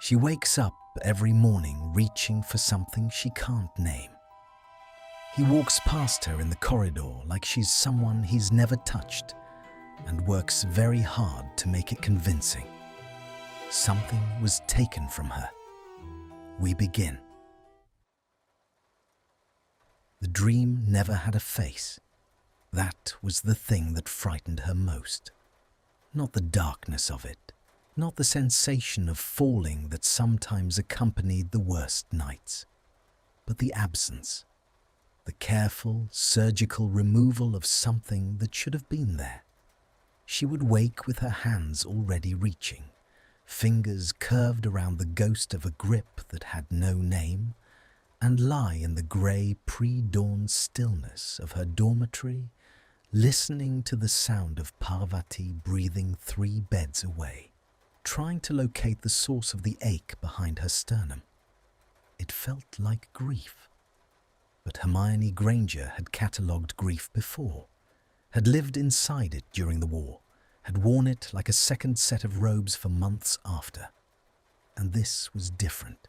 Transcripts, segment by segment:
She wakes up every morning reaching for something she can't name. He walks past her in the corridor like she's someone he's never touched and works very hard to make it convincing. Something was taken from her. We begin. The dream never had a face. That was the thing that frightened her most. Not the darkness of it, not the sensation of falling that sometimes accompanied the worst nights, but the absence, the careful, surgical removal of something that should have been there. She would wake with her hands already reaching, fingers curved around the ghost of a grip that had no name, and lie in the grey pre-dawn stillness of her dormitory, listening to the sound of Parvati breathing 3 beds away, trying to locate the source of the ache behind her sternum. It felt like grief. But Hermione Granger had catalogued grief before, had lived inside it during the war, had worn it like a second set of robes for months after. And this was different.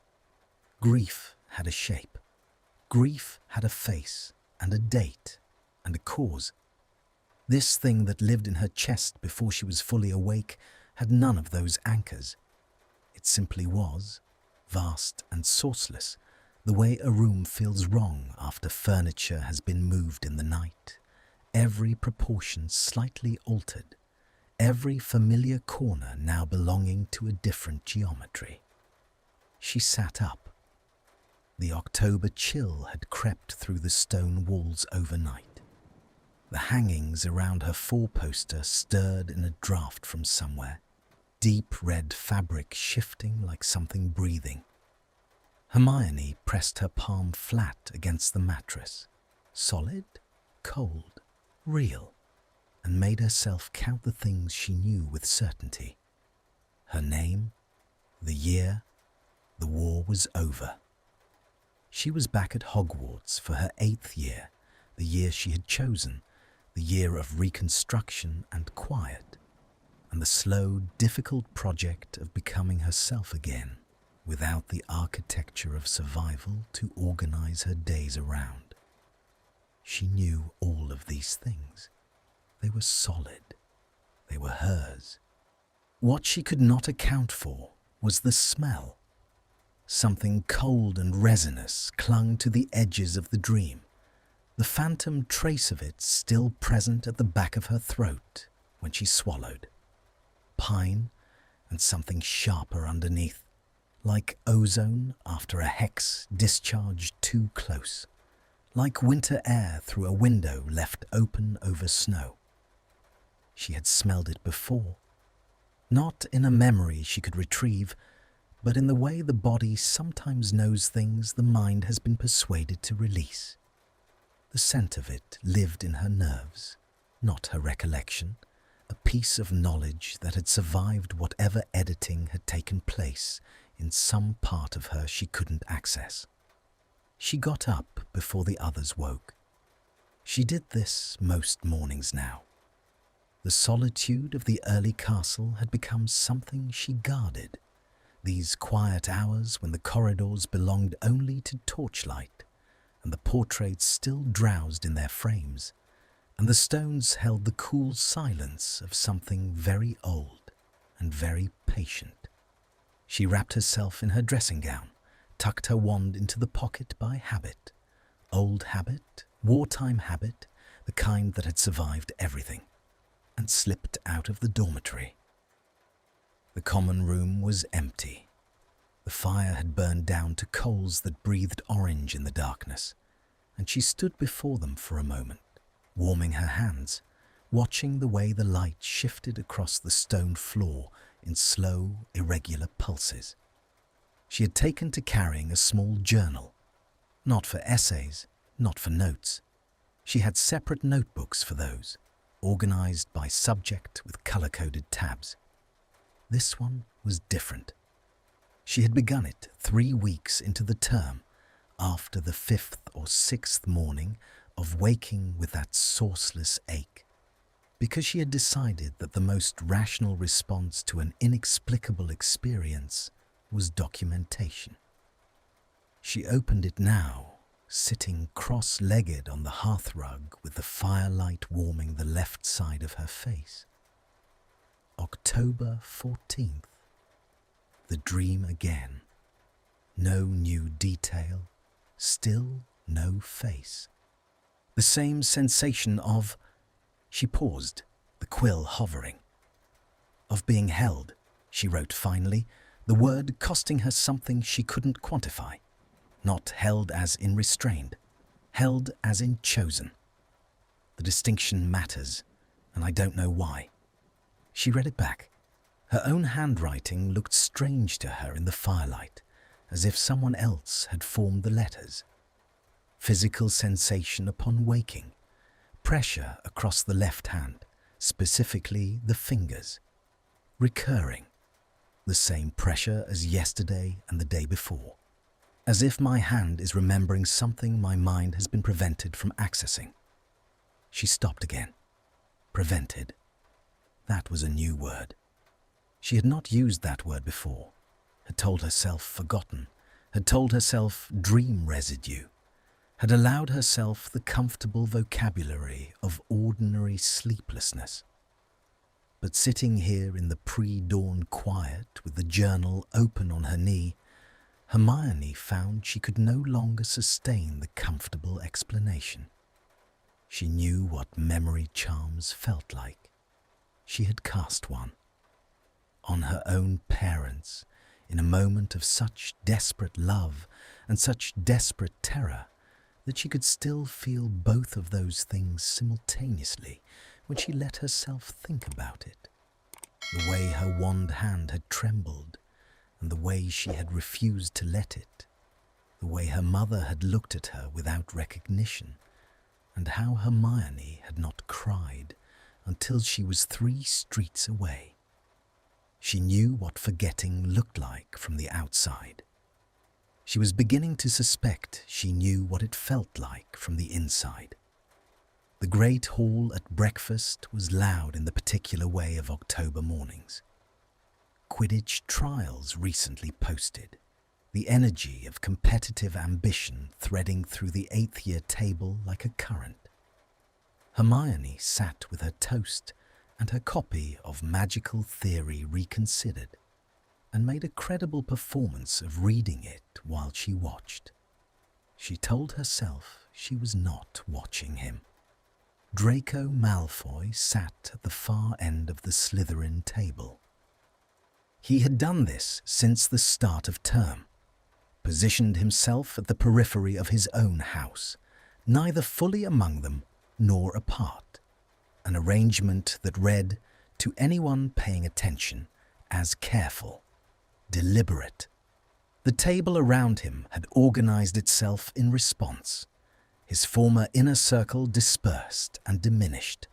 Grief had a shape. Grief had a face and a date and a cause. This thing that lived in her chest before she was fully awake had none of those anchors. It simply was, vast and sourceless, the way a room feels wrong after furniture has been moved in the night, every proportion slightly altered, every familiar corner now belonging to a different geometry. She sat up. The October chill had crept through the stone walls overnight. The hangings around her four-poster stirred in a draught from somewhere, deep red fabric shifting like something breathing. Hermione pressed her palm flat against the mattress, solid, cold, real, and made herself count the things she knew with certainty. Her name, the year, the war was over. She was back at Hogwarts for her 8th year, the year she had chosen, the year of reconstruction and quiet, and the slow, difficult project of becoming herself again, without the architecture of survival to organize her days around. She knew all of these things. They were solid. They were hers. What she could not account for was the smell. Something cold and resinous clung to the edges of the dream, the phantom trace of it still present at the back of her throat when she swallowed. Pine and something sharper underneath, like ozone after a hex discharged too close, like winter air through a window left open over snow. She had smelled it before, not in a memory she could retrieve, but in the way the body sometimes knows things the mind has been persuaded to release. The scent of it lived in her nerves, not her recollection, a piece of knowledge that had survived whatever editing had taken place in some part of her she couldn't access. She got up before the others woke. She did this most mornings now. The solitude of the early castle had become something she guarded. These quiet hours when the corridors belonged only to torchlight, and the portraits still drowsed in their frames, and the stones held the cool silence of something very old and very patient. She wrapped herself in her dressing gown, tucked her wand into the pocket by habit. Old habit, wartime habit, the kind that had survived everything, and slipped out of the dormitory. The common room was empty. The fire had burned down to coals that breathed orange in the darkness, and she stood before them for a moment, warming her hands, watching the way the light shifted across the stone floor in slow, irregular pulses. She had taken to carrying a small journal, not for essays, not for notes. She had separate notebooks for those, organized by subject with color-coded tabs. This one was different. She had begun it 3 weeks into the term, after the 5th or 6th morning of waking with that sourceless ache, because she had decided that the most rational response to an inexplicable experience was documentation. She opened it now, sitting cross-legged on the hearthrug with the firelight warming the left side of her face. October 14th. The dream again. No new detail, still no face. The same sensation of, she paused, the quill hovering. Of being held, she wrote finally, the word costing her something she couldn't quantify. Not held as in restrained, held as in chosen. The distinction matters, and I don't know why. She read it back. Her own handwriting looked strange to her in the firelight, as if someone else had formed the letters. Physical sensation upon waking, pressure across the left hand, specifically the fingers. Recurring, the same pressure as yesterday and the day before. As if my hand is remembering something my mind has been prevented from accessing. She stopped again. Prevented. That was a new word. She had not used that word before, had told herself forgotten, had told herself dream residue, had allowed herself the comfortable vocabulary of ordinary sleeplessness. But sitting here in the pre-dawn quiet with the journal open on her knee, Hermione found she could no longer sustain the comfortable explanation. She knew what memory charms felt like. She had cast one. On her own parents, in a moment of such desperate love and such desperate terror that she could still feel both of those things simultaneously when she let herself think about it. The way her wand hand had trembled, and the way she had refused to let it, the way her mother had looked at her without recognition, and how Hermione had not cried until she was 3 streets away. She knew what forgetting looked like from the outside. She was beginning to suspect she knew what it felt like from the inside. The great hall at breakfast was loud in the particular way of October mornings. Quidditch trials recently posted, the energy of competitive ambition threading through the 8th year table like a current. Hermione sat with her toast and her copy of Magical Theory Reconsidered, and made a credible performance of reading it while she watched. She told herself she was not watching him. Draco Malfoy sat at the far end of the Slytherin table. He had done this since the start of term, positioned himself at the periphery of his own house, neither fully among them nor apart, an arrangement that read, to anyone paying attention, as careful, deliberate. The table around him had organized itself in response. His former inner circle dispersed and diminished,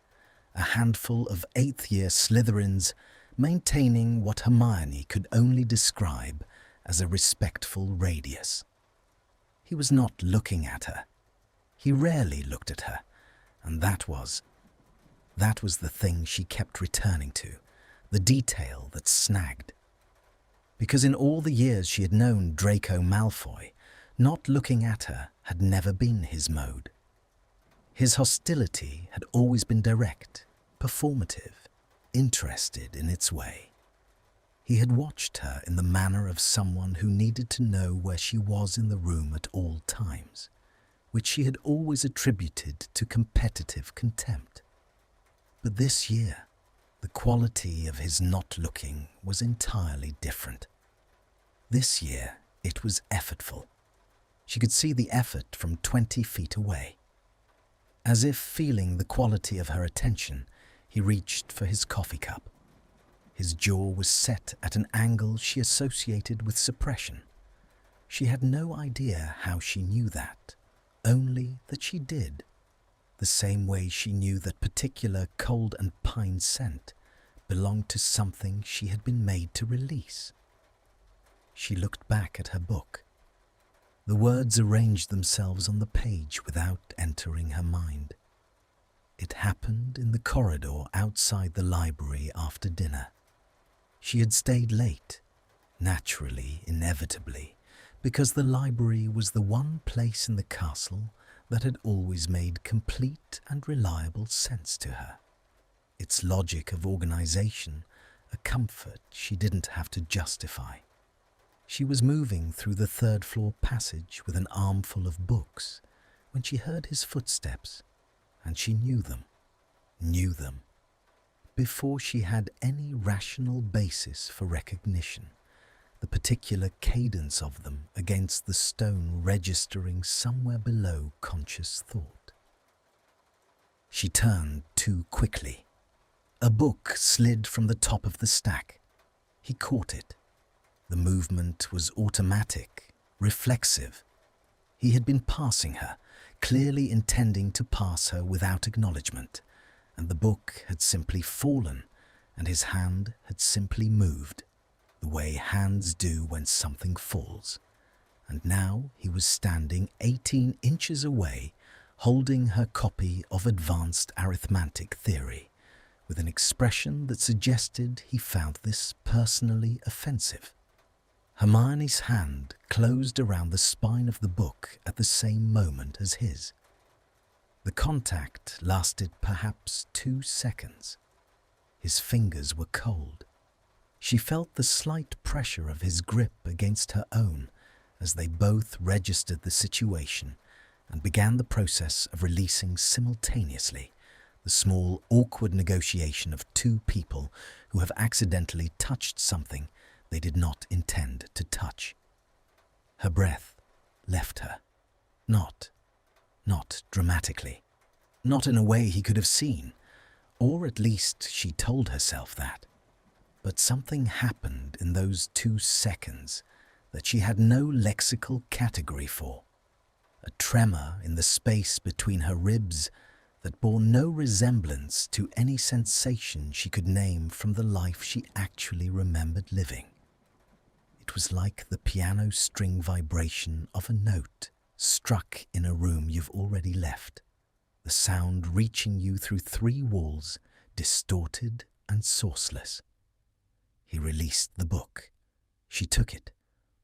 a handful of 8th year Slytherins maintaining what Hermione could only describe as a respectful radius. He was not looking at her. He rarely looked at her, and that was the thing she kept returning to, the detail that snagged. Because in all the years she had known Draco Malfoy, not looking at her had never been his mode. His hostility had always been direct, performative, interested in its way. He had watched her in the manner of someone who needed to know where she was in the room at all times, which she had always attributed to competitive contempt. But this year, the quality of his not looking was entirely different. This year, it was effortful. She could see the effort from 20 feet away. As if feeling the quality of her attention, he reached for his coffee cup. His jaw was set at an angle she associated with suppression. She had no idea how she knew that, only that she did. The same way she knew that particular cold and pine scent belonged to something she had been made to release. She looked back at her book. The words arranged themselves on the page without entering her mind. It happened in the corridor outside the library after dinner. She had stayed late. Naturally, inevitably, because the library was the one place in the castle that had always made complete and reliable sense to her. Its logic of organization, a comfort she didn't have to justify. She was moving through the third-floor passage with an armful of books when she heard his footsteps, and she knew them. Before she had any rational basis for recognition, the particular cadence of them against the stone registering somewhere below conscious thought. She turned too quickly. A book slid from the top of the stack. He caught it. The movement was automatic, reflexive. He had been passing her, clearly intending to pass her without acknowledgement, and the book had simply fallen, and his hand had simply moved, the way hands do when something falls. And now he was standing 18 inches away, holding her copy of Advanced Arithmetic Theory, with an expression that suggested he found this personally offensive. Hermione's hand closed around the spine of the book at the same moment as his. The contact lasted perhaps 2 seconds. His fingers were cold. She felt the slight pressure of his grip against her own as they both registered the situation and began the process of releasing simultaneously, the small, awkward negotiation of two people who have accidentally touched something they did not intend to touch. Her breath left her. Not dramatically. Not in a way he could have seen, or at least she told herself that. But something happened in those 2 seconds that she had no lexical category for. A tremor in the space between her ribs that bore no resemblance to any sensation she could name from the life she actually remembered living. It was like the piano string vibration of a note struck in a room you've already left, the sound reaching you through 3 walls, distorted and sourceless. He released the book. She took it,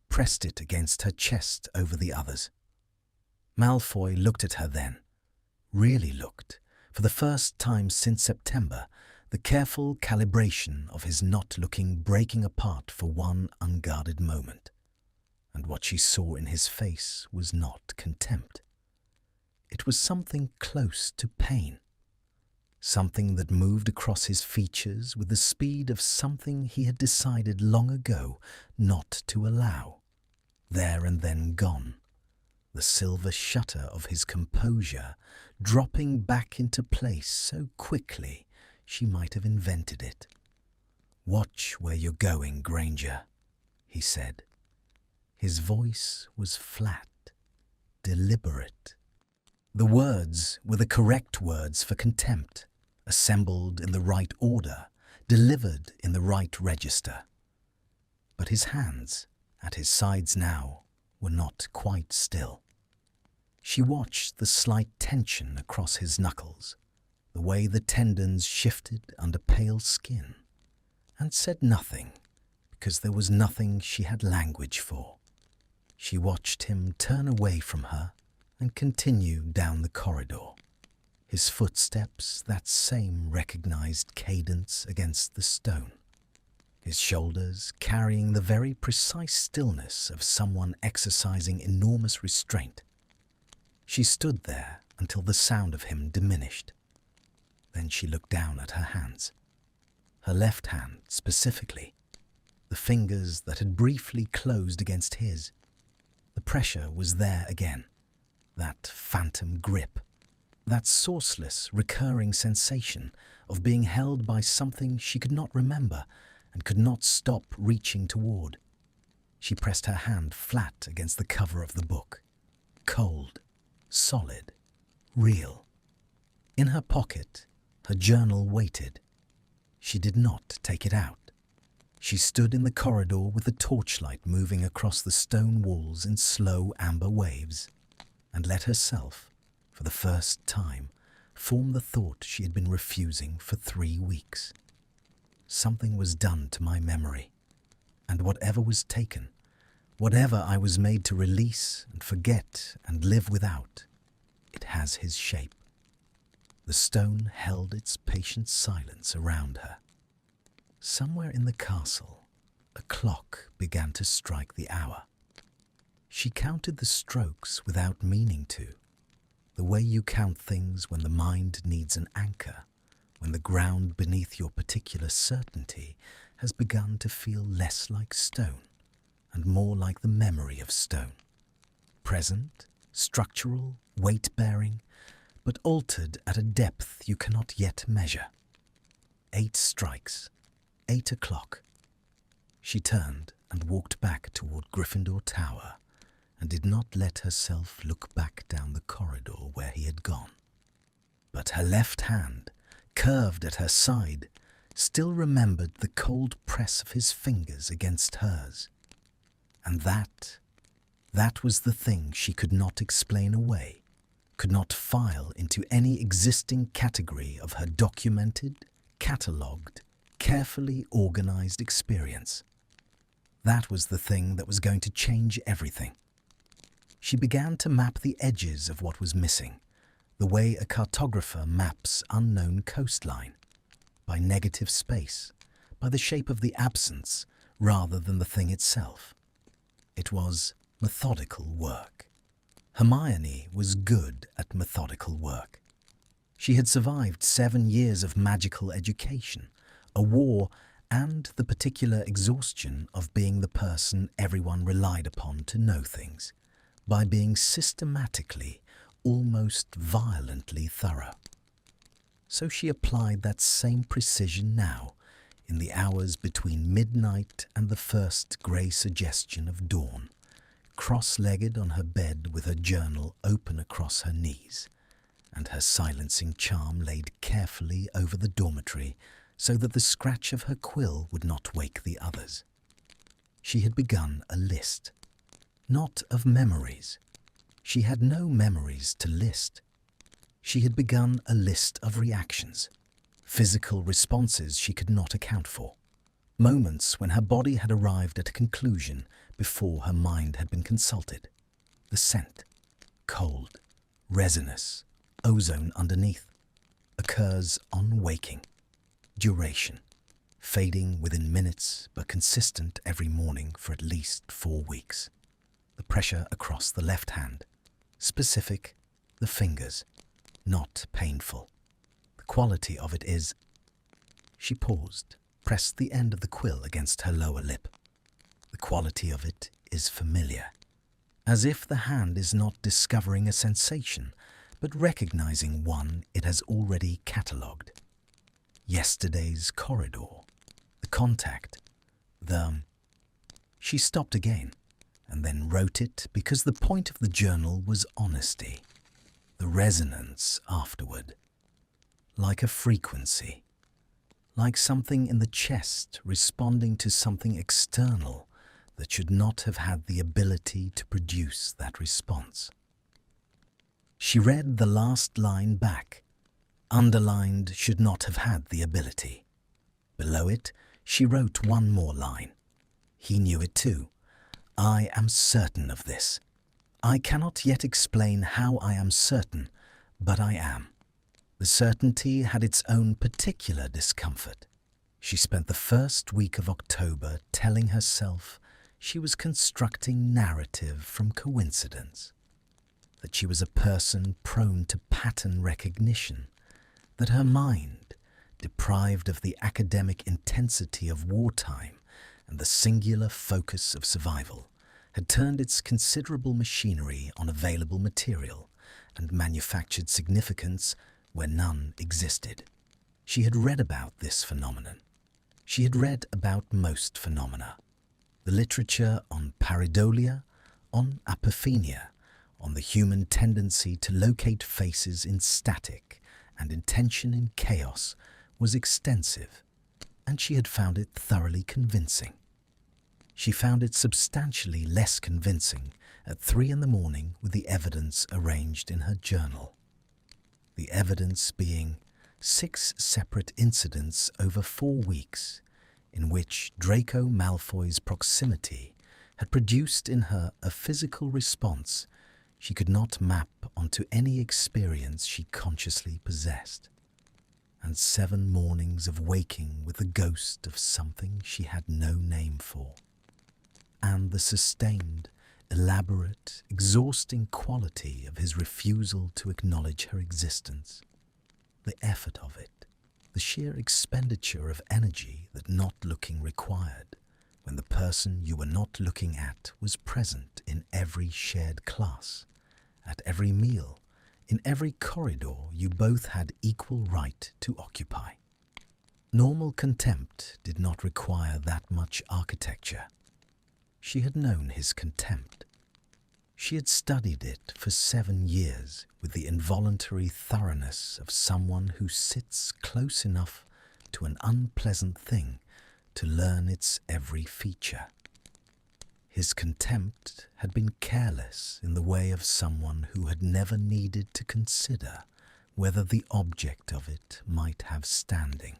pressed it against her chest over the others. Malfoy looked at her then, really looked, for the first time since September, the careful calibration of his not looking breaking apart for one unguarded moment. And what she saw in his face was not contempt. It was something close to pain. Something that moved across his features with the speed of something he had decided long ago not to allow. There and then gone. The silver shutter of his composure dropping back into place so quickly she might have invented it. "Watch where you're going, Granger," he said. His voice was flat, deliberate. The words were the correct words for contempt, assembled in the right order, delivered in the right register. But his hands, at his sides now, were not quite still. She watched the slight tension across his knuckles, the way the tendons shifted under pale skin, and said nothing, because there was nothing she had language for. She watched him turn away from her and continue down the corridor, his footsteps that same recognized cadence against the stone, his shoulders carrying the very precise stillness of someone exercising enormous restraint. She stood there until the sound of him diminished. Then she looked down at her hands. Her left hand, specifically, the fingers that had briefly closed against his. The pressure was there again, that phantom grip, that sourceless, recurring sensation of being held by something she could not remember and could not stop reaching toward. She pressed her hand flat against the cover of the book, cold, solid, real. In her pocket, her journal waited. She did not take it out. She stood in the corridor with the torchlight moving across the stone walls in slow amber waves, and let herself, for the first time, form the thought she had been refusing for 3 weeks. Something was done to my memory, And whatever was taken, whatever I was made to release and forget and live without, it has his shape. The stone held its patient silence around her. Somewhere in the castle, a clock began to strike the hour. She counted the strokes without meaning to, the way you count things when the mind needs an anchor, when the ground beneath your particular certainty has begun to feel less like stone and more like the memory of stone. Present, structural, weight-bearing, but altered at a depth you cannot yet measure. 8 strikes, 8 o'clock. She turned and walked back toward Gryffindor Tower and did not let herself look back down the corridor where he had gone. But her left hand, curved at her side, still remembered the cold press of his fingers against hers. And that was the thing she could not explain away, could not file into any existing category of her documented, catalogued, carefully organized experience. That was the thing that was going to change everything. She began to map the edges of what was missing, the way a cartographer maps unknown coastline, by negative space, by the shape of the absence rather than the thing itself. It was methodical work. Hermione was good at methodical work. She had survived 7 years of magical education, a war, and the particular exhaustion of being the person everyone relied upon to know things, by being systematically, almost violently thorough. So she applied that same precision now, in the hours between midnight and the first grey suggestion of dawn, cross-legged on her bed with her journal open across her knees, and her silencing charm laid carefully over the dormitory so that the scratch of her quill would not wake the others. She had begun a list, not of memories. She had no memories to list. She had begun a list of reactions, physical responses she could not account for, moments when her body had arrived at a conclusion before her mind had been consulted. The scent, cold, resinous, ozone underneath, occurs on waking. Duration, fading within minutes but consistent every morning for at least 4 weeks. The pressure across the left hand, specific, the fingers, not painful. The quality of it is... She paused, pressed the end of the quill against her lower lip. The quality of it is familiar, as if the hand is not discovering a sensation, but recognizing one it has already catalogued. Yesterday's corridor, the contact, She stopped again, and then wrote it because the point of the journal was honesty, the resonance afterward, like a frequency, like something in the chest responding to something external that should not have had the ability to produce that response. She read the last line back. Underlined should not have had the ability. Below it, she wrote one more line. He knew it too. I am certain of this. I cannot yet explain how I am certain, but I am. The certainty had its own particular discomfort. She spent the first week of October telling herself she was constructing narrative from coincidence, that she was a person prone to pattern recognition, that her mind, deprived of the academic intensity of wartime and the singular focus of survival, had turned its considerable machinery on available material and manufactured significance where none existed. She had read about this phenomenon. She had read about most phenomena. The literature on pareidolia, on apophenia, on the human tendency to locate faces in static and intention in chaos was extensive, and she had found it thoroughly convincing. She found it substantially less convincing at 3 a.m. with the evidence arranged in her journal. The evidence being 6 separate incidents over 4 weeks, in which Draco Malfoy's proximity had produced in her a physical response she could not map onto any experience she consciously possessed, and 7 mornings of waking with the ghost of something she had no name for, and the sustained, elaborate, exhausting quality of his refusal to acknowledge her existence, the effort of it, the sheer expenditure of energy that not looking required, when the person you were not looking at was present in every shared class, at every meal, in every corridor you both had equal right to occupy. Normal contempt did not require that much architecture. She had known his contempt. She had studied it for 7 years with the involuntary thoroughness of someone who sits close enough to an unpleasant thing to learn its every feature. His contempt had been careless in the way of someone who had never needed to consider whether the object of it might have standing.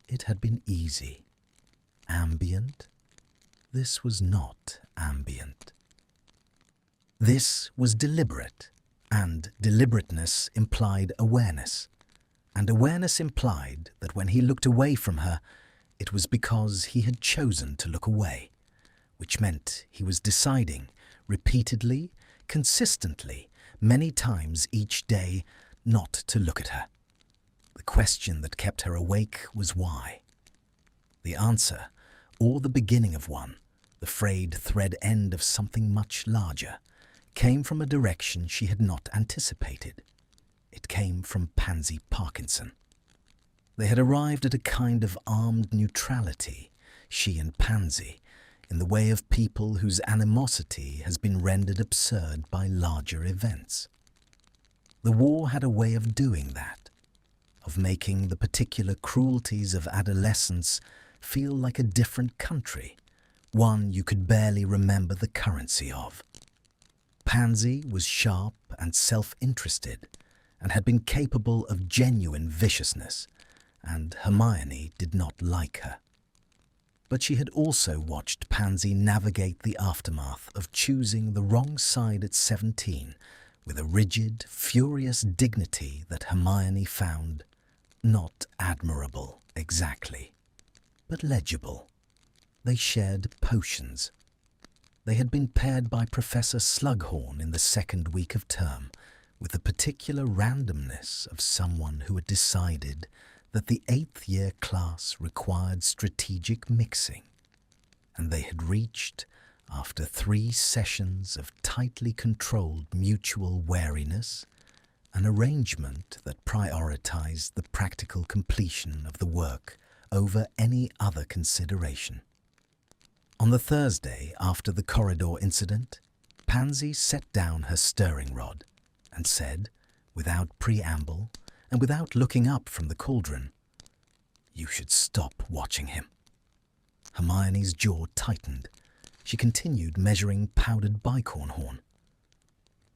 It had been easy. Ambient? This was not ambient. This was deliberate, and deliberateness implied awareness, and awareness implied that when he looked away from her, it was because he had chosen to look away, which meant he was deciding, repeatedly, consistently, many times each day, not to look at her. The question that kept her awake was why. The answer, or the beginning of one, the frayed thread end of something much larger, came from a direction she had not anticipated. It came from Pansy Parkinson. They had arrived at a kind of armed neutrality, she and Pansy, in the way of people whose animosity has been rendered absurd by larger events. The war had a way of doing that, of making the particular cruelties of adolescence feel like a different country, one you could barely remember the currency of. Pansy was sharp and self-interested, and had been capable of genuine viciousness, and Hermione did not like her. But she had also watched Pansy navigate the aftermath of choosing the wrong side at 17 with a rigid, furious dignity that Hermione found not admirable exactly, but legible. They shared potions. They had been paired by Professor Slughorn in the 2nd week of term with the particular randomness of someone who had decided that the 8th year class required strategic mixing, and they had reached, after 3 sessions of tightly controlled mutual wariness, an arrangement that prioritized the practical completion of the work over any other consideration. On the Thursday after the corridor incident, Pansy set down her stirring rod and said, without preamble and without looking up from the cauldron, "You should stop watching him." Hermione's jaw tightened. She continued measuring powdered bicorn horn.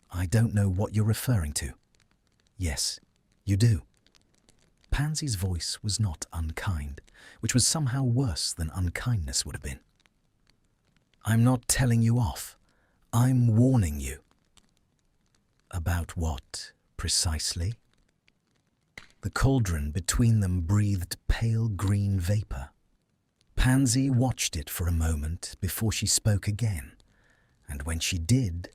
"I don't know what you're referring to." "Yes, you do." Pansy's voice was not unkind, which was somehow worse than unkindness would have been. "I'm not telling you off. I'm warning you." "About what, precisely?" The cauldron between them breathed pale green vapour. Pansy watched it for a moment before she spoke again, and when she did,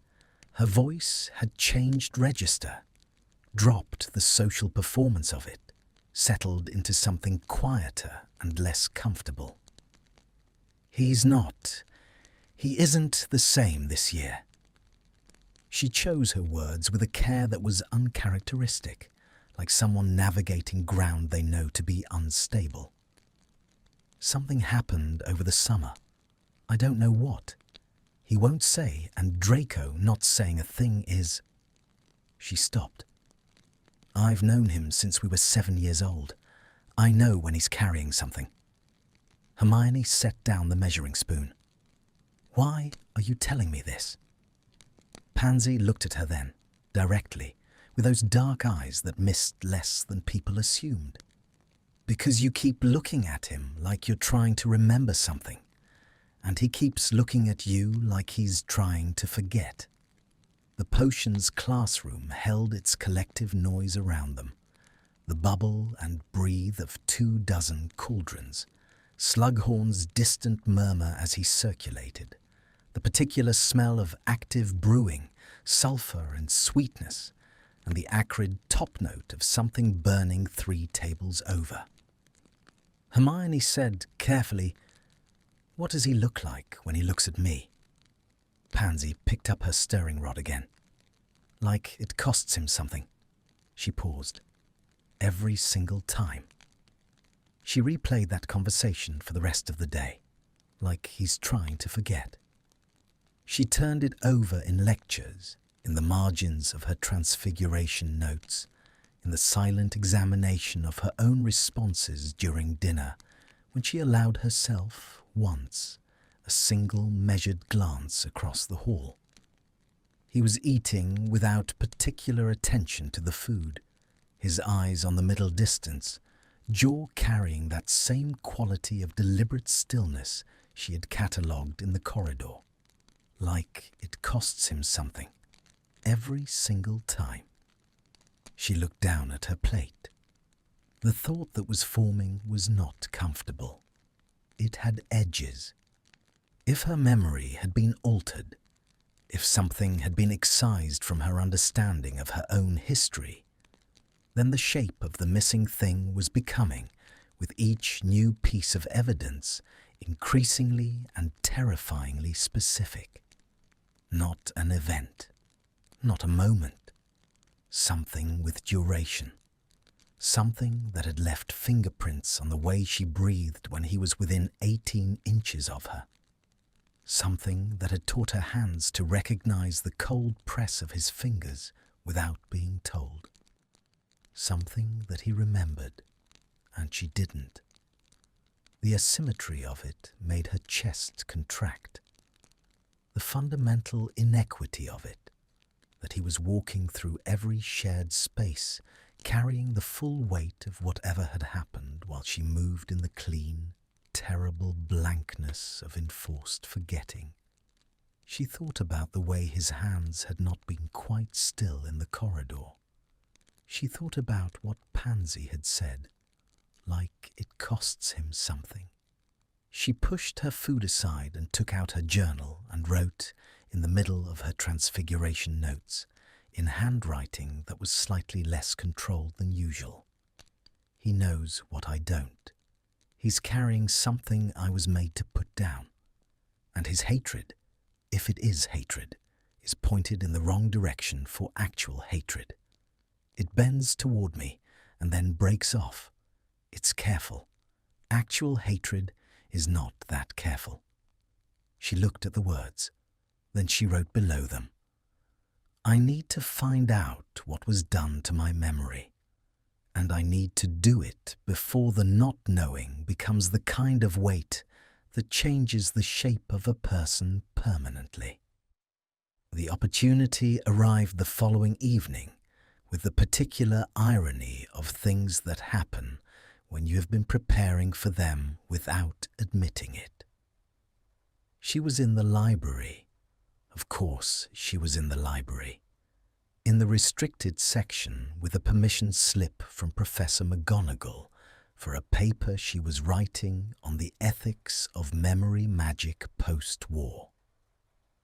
her voice had changed register, dropped the social performance of it, settled into something quieter and less comfortable. He isn't the same this year." She chose her words with a care that was uncharacteristic, like someone navigating ground they know to be unstable. "Something happened over the summer. I don't know what. He won't say, and Draco not saying a thing is—" She stopped. "I've known him since we were 7 years old. I know when he's carrying something." Hermione set down the measuring spoon. "Why are you telling me this?" Pansy looked at her then, directly, with those dark eyes that missed less than people assumed. Because you keep looking at him like you're trying to remember something, and he keeps looking at you like he's trying to forget. The potions classroom held its collective noise around them, the bubble and breathe of 24 cauldrons, Slughorn's distant murmur as he circulated, the particular smell of active brewing, sulphur and sweetness, and the acrid top note of something burning 3 tables over. Hermione said carefully, "What does he look like when he looks at me?" Pansy picked up her stirring rod again. "Like it costs him something." She paused. "Every single time." She replayed that conversation for the rest of the day, like he's trying to forget. She turned it over in lectures, in the margins of her transfiguration notes, in the silent examination of her own responses during dinner, when she allowed herself, once, a single measured glance across the hall. He was eating without particular attention to the food, his eyes on the middle distance, jaw carrying that same quality of deliberate stillness she had catalogued in the corridor. Like it costs him something, every single time. She looked down at her plate. The thought that was forming was not comfortable. It had edges. If her memory had been altered, if something had been excised from her understanding of her own history, then the shape of the missing thing was becoming, with each new piece of evidence, increasingly and terrifyingly specific. Not an event, not a moment, something with duration, something that had left fingerprints on the way she breathed when he was within 18 inches of her, something that had taught her hands to recognize the cold press of his fingers without being told. Something that he remembered, and she didn't. The asymmetry of it made her chest contract. The fundamental inequity of it, that he was walking through every shared space, carrying the full weight of whatever had happened while she moved in the clean, terrible blankness of enforced forgetting. She thought about the way his hands had not been quite still in the corridor. She thought about what Pansy had said, like it costs him something. She pushed her food aside and took out her journal and wrote, in the middle of her transfiguration notes, in handwriting that was slightly less controlled than usual. "He knows what I don't. He's carrying something I was made to put down. And his hatred, if it is hatred, is pointed in the wrong direction for actual hatred. It bends toward me and then breaks off. It's careful. Actual hatred is not that careful." She looked at the words. Then she wrote below them, "I need to find out what was done to my memory, and I need to do it before the not knowing becomes the kind of weight that changes the shape of a person permanently." The opportunity arrived the following evening, with the particular irony of things that happen when you have been preparing for them without admitting it. She was in the library. Of course, she was in the library. In the restricted section with a permission slip from Professor McGonagall for a paper she was writing on the ethics of memory magic post-war.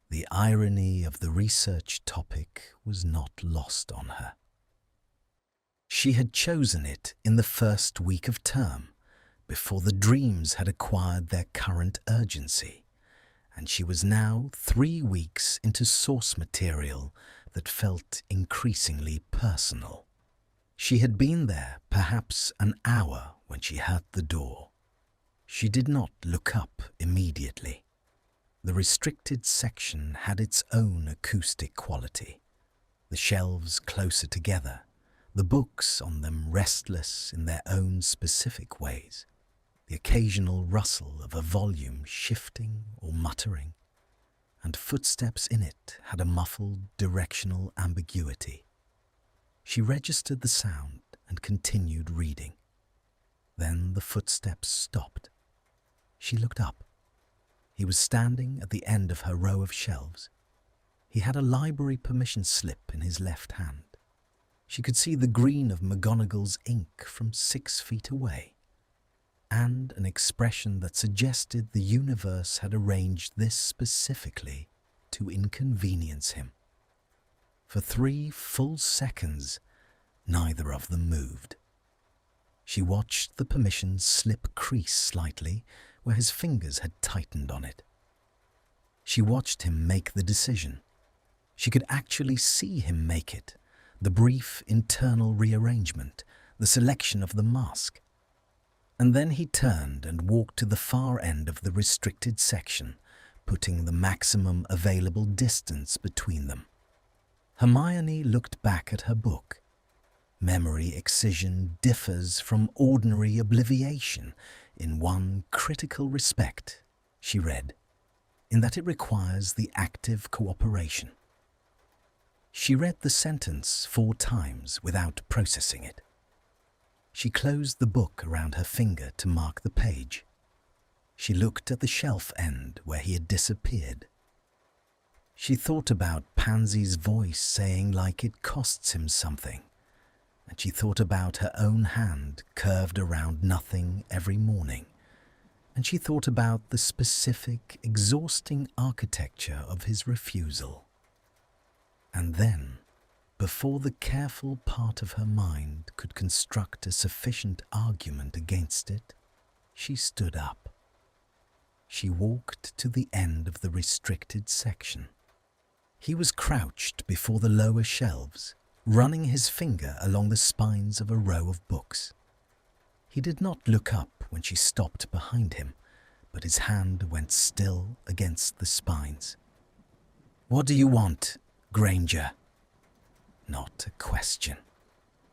The irony of the research topic was not lost on her. She had chosen it in the first week of term, before the dreams had acquired their current urgency, and she was now 3 weeks into source material that felt increasingly personal. She had been there perhaps an hour when she heard the door. She did not look up immediately. The restricted section had its own acoustic quality, the shelves closer together, the books on them restless in their own specific ways, the occasional rustle of a volume shifting or muttering, and footsteps in it had a muffled directional ambiguity. She registered the sound and continued reading. Then the footsteps stopped. She looked up. He was standing at the end of her row of shelves. He had a library permission slip in his left hand. She could see the green of McGonagall's ink from 6 feet away, and an expression that suggested the universe had arranged this specifically to inconvenience him. For 3 full seconds, neither of them moved. She watched the permission slip crease slightly where his fingers had tightened on it. She watched him make the decision. She could actually see him make it, the brief internal rearrangement, the selection of the mask. And then he turned and walked to the far end of the restricted section, putting the maximum available distance between them. Hermione looked back at her book. Memory excision differs from ordinary obliviation in one critical respect, she read, in that it requires the active cooperation. She read the sentence 4 times without processing it. She closed the book around her finger to mark the page. She looked at the shelf end where he had disappeared. She thought about Pansy's voice saying like it costs him something, and she thought about her own hand curved around nothing every morning, and she thought about the specific, exhausting architecture of his refusal. And then, before the careful part of her mind could construct a sufficient argument against it, she stood up. She walked to the end of the restricted section. He was crouched before the lower shelves, running his finger along the spines of a row of books. He did not look up when she stopped behind him, but his hand went still against the spines. "What do you want, Granger?" Not a question.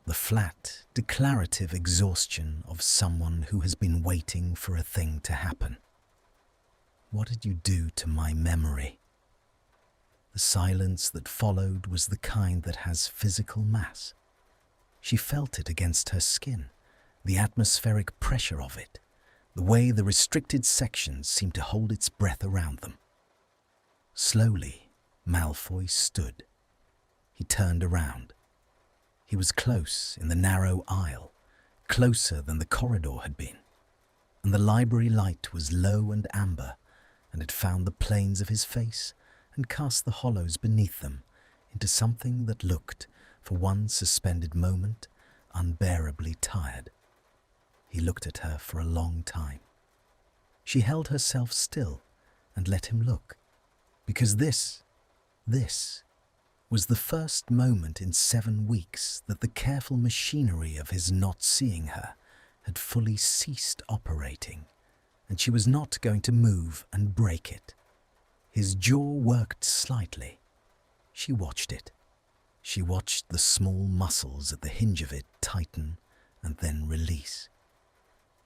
The flat, declarative exhaustion of someone who has been waiting for a thing to happen. "What did you do to my memory?" The silence that followed was the kind that has physical mass. She felt it against her skin, the atmospheric pressure of it, the way the restricted sections seemed to hold its breath around them. Slowly, Malfoy stood. He turned around. He was close in the narrow aisle, closer than the corridor had been, and the library light was low and amber, and it found the planes of his face and cast the hollows beneath them into something that looked, for one suspended moment, unbearably tired. He looked at her for a long time. She held herself still and let him look, because this was the first moment in 7 weeks that the careful machinery of his not seeing her had fully ceased operating, and she was not going to move and break it. His jaw worked slightly. She watched it. She watched the small muscles at the hinge of it tighten and then release.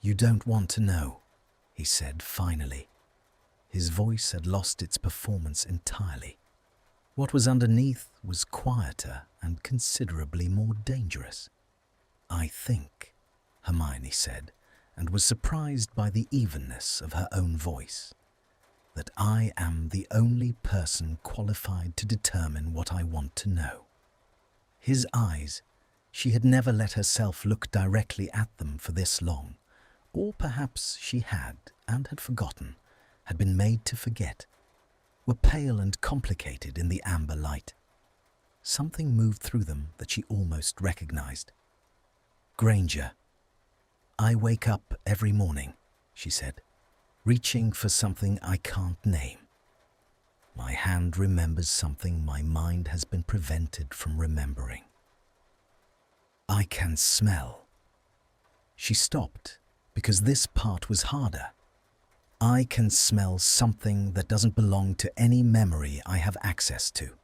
"You don't want to know," he said finally. His voice had lost its performance entirely. What was underneath was quieter and considerably more dangerous. "I think," Hermione said, and was surprised by the evenness of her own voice, "that I am the only person qualified to determine what I want to know." His eyes, she had never let herself look directly at them for this long, or perhaps she had and had forgotten, had been made to forget, were pale and complicated in the amber light. Something moved through them that she almost recognized. "Granger, I wake up every morning," she said, "reaching for something I can't name. My hand remembers something my mind has been prevented from remembering. I can smell." She stopped because this part was harder. "I can smell something that doesn't belong to any memory I have access to.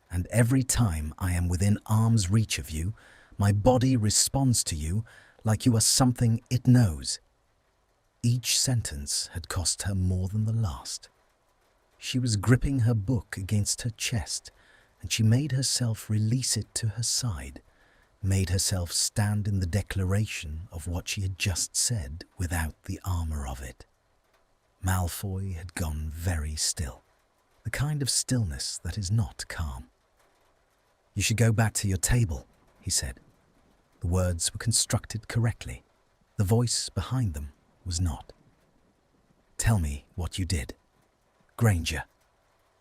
And every time I am within arm's reach of you, my body responds to you like you are something it knows." Each sentence had cost her more than the last. She was gripping her book against her chest, and she made herself release it to her side, made herself stand in the declaration of what she had just said without the armour of it. Malfoy had gone very still, the kind of stillness that is not calm. "You should go back to your table," he said. The words were constructed correctly. The voice behind them was not. "Tell me what you did. Granger,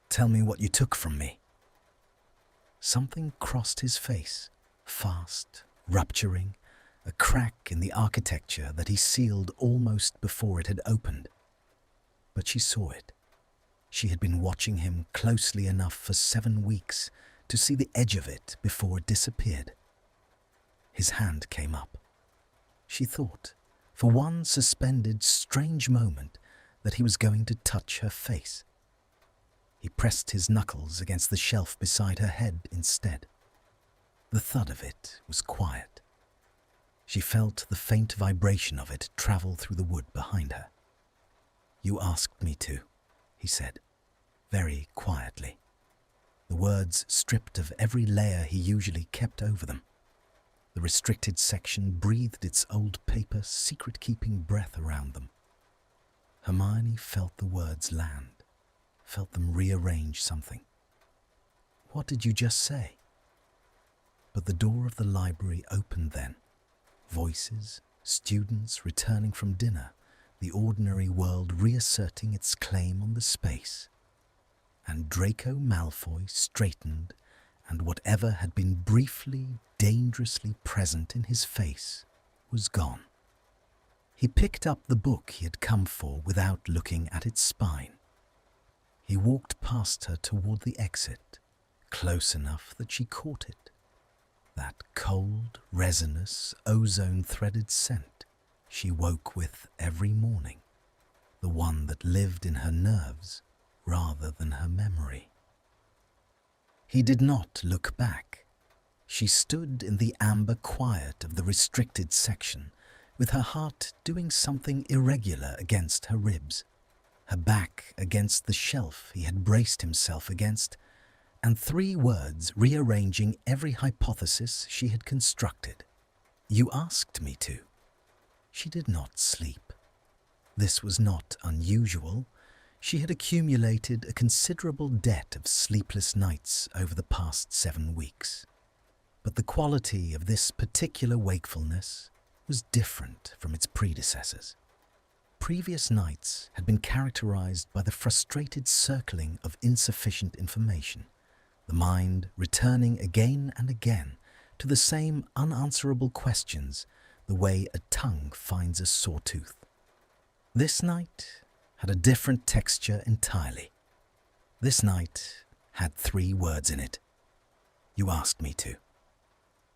tell me what you took from me." Something crossed his face, fast, rupturing, a crack in the architecture that he sealed almost before it had opened. But she saw it. She had been watching him closely enough for 7 weeks to see the edge of it before it disappeared. His hand came up. She thought, for one suspended, strange moment, that he was going to touch her face. He pressed his knuckles against the shelf beside her head instead. The thud of it was quiet. She felt the faint vibration of it travel through the wood behind her. "You asked me to," he said, very quietly, the words stripped of every layer he usually kept over them. The restricted section breathed its old paper secret-keeping breath around them. Hermione felt the words land, felt them rearrange something. "What did you just say?" But the door of the library opened then. Voices, students returning from dinner, the ordinary world reasserting its claim on the space. And Draco Malfoy straightened, and whatever had been briefly, dangerously present in his face was gone. He picked up the book he had come for without looking at its spine. He walked past her toward the exit, close enough that she caught it. That cold, resinous, ozone-threaded scent she woke with every morning, the one that lived in her nerves rather than her memory. He did not look back. She stood in the amber quiet of the restricted section, with her heart doing something irregular against her ribs, her back against the shelf he had braced himself against, and 3 words rearranging every hypothesis she had constructed. "You asked me to." She did not sleep. This was not unusual. She had accumulated a considerable debt of sleepless nights over the past 7 weeks. But the quality of this particular wakefulness was different from its predecessors. Previous nights had been characterized by the frustrated circling of insufficient information, the mind returning again and again to the same unanswerable questions, the way a tongue finds a sore tooth. This night had a different texture entirely. This night had 3 words in it. "You asked me to."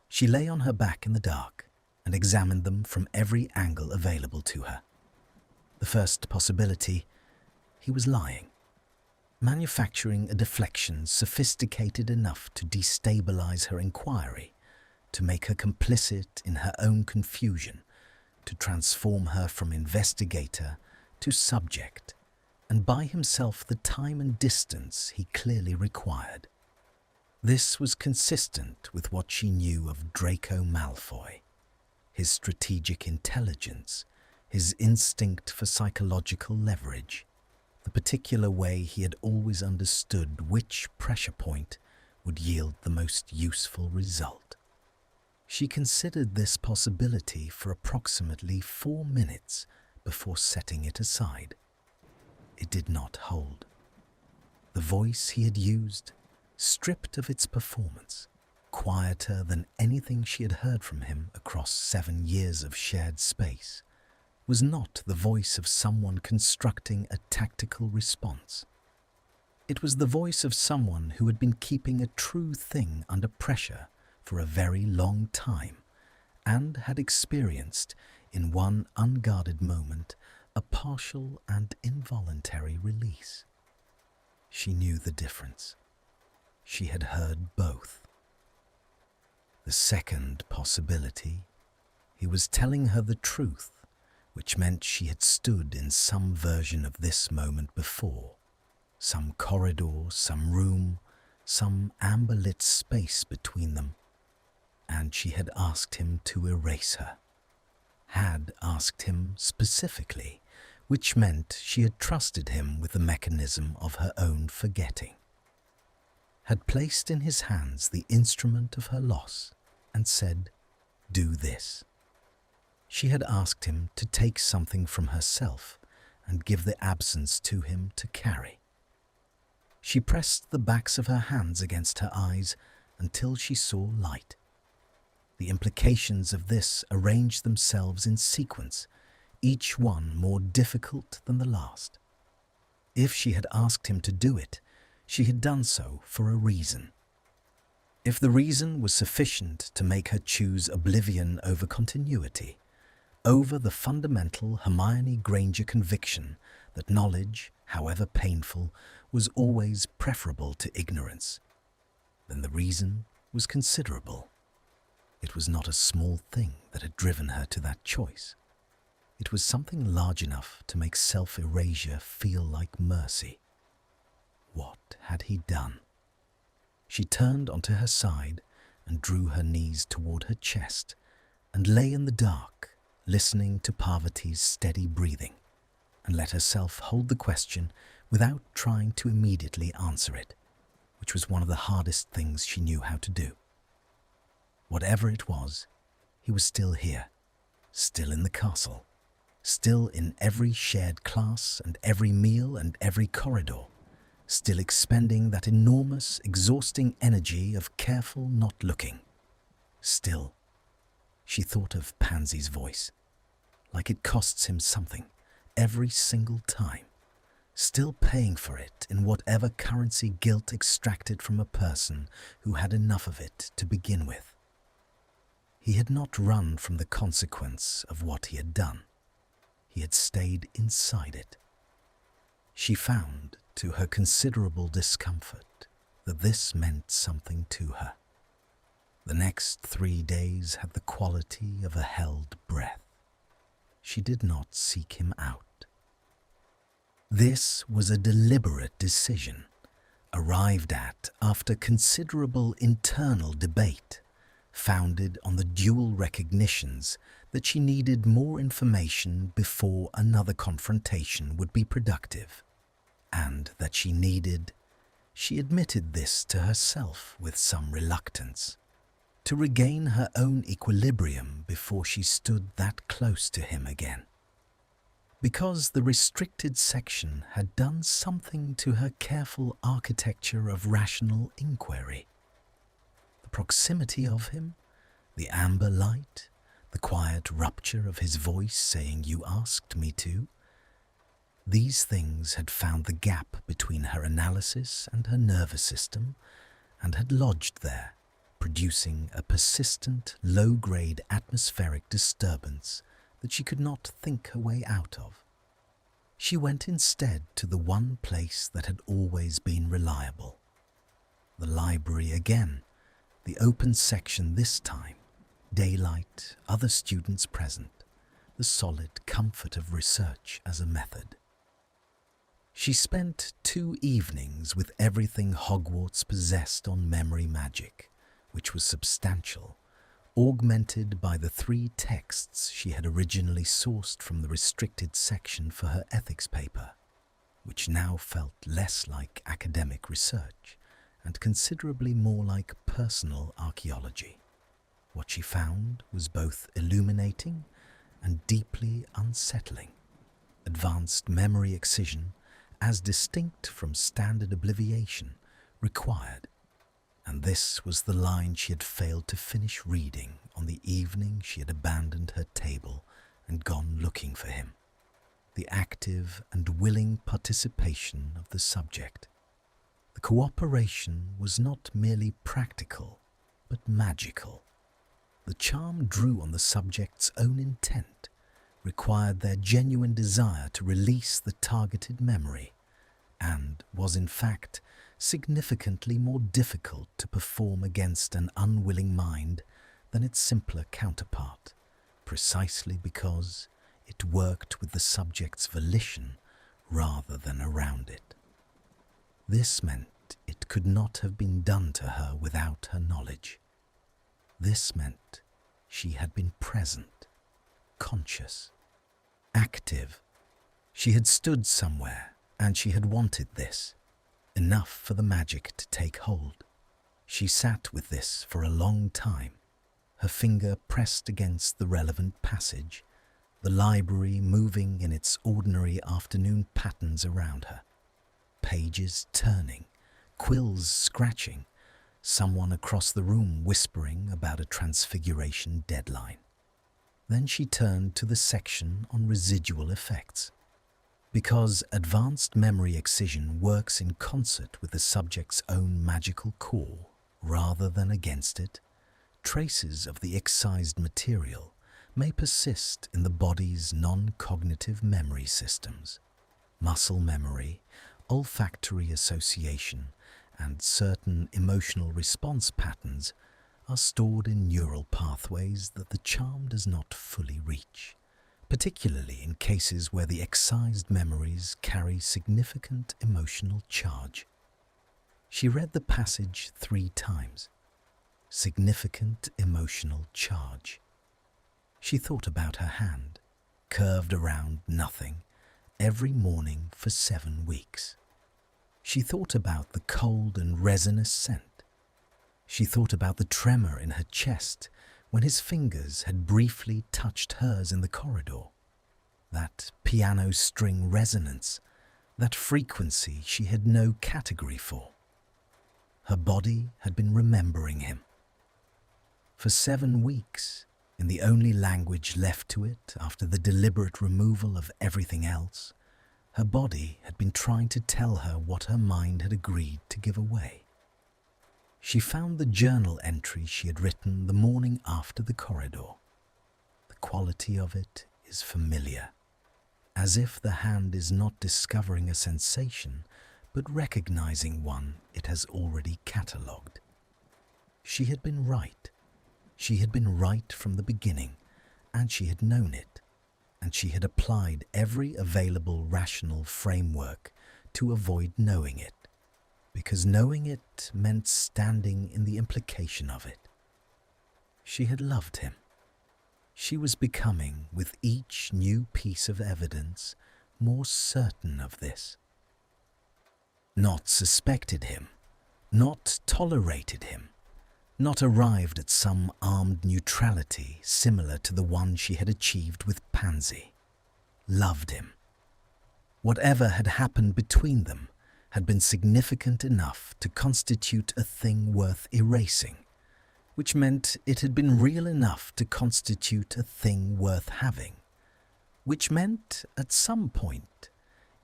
She lay on her back in the dark and examined them from every angle available to her. The first possibility, he was lying, manufacturing a deflection sophisticated enough to destabilize her inquiry, to make her complicit in her own confusion, to transform her from investigator to subject, and buy himself the time and distance he clearly required. This was consistent with what she knew of Draco Malfoy, his strategic intelligence, his instinct for psychological leverage, the particular way he had always understood which pressure point would yield the most useful result. She considered this possibility for approximately 4 minutes before setting it aside. It did not hold. The voice he had used, stripped of its performance, quieter than anything she had heard from him across 7 years of shared space, was not the voice of someone constructing a tactical response. It was the voice of someone who had been keeping a true thing under pressure for a very long time and had experienced, in one unguarded moment, a partial and involuntary release. She knew the difference. She had heard both. The second possibility, he was telling her the truth, which meant she had stood in some version of this moment before, some corridor, some room, some amber-lit space between them. and she had asked him to erase her. Had asked him specifically, which meant she had trusted him with the mechanism of her own forgetting. Had placed in his hands the instrument of her loss and said, "Do this." She had asked him to take something from herself and give the absence to him to carry. She pressed the backs of her hands against her eyes until she saw light. The implications of this arranged themselves in sequence, each one more difficult than the last. If she had asked him to do it, she had done so for a reason. If the reason was sufficient to make her choose oblivion over continuity, over the fundamental Hermione Granger conviction that knowledge, however painful, was always preferable to ignorance, then the reason was considerable. It was not a small thing that had driven her to that choice. It was something large enough to make self-erasure feel like mercy. What had he done? She turned onto her side and drew her knees toward her chest and lay in the dark, listening to Parvati's steady breathing, and let herself hold the question without trying to immediately answer it, which was one of the hardest things she knew how to do. Whatever it was, he was still here, still in the castle, still in every shared class and every meal and every corridor, still expending that enormous, exhausting energy of careful not looking. Still, she thought of Pansy's voice, like it costs him something every single time, still paying for it in whatever currency guilt extracted from a person who had enough of it to begin with. He had not run from the consequence of what he had done. He had stayed inside it. She found, to her considerable discomfort, that this meant something to her. The next 3 days had the quality of a held breath. She did not seek him out. This was a deliberate decision, arrived at after considerable internal debate, founded on the dual recognitions that she needed more information before another confrontation would be productive, and that she admitted this to herself with some reluctance, to regain her own equilibrium before she stood that close to him again. Because the restricted section had done something to her careful architecture of rational inquiry. The proximity of him, the amber light, the quiet rupture of his voice saying, "You asked me to," these things had found the gap between her analysis and her nervous system and had lodged there, producing a persistent, low-grade atmospheric disturbance that she could not think her way out of. She went instead to the one place that had always been reliable. The library again, the open section this time, daylight, other students present, the solid comfort of research as a method. She spent 2 evenings with everything Hogwarts possessed on memory magic, which was substantial, augmented by the 3 texts she had originally sourced from the restricted section for her ethics paper, which now felt less like academic research and considerably more like personal archaeology. What she found was both illuminating and deeply unsettling. Advanced memory excision, as distinct from standard obliviation, required, and this was the line she had failed to finish reading on the evening she had abandoned her table and gone looking for him. The active and willing participation of the subject. The cooperation was not merely practical, but magical. The charm drew on the subject's own intent, required their genuine desire to release the targeted memory, and was in fact significantly more difficult to perform against an unwilling mind than its simpler counterpart, precisely because it worked with the subject's volition rather than around it. This meant it could not have been done to her without her knowledge. This meant she had been present, conscious, active. She had stood somewhere, and she had wanted this, enough for the magic to take hold. She sat with this for a long time, her finger pressed against the relevant passage, the library moving in its ordinary afternoon patterns around her. Pages turning, quills scratching, someone across the room whispering about a transfiguration deadline. Then she turned to the section on residual effects. Because advanced memory excision works in concert with the subject's own magical core rather than against it, traces of the excised material may persist in the body's non-cognitive memory systems. Muscle memory, olfactory association, and certain emotional response patterns are stored in neural pathways that the charm does not fully reach, particularly in cases where the excised memories carry significant emotional charge. She read the passage 3 times. Significant emotional charge. She thought about her hand, curved around nothing, every morning for 7 weeks. She thought about the cold and resinous scent. She thought about the tremor in her chest when his fingers had briefly touched hers in the corridor. That piano string resonance, that frequency she had no category for. Her body had been remembering him. For 7 weeks, in the only language left to it after the deliberate removal of everything else, her body had been trying to tell her what her mind had agreed to give away. She found the journal entry she had written the morning after the corridor. The quality of it is familiar, as if the hand is not discovering a sensation, but recognizing one it has already catalogued. She had been right. She had been right from the beginning, and she had known it, and she had applied every available rational framework to avoid knowing it, because knowing it meant standing in the implication of it. She had loved him. She was becoming, with each new piece of evidence, more certain of this. Not suspected him, not tolerated him, not arrived at some armed neutrality similar to the one she had achieved with Pansy. Loved him. Whatever had happened between them had been significant enough to constitute a thing worth erasing, which meant it had been real enough to constitute a thing worth having, which meant at some point,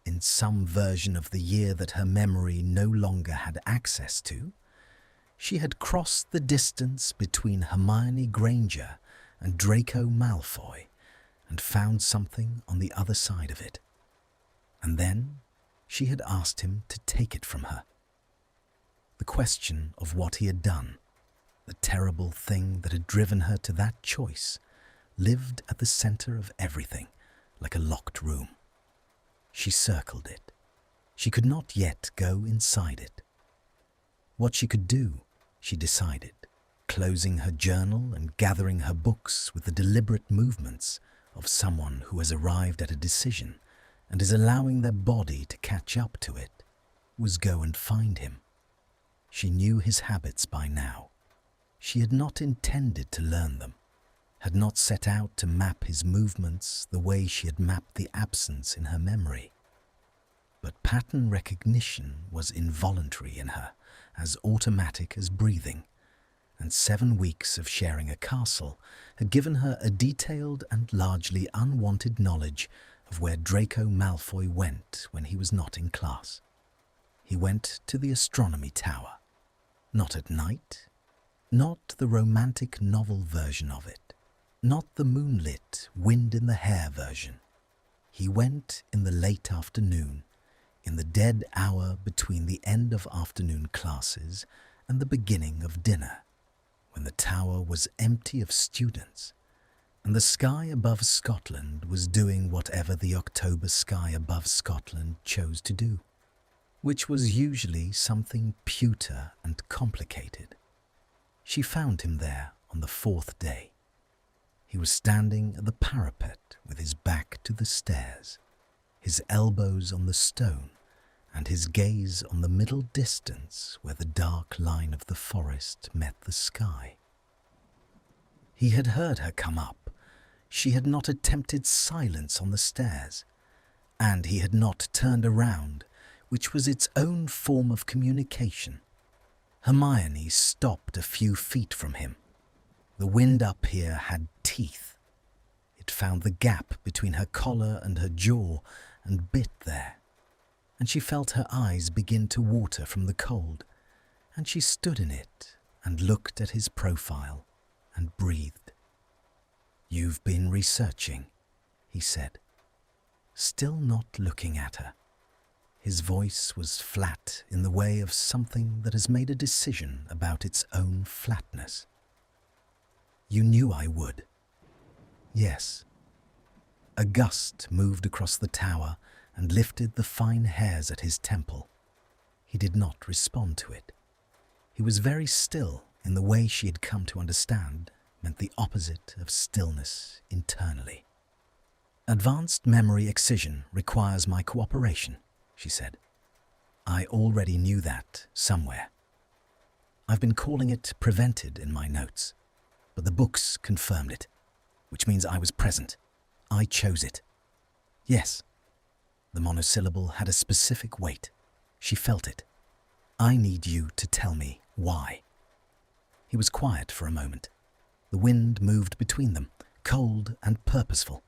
in some version of the year that her memory no longer had access to, she had crossed the distance between Hermione Granger and Draco Malfoy and found something on the other side of it. And then she had asked him to take it from her. The question of what he had done, the terrible thing that had driven her to that choice, lived at the center of everything, like a locked room. She circled it. She could not yet go inside it. What she could do, she decided, closing her journal and gathering her books with the deliberate movements of someone who has arrived at a decision and is allowing their body to catch up to it, was go and find him. She knew his habits by now. She had not intended to learn them, had not set out to map his movements the way she had mapped the absence in her memory. But pattern recognition was involuntary in her, as automatic as breathing, and 7 weeks of sharing a castle had given her a detailed and largely unwanted knowledge of where Draco Malfoy went when he was not in class. He went to the astronomy tower. Not at night, not the romantic novel version of it, not the moonlit, wind-in-the-hair version. He went in the late afternoon, in the dead hour between the end of afternoon classes and the beginning of dinner, when the tower was empty of students, and the sky above Scotland was doing whatever the October sky above Scotland chose to do, which was usually something pewter and complicated. She found him there on the fourth day. He was standing at the parapet with his back to the stairs, his elbows on the stone, and his gaze on the middle distance where the dark line of the forest met the sky. He had heard her come up. She had not attempted silence on the stairs, and he had not turned around, which was its own form of communication. Hermione stopped a few feet from him. The wind up here had teeth. It found the gap between her collar and her jaw and bit there, and she felt her eyes begin to water from the cold, and she stood in it and looked at his profile and breathed. "You've been researching," he said, still not looking at her. His voice was flat in the way of something that has made a decision about its own flatness. "You knew I would." "Yes." A gust moved across the tower and lifted the fine hairs at his temple. He did not respond to it. He was very still in the way she had come to understand meant the opposite of stillness internally. "Advanced memory excision requires my cooperation," she said. "I already knew that somewhere. I've been calling it prevented in my notes, but the books confirmed it, which means I was present. I chose it." "Yes." The monosyllable had a specific weight. She felt it. "I need you to tell me why." He was quiet for a moment. The wind moved between them, cold and purposeful.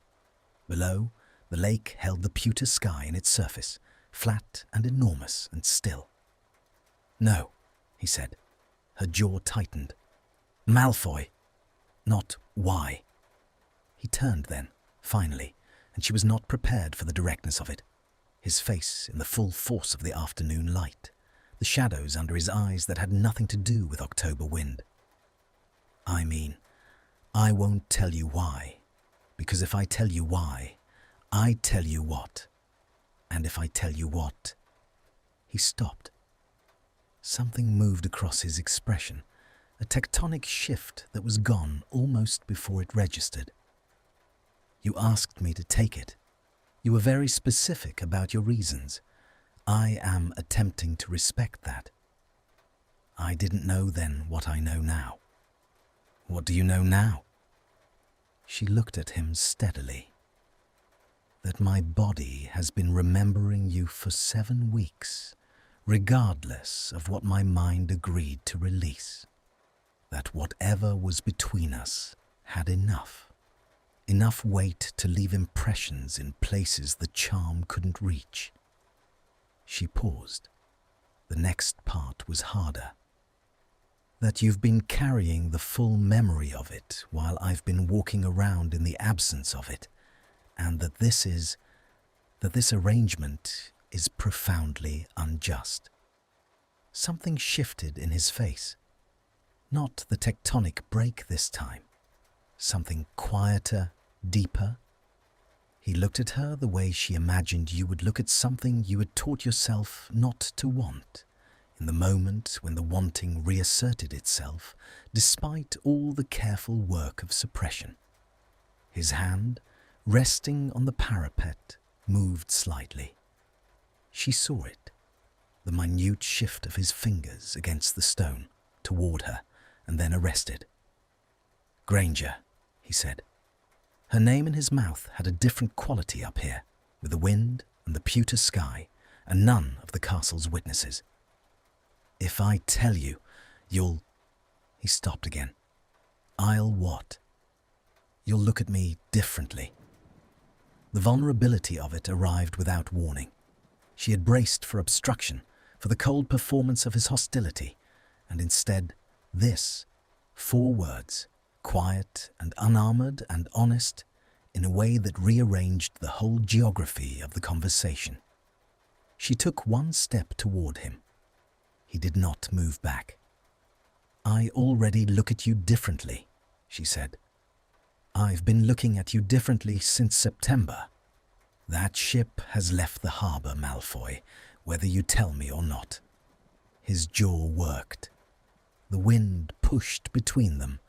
Below, the lake held the pewter sky in its surface, flat and enormous and still. "No," he said. Her jaw tightened. "Malfoy, not why." He turned then, finally, and she was not prepared for the directness of it. His face in the full force of the afternoon light, the shadows under his eyes that had nothing to do with October wind. "I mean, I won't tell you why, because if I tell you why, I tell you what. And if I tell you what..." He stopped. Something moved across his expression, a tectonic shift that was gone almost before it registered. "You asked me to take it. You were very specific about your reasons. I am attempting to respect that. I didn't know then what I know now." "What do you know now?" She looked at him steadily. "That my body has been remembering you for 7 weeks, regardless of what my mind agreed to release. That whatever was between us had enough weight to leave impressions in places the charm couldn't reach." She paused. The next part was harder. "That you've been carrying the full memory of it while I've been walking around in the absence of it, and that this arrangement is profoundly unjust." Something shifted in his face. Not the tectonic break this time. Something quieter, deeper. He looked at her the way she imagined you would look at something you had taught yourself not to want, in the moment when the wanting reasserted itself, despite all the careful work of suppression. His hand, resting on the parapet, moved slightly. She saw it, the minute shift of his fingers against the stone, toward her, and then arrested. "Granger," he said. Her name in his mouth had a different quality up here, with the wind and the pewter sky, and none of the castle's witnesses. "If I tell you, you'll..." He stopped again. "I'll what?" "You'll look at me differently." The vulnerability of it arrived without warning. She had braced for obstruction, for the cold performance of his hostility, and instead, this, 4 words, quiet and unarmored and honest, in a way that rearranged the whole geography of the conversation. She took 1 step toward him. He did not move back. "I already look at you differently," she said. "I've been looking at you differently since September. That ship has left the harbour, Malfoy, whether you tell me or not." His jaw worked. The wind pushed between them,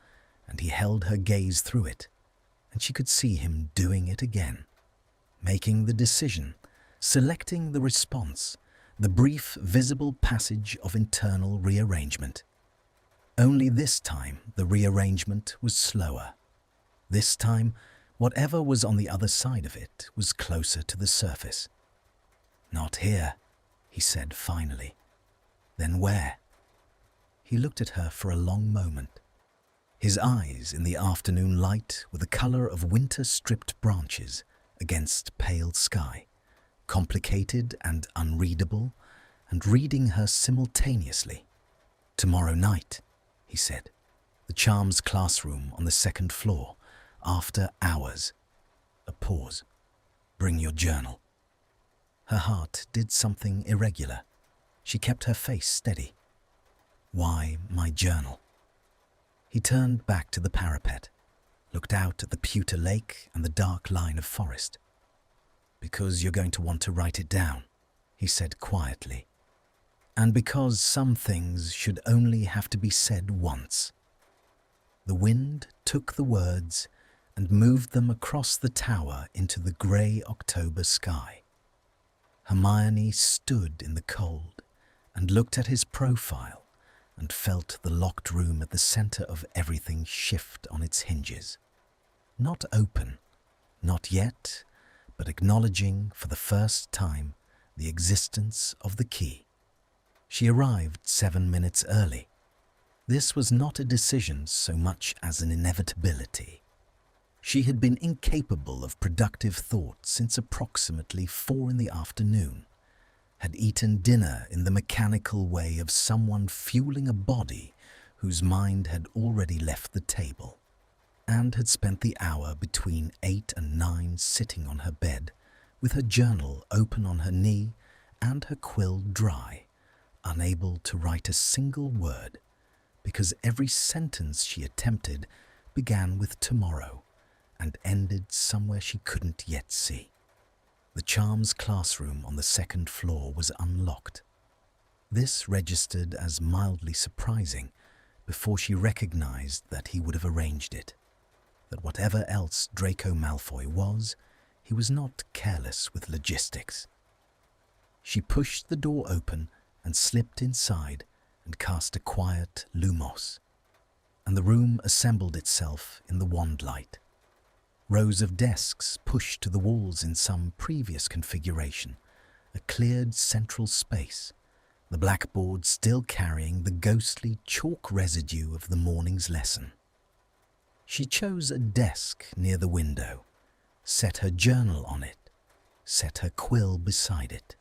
and he held her gaze through it, and she could see him doing it again, making the decision, selecting the response, the brief, visible passage of internal rearrangement. Only this time the rearrangement was slower. This time, whatever was on the other side of it was closer to the surface. "Not here," he said finally. "Then where?" He looked at her for a long moment. His eyes in the afternoon light were the color of winter-stripped branches against pale sky, complicated and unreadable, and reading her simultaneously. "Tomorrow night," he said. "The Charms classroom on the second floor, after hours." A pause. "Bring your journal." Her heart did something irregular. She kept her face steady. "Why my journal?" He turned back to the parapet, looked out at the pewter lake and the dark line of forest. "Because you're going to want to write it down," he said quietly. "And because some things should only have to be said once." The wind took the words and moved them across the tower into the grey October sky. Hermione stood in the cold and looked at his profile and felt the locked room at the centre of everything shift on its hinges. Not open, not yet, but acknowledging for the first time the existence of the key. She arrived 7 minutes early. This was not a decision so much as an inevitability. She had been incapable of productive thought since approximately 4 in the afternoon, had eaten dinner in the mechanical way of someone fueling a body whose mind had already left the table, and had spent the hour between 8 and 9 sitting on her bed, with her journal open on her knee and her quill dry, unable to write a single word, because every sentence she attempted began with tomorrow and ended somewhere she couldn't yet see. The Charms classroom on the second floor was unlocked. This registered as mildly surprising before she recognized that he would have arranged it, that whatever else Draco Malfoy was, he was not careless with logistics. She pushed the door open and slipped inside and cast a quiet lumos, and the room assembled itself in the wand light. Rows of desks pushed to the walls in some previous configuration, a cleared central space, the blackboard still carrying the ghostly chalk residue of the morning's lesson. She chose a desk near the window, set her journal on it, set her quill beside it,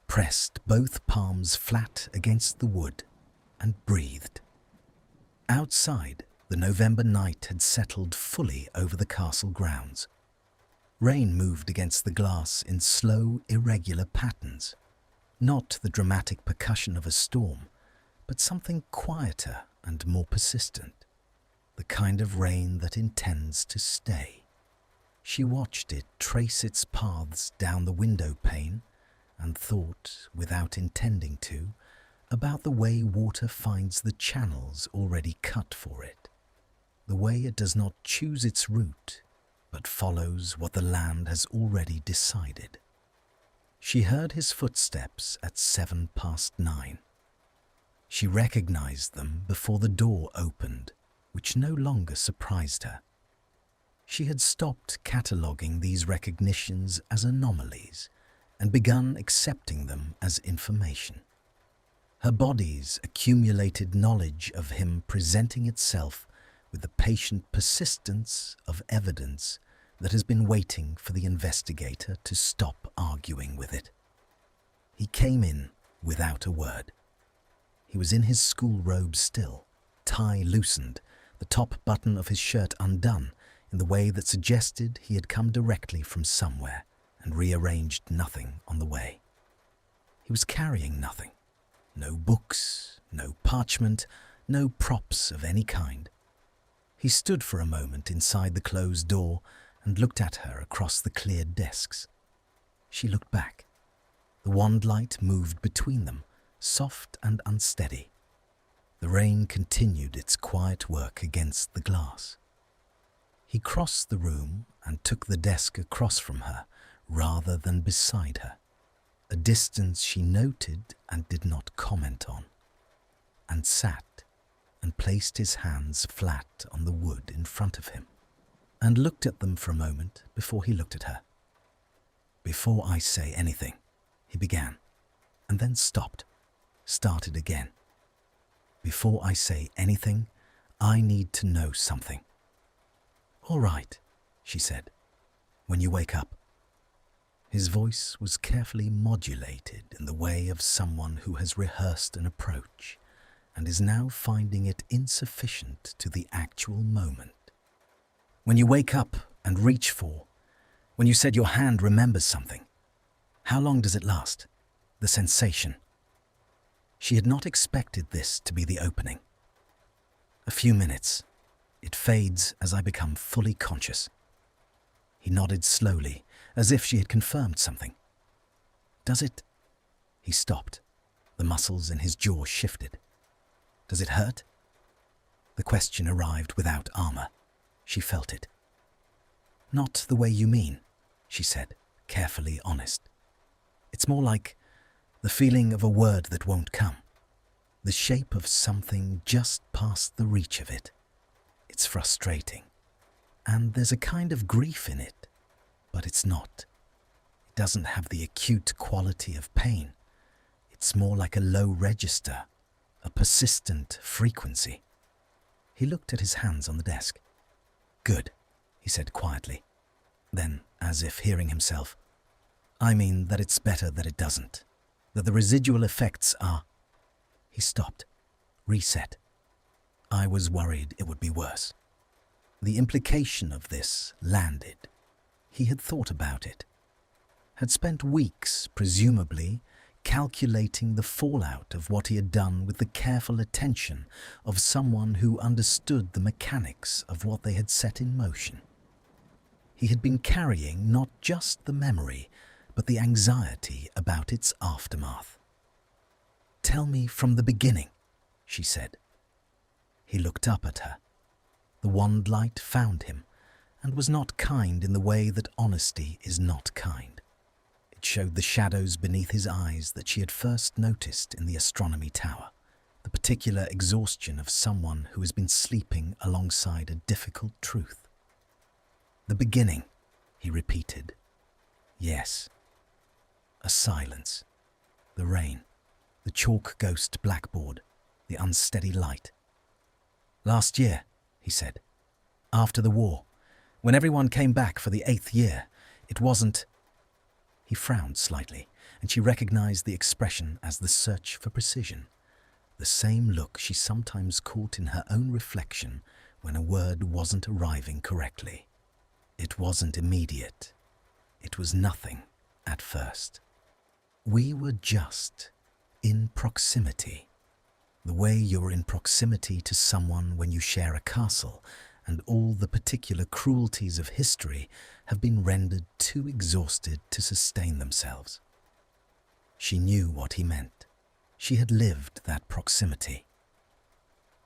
pressed both palms flat against the wood, and breathed. Outside, the November night had settled fully over the castle grounds. Rain moved against the glass in slow, irregular patterns. Not the dramatic percussion of a storm, but something quieter and more persistent. The kind of rain that intends to stay. She watched it trace its paths down the window pane and thought, without intending to, about the way water finds the channels already cut for it. The way it does not choose its route, but follows what the land has already decided. She heard his footsteps at 9:07. She recognized them before the door opened, which no longer surprised her. She had stopped cataloguing these recognitions as anomalies and begun accepting them as information. Her body's accumulated knowledge of him presenting itself with the patient persistence of evidence that has been waiting for the investigator to stop arguing with it. He came in without a word. He was in his school robe still, tie loosened, the top button of his shirt undone in the way that suggested he had come directly from somewhere and rearranged nothing on the way. He was carrying nothing. No books, no parchment, no props of any kind. He stood for a moment inside the closed door and looked at her across the cleared desks. She looked back. The wand light moved between them, soft and unsteady. The rain continued its quiet work against the glass. He crossed the room and took the desk across from her rather than beside her, a distance she noted and did not comment on, and sat and placed his hands flat on the wood in front of him, and looked at them for a moment before he looked at her. "Before I say anything," he began, and then stopped, started again. "Before I say anything, I need to know something." "All right," she said, "when you wake up." His voice was carefully modulated in the way of someone who has rehearsed an approach and is now finding it insufficient to the actual moment. "When you wake up and reach for, when you said your hand remembers something, how long does it last? The sensation." She had not expected this to be the opening. "A few minutes. It fades as I become fully conscious." He nodded slowly, as if she had confirmed something. "Does it—" He stopped. The muscles in his jaw shifted. "Does it hurt?" The question arrived without armor. She felt it. "Not the way you mean," she said, carefully honest. "It's more like the feeling of a word that won't come, the shape of something just past the reach of it. It's frustrating, and there's a kind of grief in it, but it's not. It doesn't have the acute quality of pain. It's more like a low register, a persistent frequency." He looked at his hands on the desk. "Good," he said quietly. Then, as if hearing himself, "I mean that it's better that it doesn't, that the residual effects are—" He stopped, reset. "I was worried it would be worse." The implication of this landed. He had thought about it, had spent weeks, presumably, calculating the fallout of what he had done with the careful attention of someone who understood the mechanics of what they had set in motion. He had been carrying not just the memory, but the anxiety about its aftermath. "Tell me from the beginning," she said. He looked up at her. The wand light found him, and was not kind in the way that honesty is not kind. It showed the shadows beneath his eyes that she had first noticed in the astronomy tower, the particular exhaustion of someone who has been sleeping alongside a difficult truth. "The beginning," he repeated. "Yes." A silence. The rain. The chalk ghost blackboard. The unsteady light. "Last year," he said. "After the war. When everyone came back for the 8th year. It wasn't—" He frowned slightly, and she recognized the expression as the search for precision, the same look she sometimes caught in her own reflection when a word wasn't arriving correctly. It wasn't immediate. It was nothing at first. "We were just in proximity, the way you're in proximity to someone when you share a castle, and all the particular cruelties of history have been rendered too exhausted to sustain themselves." She knew what he meant. She had lived that proximity.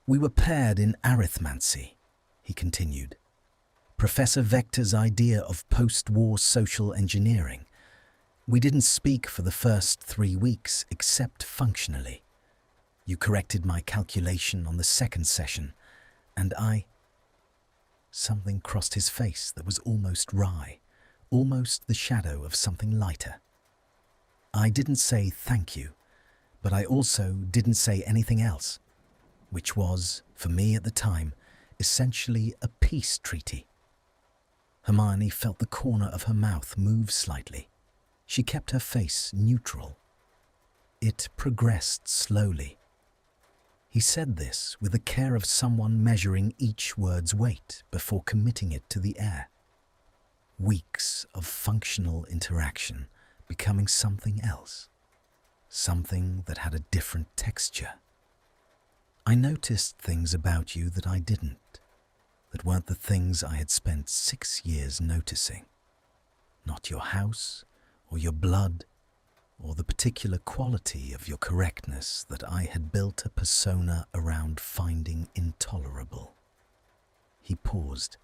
"We were paired in arithmancy," he continued. "Professor Vector's idea of post-war social engineering. We didn't speak for the first 3 weeks except functionally. You corrected my calculation on the second session, and Something crossed his face that was almost wry, almost the shadow of something lighter. "I didn't say thank you, but I also didn't say anything else, which was, for me at the time, essentially a peace treaty." Hermione felt the corner of her mouth move slightly. She kept her face neutral. It progressed slowly. He said this with the care of someone measuring each word's weight before committing it to the air. Weeks of functional interaction becoming something else, something that had a different texture. "I noticed things about you that I didn't, that weren't the things I had spent 6 years noticing. Not your house or your blood, or the particular quality of your correctness that I had built a persona around finding intolerable. He paused.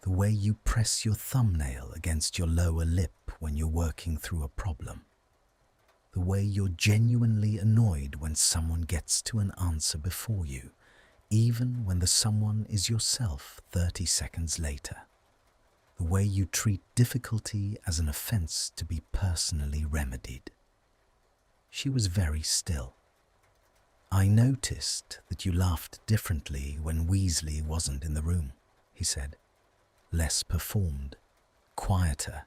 The way you press your thumbnail against your lower lip when you're working through a problem. The way you're genuinely annoyed when someone gets to an answer before you, even when the someone is yourself 30 seconds later. The way you treat difficulty as an offense to be personally remedied. She was very still. I noticed that you laughed differently when Weasley wasn't in the room, he said. Less performed, quieter.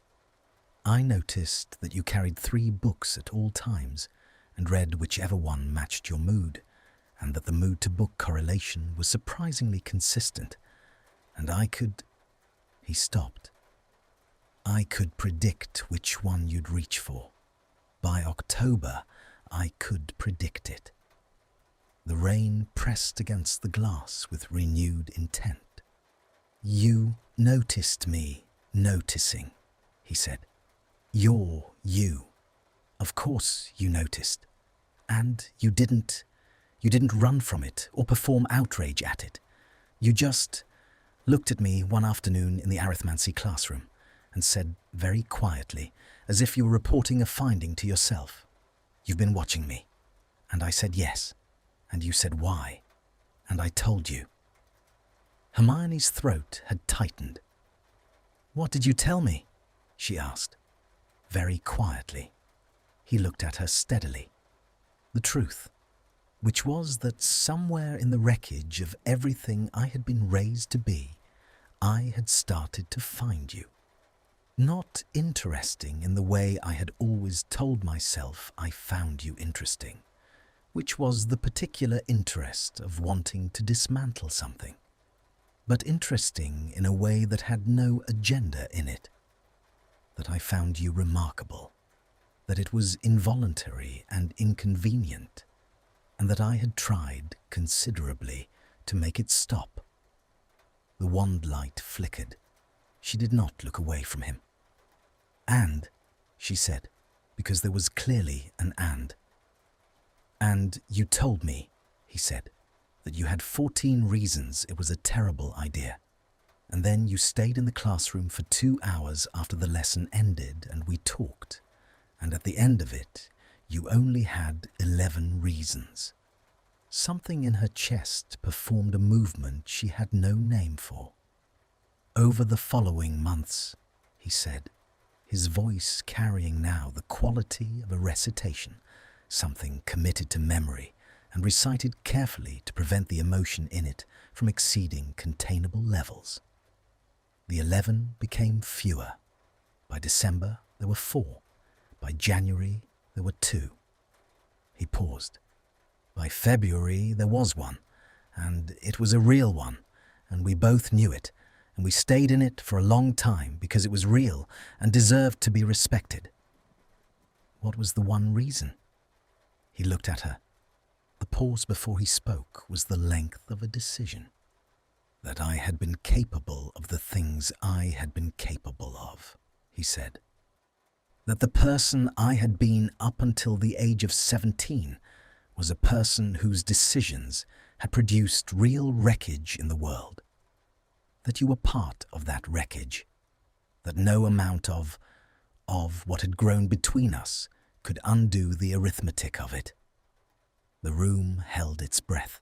I noticed that you carried 3 books at all times and read whichever one matched your mood, and that the mood-to-book correlation was surprisingly consistent, and I could... He stopped. I could predict which one you'd reach for. By October, I could predict it. The rain pressed against the glass with renewed intent. You noticed me noticing, he said. You're you. Of course you noticed. And you didn't run from it or perform outrage at it. You just looked at me one afternoon in the arithmancy classroom and said very quietly, as if you were reporting a finding to yourself, "You've been watching me." And I said yes. And you said why. And I told you. Hermione's throat had tightened. "What did you tell me?" she asked, very quietly. He looked at her steadily. The truth, which was that somewhere in the wreckage of everything I had been raised to be, I had started to find you. Not interesting in the way I had always told myself I found you interesting, which was the particular interest of wanting to dismantle something, but interesting in a way that had no agenda in it. That I found you remarkable, that it was involuntary and inconvenient, and that I had tried considerably to make it stop. The wand light flickered. She did not look away from him. "And," she said, because there was clearly an and. "And you told me," he said, "that you had 14 reasons it was a terrible idea. And then you stayed in the classroom for 2 hours after the lesson ended and we talked. And at the end of it, you only had 11 reasons." Something in her chest performed a movement she had no name for. "Over the following months," he said, his voice carrying now the quality of a recitation, something committed to memory and recited carefully to prevent the emotion in it from exceeding containable levels. The 11 became fewer. By December, there were 4. By January, there were 2. He paused. By February, there was 1, and it was a real one, and we both knew it, and we stayed in it for a long time because it was real and deserved to be respected. What was the one reason? He looked at her. The pause before he spoke was the length of a decision. That I had been capable of the things I had been capable of, he said. That the person I had been up until the age of 17 was a person whose decisions had produced real wreckage in the world. That you were part of that wreckage. That no amount of what had grown between us could undo the arithmetic of it. The room held its breath.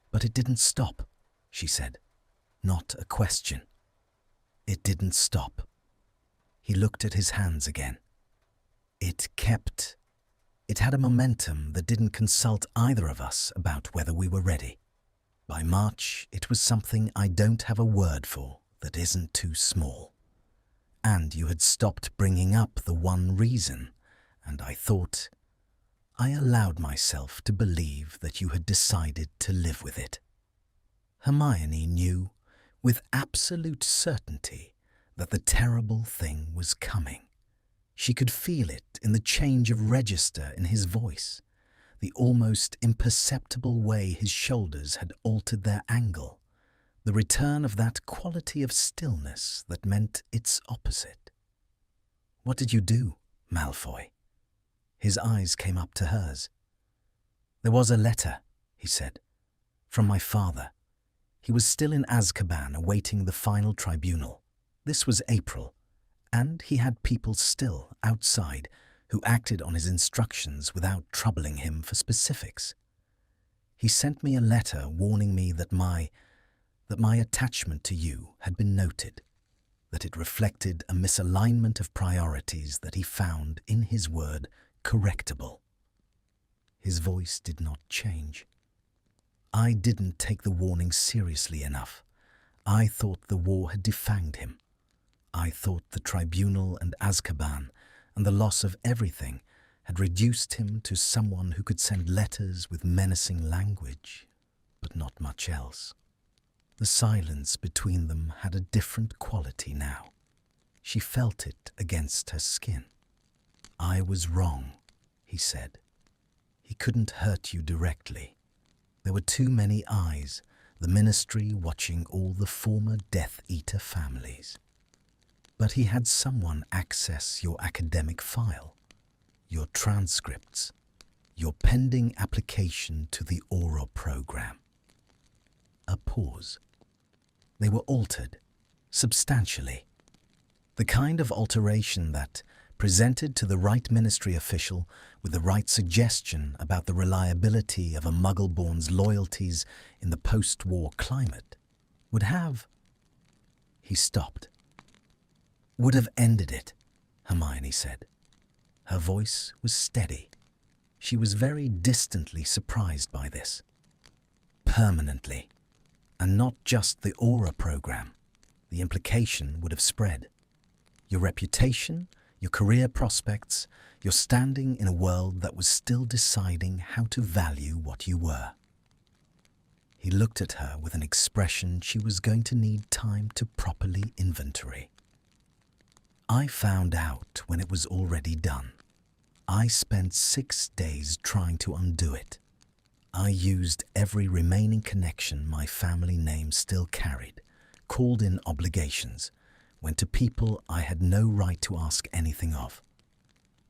"But it didn't stop," she said. Not a question. It didn't stop. He looked at his hands again. It had a momentum that didn't consult either of us about whether we were ready. By March, it was something I don't have a word for that isn't too small. And you had stopped bringing up the one reason, and I allowed myself to believe that you had decided to live with it. Hermione knew with absolute certainty that the terrible thing was coming. She could feel it in the change of register in his voice, the almost imperceptible way his shoulders had altered their angle, the return of that quality of stillness that meant its opposite. "What did you do, Malfoy?" His eyes came up to hers. "There was a letter," he said, "from my father. He was still in Azkaban awaiting the final tribunal. This was April, and he had people still outside who acted on his instructions without troubling him for specifics. He sent me a letter warning me that my attachment to you had been noted, that it reflected a misalignment of priorities that he found, in his word, correctable." His voice did not change. "I didn't take the warning seriously enough. I thought the war had defanged him. I thought the tribunal and Azkaban and the loss of everything had reduced him to someone who could send letters with menacing language, but not much else. The silence between them had a different quality now. She felt it against her skin. "I was wrong," he said. "He couldn't hurt you directly. There were too many eyes, the Ministry watching all the former Death Eater families. But he had someone access your academic file, your transcripts, your pending application to the Aura program." A pause. They were altered, substantially. The kind of alteration that, presented to the right ministry official with the right suggestion about the reliability of a Muggle-born's loyalties in the post-war climate, would have... He stopped. "Would have ended it," Hermione said. Her voice was steady. She was very distantly surprised by this. "Permanently. And not just the Aura program. The implication would have spread. Your reputation, your career prospects, your standing in a world that was still deciding how to value what you were." He looked at her with an expression she was going to need time to properly inventory. "I found out when it was already done. I spent 6 days trying to undo it. I used every remaining connection my family name still carried, called in obligations, went to people I had no right to ask anything of.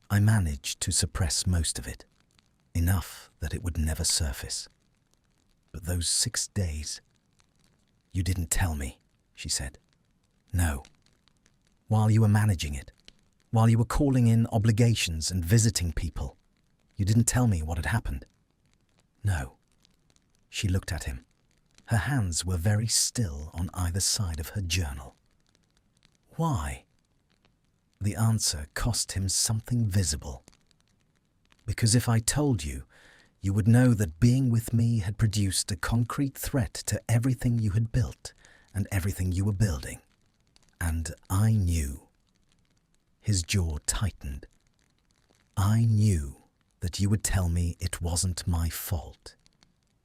I managed to suppress most of it, enough that it would never surface. But those 6 days..." "You didn't tell me," she said. "No. While you were managing it, while you were calling in obligations and visiting people, you didn't tell me what had happened." "No." She looked at him. Her hands were very still on either side of her journal. "Why?" The answer cost him something visible. "Because if I told you, you would know that being with me had produced a concrete threat to everything you had built and everything you were building. And I knew." His jaw tightened. "I knew that you would tell me it wasn't my fault.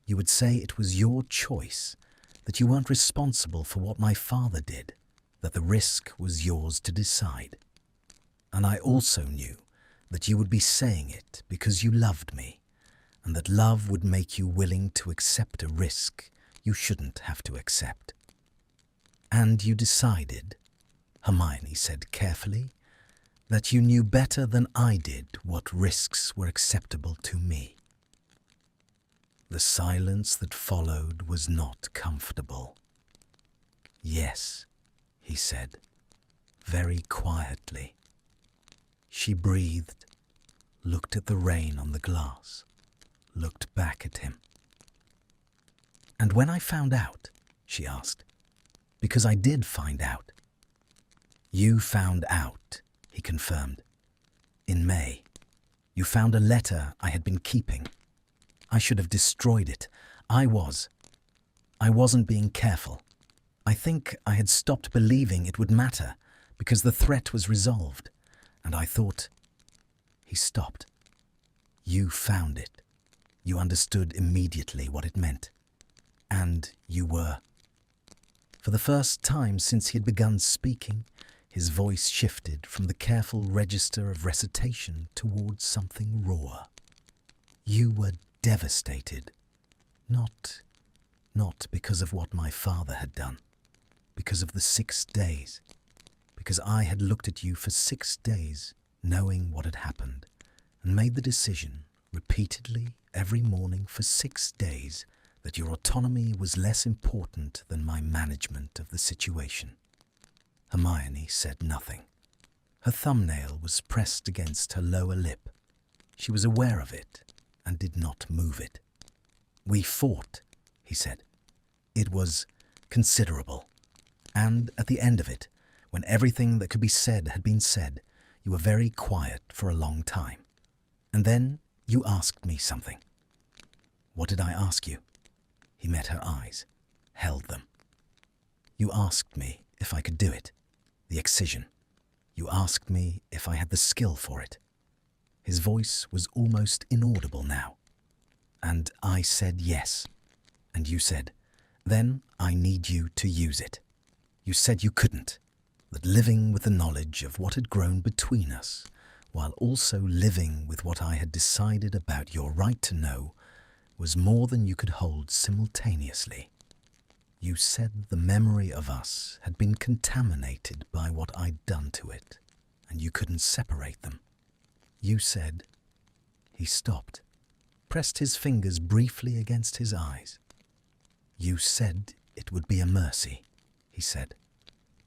You would say it was your choice, that you weren't responsible for what my father did, that the risk was yours to decide. And I also knew that you would be saying it because you loved me, and that love would make you willing to accept a risk you shouldn't have to accept. And you decided," Hermione said carefully, "that you knew better than I did what risks were acceptable to me." The silence that followed was not comfortable. "Yes," he said, very quietly. She breathed, looked at the rain on the glass, looked back at him. "And when I found out," she asked, "because I did find out." "You found out," he confirmed. "In May. You found a letter I had been keeping. I should have destroyed it. I wasn't being careful. I think I had stopped believing it would matter because the threat was resolved. And I thought..." He stopped. "You found it. You understood immediately what it meant. And you were..." For the first time since he had begun speaking, his voice shifted from the careful register of recitation towards something raw. "You were devastated. Not because of what my father had done. Because of the 6 days. Because I had looked at you for 6 days, knowing what had happened, and made the decision repeatedly every morning for 6 days that your autonomy was less important than my management of the situation. Hermione said nothing. Her thumbnail was pressed against her lower lip. She was aware of it and did not move it. "We fought," he said. "It was considerable. And at the end of it, when everything that could be said had been said, you were very quiet for a long time. And then you asked me something." "What did I ask you?" He met her eyes, held them. "You asked me if I could do it, the excision. You asked me if I had the skill for it." His voice was almost inaudible now. "And I said yes. And you said, 'Then I need you to use it.' You said you couldn't, that living with the knowledge of what had grown between us, while also living with what I had decided about your right to know, was more than you could hold simultaneously. You said the memory of us had been contaminated by what I'd done to it, and you couldn't separate them. You said—" He stopped, pressed his fingers briefly against his eyes. "You said it would be a mercy," he said,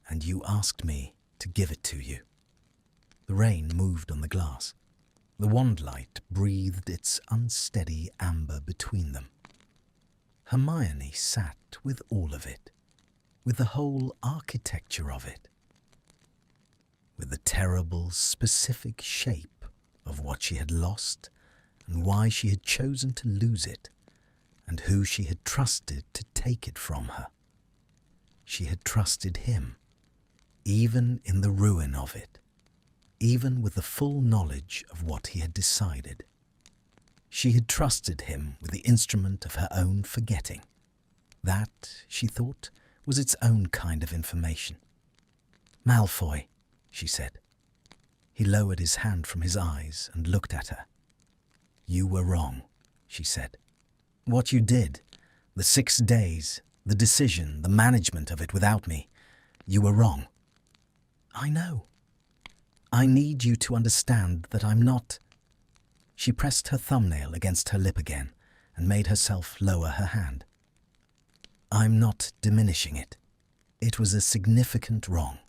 "and you asked me to give it to you." The rain moved on the glass. The wand light breathed its unsteady amber between them. Hermione sat with all of it, with the whole architecture of it, with the terrible, specific shape of what she had lost and why she had chosen to lose it, and who she had trusted to take it from her. She had trusted him, even in the ruin of it, even with the full knowledge of what he had decided. She had trusted him with the instrument of her own forgetting. That, she thought, was its own kind of information. "Malfoy," she said. He lowered his hand from his eyes and looked at her. "You were wrong," she said. "What you did, the 6 days, the decision, the management of it without me, you were wrong. I know. I need you to understand that I'm not—" She pressed her thumbnail against her lip again and made herself lower her hand. "I'm not diminishing it. It was a significant wrong.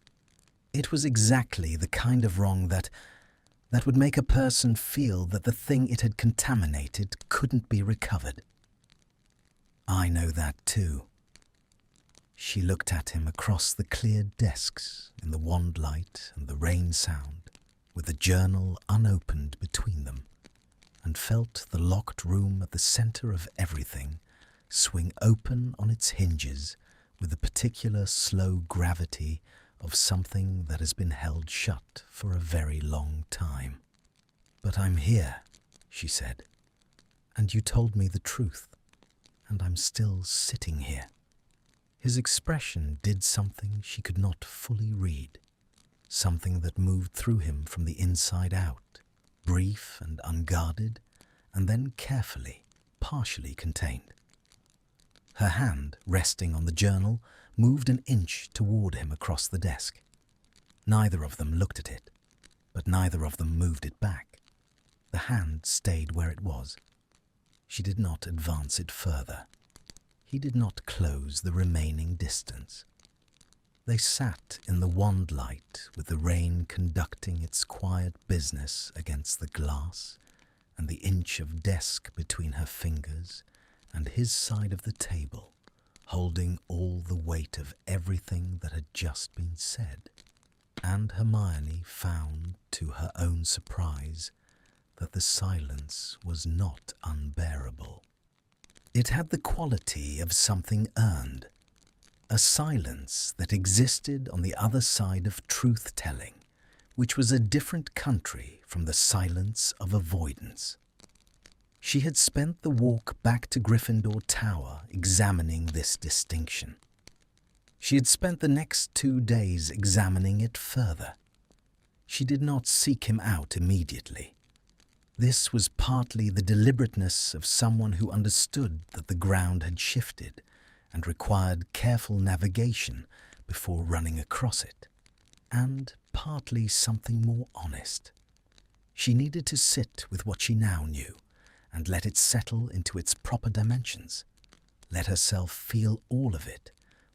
It was exactly the kind of wrong that would make a person feel that the thing it had contaminated couldn't be recovered. I know that too." She looked at him across the cleared desks in the wand light and the rain sound, with the journal unopened between them, and felt the locked room at the center of everything swing open on its hinges with the particular slow gravity of something that has been held shut for a very long time. "But I'm here," she said, "and you told me the truth, and I'm still sitting here." His expression did something she could not fully read, something that moved through him from the inside out, brief and unguarded, and then carefully, partially contained. Her hand, resting on the journal, moved an inch toward him across the desk. Neither of them looked at it, but neither of them moved it back. The hand stayed where it was. She did not advance it further. He did not close the remaining distance. They sat in the wand light with the rain conducting its quiet business against the glass and the inch of desk between her fingers and his side of the table, holding all the weight of everything that had just been said. And Hermione found, to her own surprise, that the silence was not unbearable. It had the quality of something earned, a silence that existed on the other side of truth-telling, which was a different country from the silence of avoidance. She had spent the walk back to Gryffindor Tower examining this distinction. She had spent the next 2 days examining it further. She did not seek him out immediately. This was partly the deliberateness of someone who understood that the ground had shifted and required careful navigation before running across it, and partly something more honest. She needed to sit with what she now knew and let it settle into its proper dimensions. Let herself feel all of it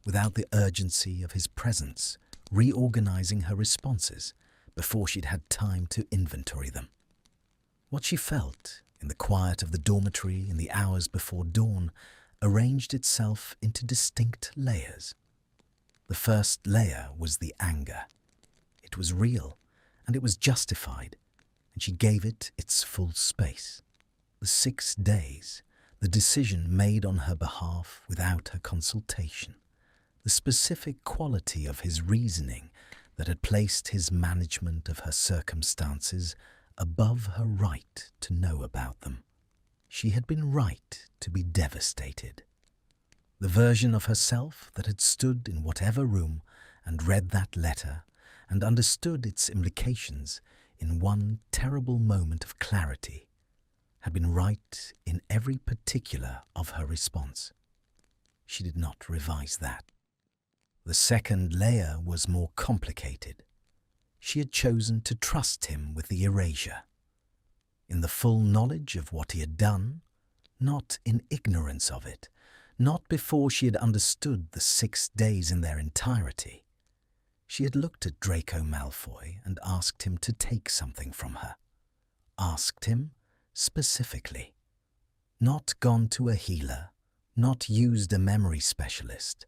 without the urgency of his presence, reorganizing her responses before she'd had time to inventory them. What she felt in the quiet of the dormitory in the hours before dawn arranged itself into distinct layers. The first layer was the anger. It was real, and it was justified, and she gave it its full space. The 6 days, the decision made on her behalf without her consultation, the specific quality of his reasoning that had placed his management of her circumstances above her right to know about them. She had been right to be devastated. The version of herself that had stood in whatever room and read that letter and understood its implications in one terrible moment of clarity had been right in every particular of her response. She did not revise that. The second layer was more complicated. She had chosen to trust him with the erasure. In the full knowledge of what he had done, not in ignorance of it, not before she had understood the 6 days in their entirety. She had looked at Draco Malfoy and asked him to take something from her. Asked him specifically. Not gone to a healer, not used a memory specialist,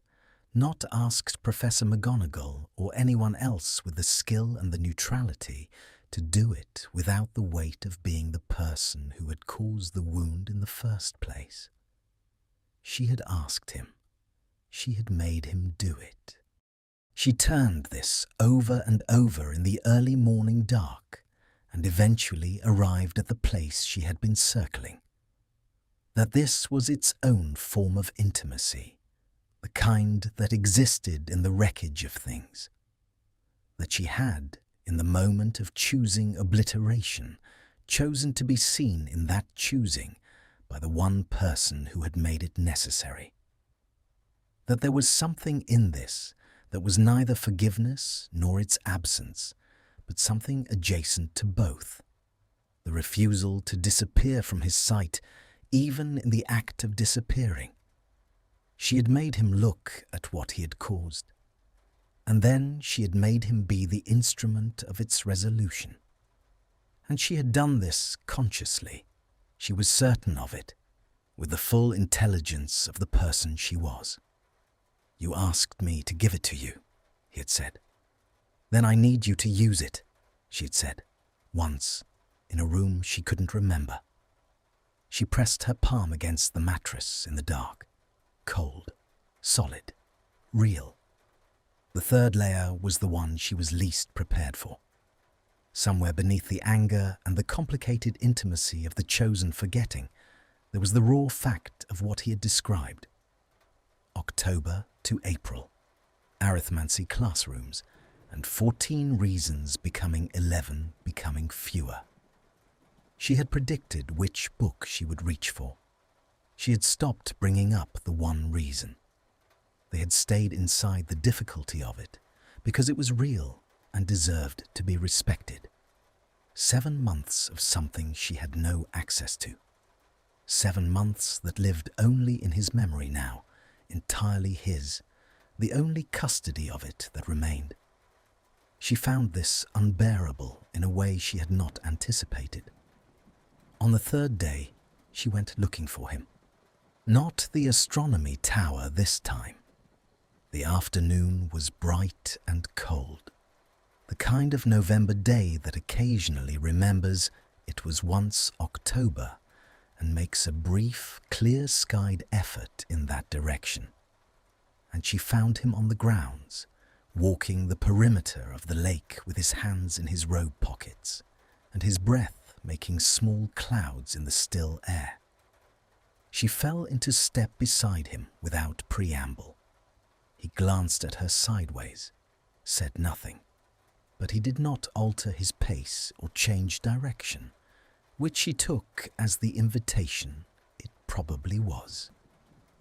not asked Professor McGonagall or anyone else with the skill and the neutrality to do it without the weight of being the person who had caused the wound in the first place. She had asked him. She had made him do it. She turned this over and over in the early morning dark and eventually arrived at the place she had been circling. That this was its own form of intimacy, the kind that existed in the wreckage of things. That she had, in the moment of choosing obliteration, chosen to be seen in that choosing by the one person who had made it necessary. That there was something in this that was neither forgiveness nor its absence, but something adjacent to both. The refusal to disappear from his sight, even in the act of disappearing. She had made him look at what he had caused, and then she had made him be the instrument of its resolution. And she had done this consciously. She was certain of it, with the full intelligence of the person she was. "You asked me to give it to you," he had said. "Then I need you to use it," she had said, once, in a room she couldn't remember. She pressed her palm against the mattress in the dark. Cold, solid, real. The third layer was the one she was least prepared for. Somewhere beneath the anger and the complicated intimacy of the chosen forgetting, there was the raw fact of what he had described. October to April, arithmancy classrooms, and 14 reasons becoming 11, becoming fewer. She had predicted which book she would reach for. She had stopped bringing up the one reason. They had stayed inside the difficulty of it because it was real and deserved to be respected. 7 months of something she had no access to. 7 months that lived only in his memory now, entirely his, the only custody of it that remained. She found this unbearable in a way she had not anticipated. On the third day, she went looking for him. Not the astronomy tower this time. The afternoon was bright and cold. The kind of November day that occasionally remembers it was once October and makes a brief, clear-skied effort in that direction. And she found him on the grounds, walking the perimeter of the lake with his hands in his robe pockets, and his breath making small clouds in the still air. She fell into step beside him without preamble. He glanced at her sideways, said nothing, but he did not alter his pace or change direction, which she took as the invitation it probably was.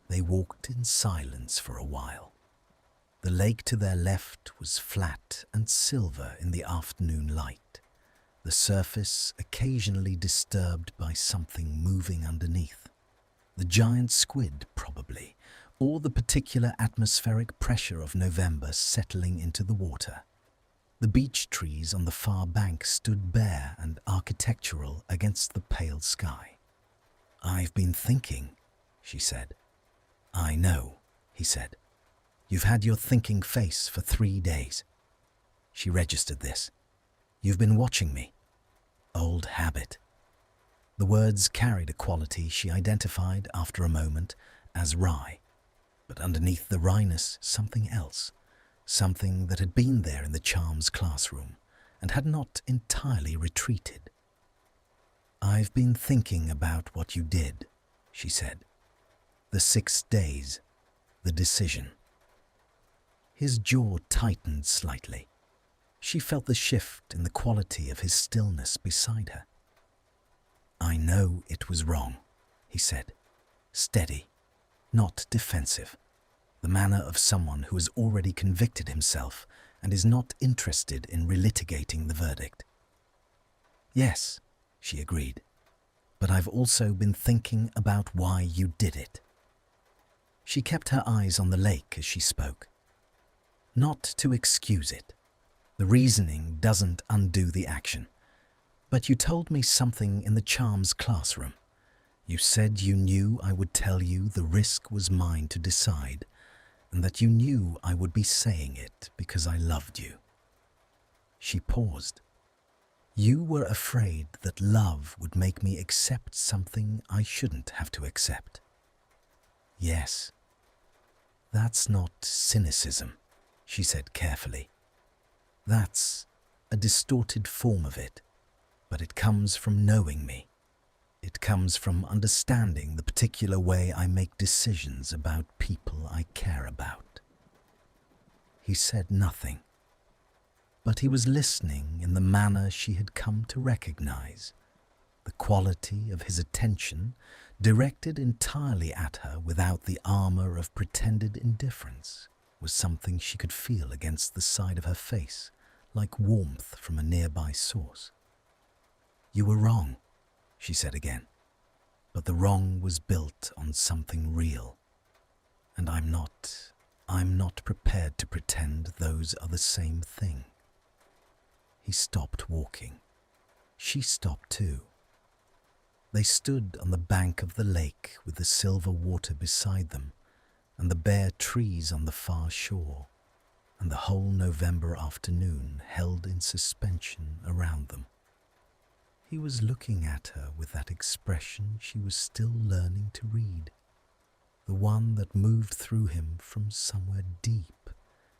They walked in silence for a while. The lake to their left was flat and silver in the afternoon light, the surface occasionally disturbed by something moving underneath. The giant squid, probably, or the particular atmospheric pressure of November settling into the water. The beech trees on the far bank stood bare and architectural against the pale sky. "I've been thinking," she said. "I know," he said. "You've had your thinking face for 3 days." She registered this. "You've been watching me." Old habit. The words carried a quality she identified after a moment as wry, but underneath the wryness something else, something that had been there in the charms classroom and had not entirely retreated. "I've been thinking about what you did," she said. "The 6 days, the decision." His jaw tightened slightly. She felt the shift in the quality of his stillness beside her. "I know it was wrong," he said, steady, not defensive, the manner of someone who has already convicted himself and is not interested in relitigating the verdict. "Yes," she agreed, "but I've also been thinking about why you did it." She kept her eyes on the lake as she spoke. "Not to excuse it. The reasoning doesn't undo the action. But you told me something in the charms classroom. You said you knew I would tell you the risk was mine to decide, and that you knew I would be saying it because I loved you." She paused. "You were afraid that love would make me accept something I shouldn't have to accept." "Yes." "That's not cynicism," she said carefully. "That's a distorted form of it, but it comes from knowing me. It comes from understanding the particular way I make decisions about people I care about." He said nothing, but he was listening in the manner she had come to recognize. The quality of his attention, directed entirely at her without the armor of pretended indifference, was something she could feel against the side of her face, like warmth from a nearby source. "You were wrong," she said again, "but the wrong was built on something real, and I'm not prepared to pretend those are the same thing." He stopped walking. She stopped too. They stood on the bank of the lake with the silver water beside them, and the bare trees on the far shore, and the whole November afternoon held in suspension around them. He was looking at her with that expression she was still learning to read, the one that moved through him from somewhere deep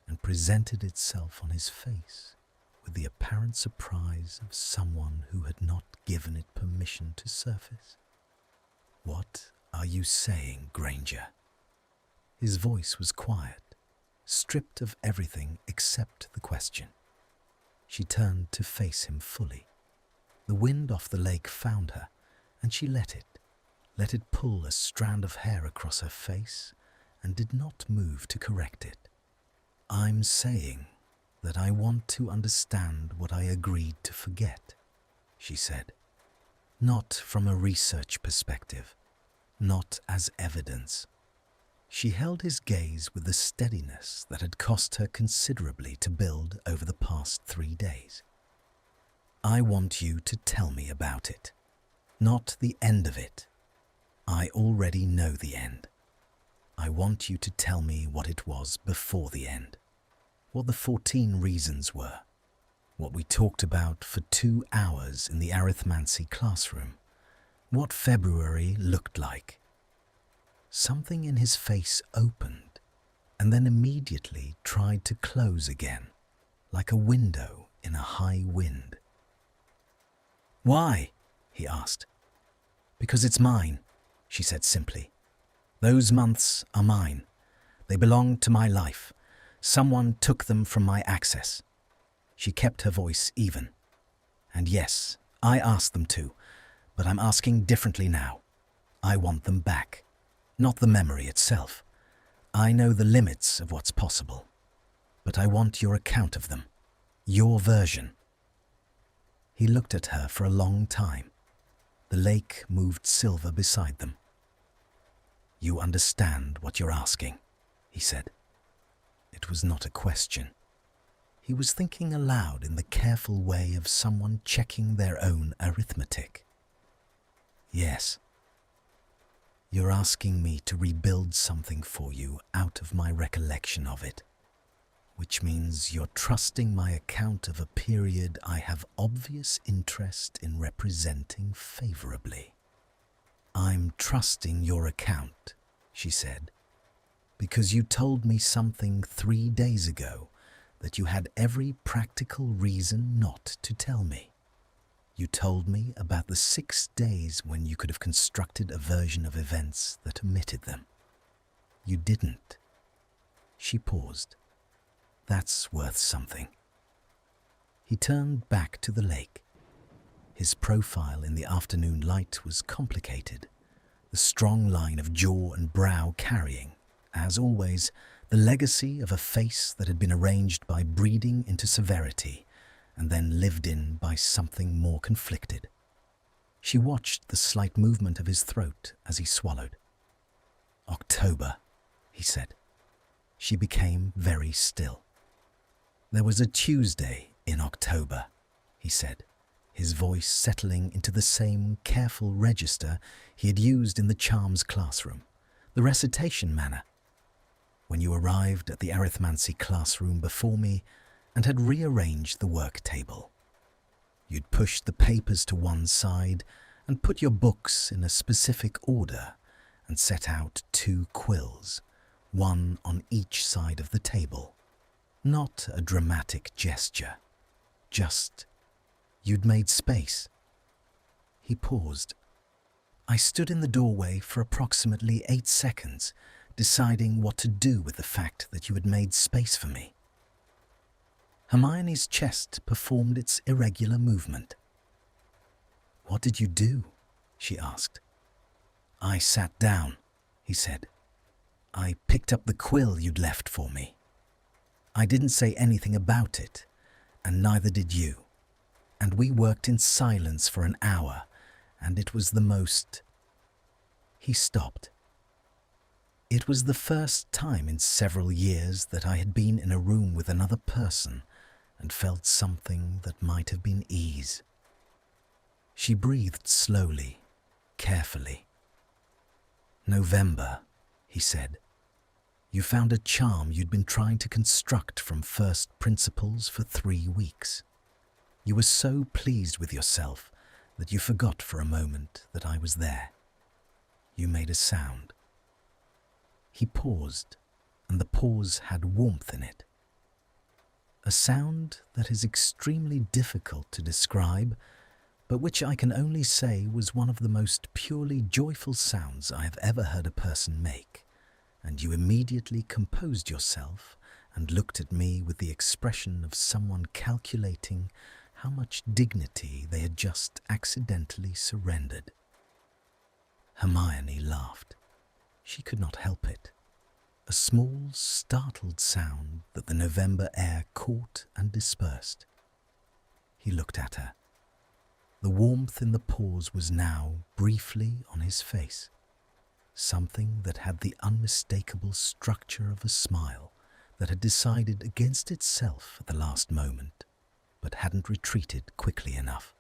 and presented itself on his face with the apparent surprise of someone who had not given it permission to surface. "What are you saying, Granger?" His voice was quiet, stripped of everything except the question. She turned to face him fully. The wind off the lake found her, and she let it pull a strand of hair across her face, and did not move to correct it. "I'm saying that I want to understand what I agreed to forget," she said. "Not from a research perspective, not as evidence." She held his gaze with the steadiness that had cost her considerably to build over the past 3 days. "I want you to tell me about it, not the end of it. I already know the end. I want you to tell me what it was before the end, what the 14 reasons were, what we talked about for 2 hours in the arithmancy classroom, what February looked like." Something in his face opened and then immediately tried to close again, like a window in a high wind. "Why?" he asked. "Because it's mine," she said simply. "Those months are mine. They belong to my life. Someone took them from my access." She kept her voice even. "And yes, I asked them to, but I'm asking differently now. I want them back. Not the memory itself. I know the limits of what's possible, but I want your account of them, your version." He looked at her for a long time. The lake moved silver beside them. "You understand what you're asking," he said. It was not a question. He was thinking aloud in the careful way of someone checking their own arithmetic. "Yes. You're asking me to rebuild something for you out of my recollection of it, which means you're trusting my account of a period I have obvious interest in representing favorably." "I'm trusting your account," she said, "because you told me something 3 days ago that you had every practical reason not to tell me. You told me about the 6 days when you could have constructed a version of events that omitted them. You didn't." She paused. "That's worth something." He turned back to the lake. His profile in the afternoon light was complicated, the strong line of jaw and brow carrying, as always, the legacy of a face that had been arranged by breeding into severity and then lived in by something more conflicted. She watched the slight movement of his throat as he swallowed. "October," he said. She became very still. "There was a Tuesday in October," he said, his voice settling into the same careful register he had used in the charms classroom, the recitation manner, "when you arrived at the arithmancy classroom before me and had rearranged the work table. You'd pushed the papers to one side and put your books in a specific order and set out 2 quills, one on each side of the table. Not a dramatic gesture, just you'd made space." He paused. "I stood in the doorway for approximately 8 seconds, deciding what to do with the fact that you had made space for me." Hermione's chest performed its irregular movement. "What did you do?" she asked. "I sat down," he said. "I picked up the quill you'd left for me. I didn't say anything about it, and neither did you. And we worked in silence for an hour, and it was the most..." He stopped. "It was the first time in several years that I had been in a room with another person and felt something that might have been ease." She breathed slowly, carefully. "November," he said. "You found a charm you'd been trying to construct from first principles for 3 weeks. You were so pleased with yourself that you forgot for a moment that I was there. You made a sound." He paused, and the pause had warmth in it. A sound that is extremely difficult to describe, but which I can only say was one of the most purely joyful sounds I have ever heard a person make, and you immediately composed yourself and looked at me with the expression of someone calculating how much dignity they had just accidentally surrendered. Hermione laughed. She could not help it. A small, startled sound that the November air caught and dispersed. He looked at her. The warmth in the pause was now briefly on his face, something that had the unmistakable structure of a smile that had decided against itself at the last moment, but hadn't retreated quickly enough.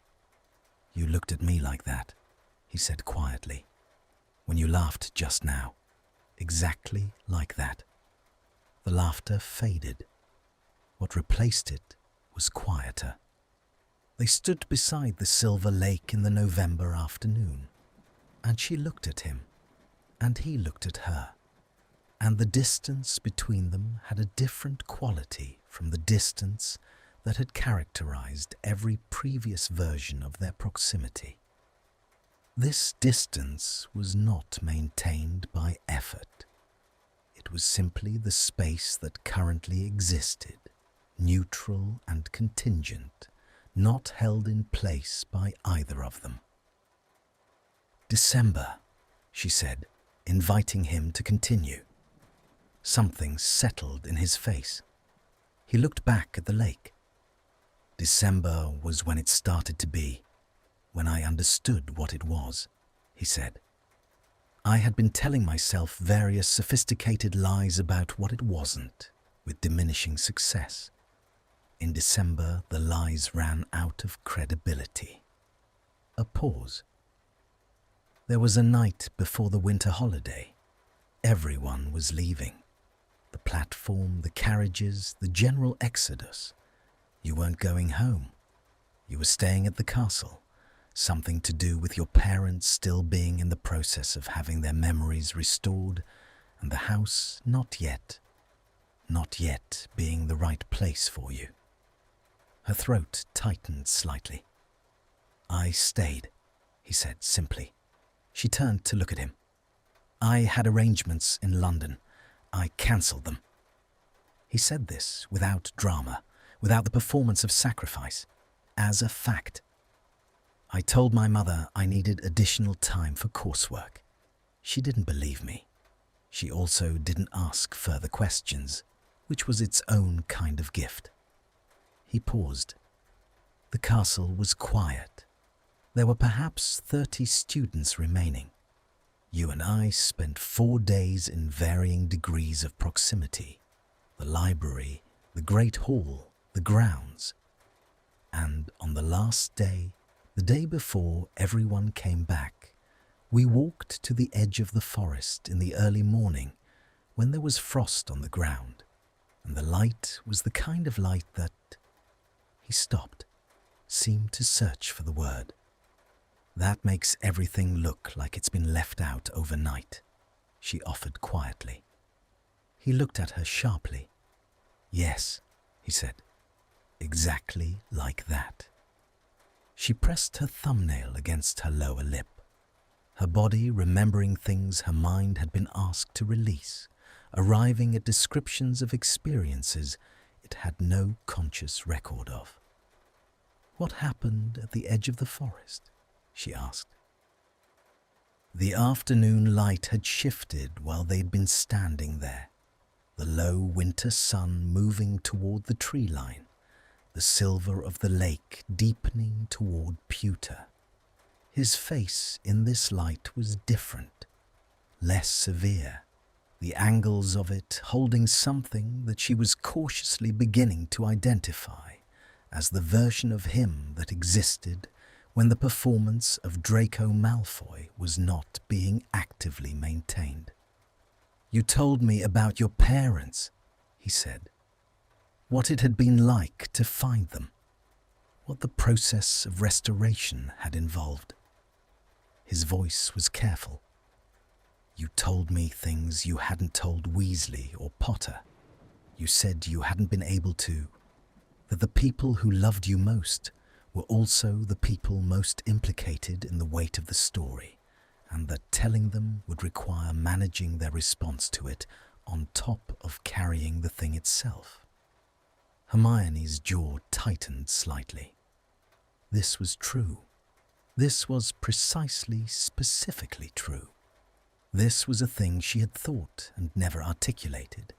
"You looked at me like that," he said quietly, "when you laughed just now. Exactly like that." The laughter faded. What replaced it was quieter. They stood beside the silver lake in the November afternoon, and she looked at him, and he looked at her, and the distance between them had a different quality from the distance that had characterized every previous version of their proximity. This distance was not maintained by effort. It was simply the space that currently existed, neutral and contingent, not held in place by either of them. "December," she said, inviting him to continue. Something settled in his face. He looked back at the lake. December was when it started to be, when I understood what it was, he said. I had been telling myself various sophisticated lies about what it wasn't, with diminishing success. In December, the lies ran out of credibility. A pause. There was a night before the winter holiday. Everyone was leaving. The platform, the carriages, the general exodus. You weren't going home. You were staying at the castle, something to do with your parents still being in the process of having their memories restored, and the house not yet being the right place for you. Her throat tightened slightly. I stayed, he said simply. She turned to look at him. I had arrangements in London. I cancelled them. He said this without drama, without the performance of sacrifice, as a fact. I told my mother I needed additional time for coursework. She didn't believe me. She also didn't ask further questions, which was its own kind of gift. He paused. The castle was quiet. There were perhaps 30 students remaining. You and I spent 4 days in varying degrees of proximity. The library, the great hall, the grounds. And on the last day, the day before everyone came back, we walked to the edge of the forest in the early morning when there was frost on the ground, and the light was the kind of light that... He stopped, seemed to search for the word. That makes everything look like it's been left out overnight, she offered quietly. He looked at her sharply. Yes, he said, exactly like that. She pressed her thumbnail against her lower lip, her body remembering things her mind had been asked to release, arriving at descriptions of experiences it had no conscious record of. What happened at the edge of the forest? She asked. The afternoon light had shifted while they'd been standing there, the low winter sun moving toward the tree line, the silver of the lake deepening toward pewter. His face in this light was different, less severe, the angles of it holding something that she was cautiously beginning to identify as the version of him that existed when the performance of Draco Malfoy was not being actively maintained. You told me about your parents, he said. What it had been like to find them. What the process of restoration had involved. His voice was careful. You told me things you hadn't told Weasley or Potter. You said you hadn't been able to. That the people who loved you most were also the people most implicated in the weight of the story, and that telling them would require managing their response to it on top of carrying the thing itself. Hermione's jaw tightened slightly. This was true. This was precisely, specifically true. This was a thing she had thought and never articulated,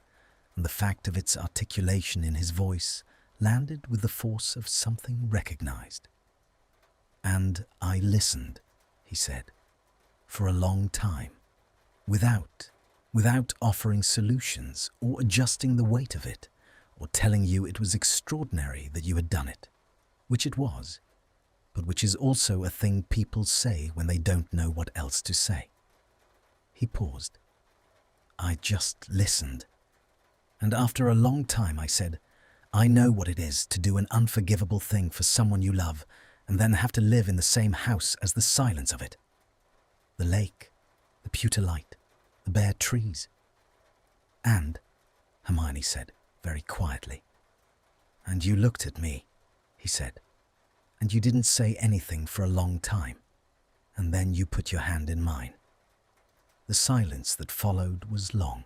and the fact of its articulation in his voice landed with the force of something recognized. And I listened, he said, for a long time, without offering solutions or adjusting the weight of it, or telling you it was extraordinary that you had done it, which it was, but which is also a thing people say when they don't know what else to say. He paused. I just listened. And after a long time I said, I know what it is to do an unforgivable thing for someone you love and then have to live in the same house as the silence of it. The lake, the pewter light, the bare trees. And, Hermione said, very quietly, and you looked at me, he said, and you didn't say anything for a long time, and then you put your hand in mine. The silence that followed was long.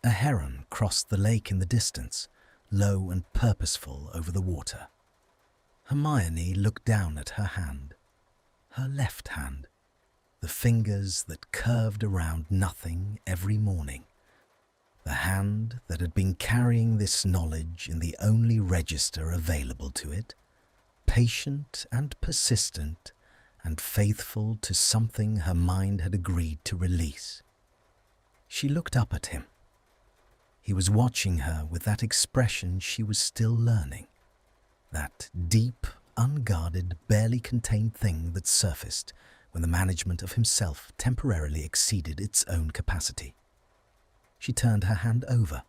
A heron crossed the lake in the distance, low and purposeful over the water. Hermione looked down at her hand, her left hand, the fingers that curved around nothing every morning, The hand that had been carrying this knowledge in the only register available to it, patient and persistent and faithful to something her mind had agreed to release. She looked up at him. He was watching her with that expression she was still learning, that deep, unguarded, barely contained thing that surfaced when the management of himself temporarily exceeded its own capacity. She turned her hand over,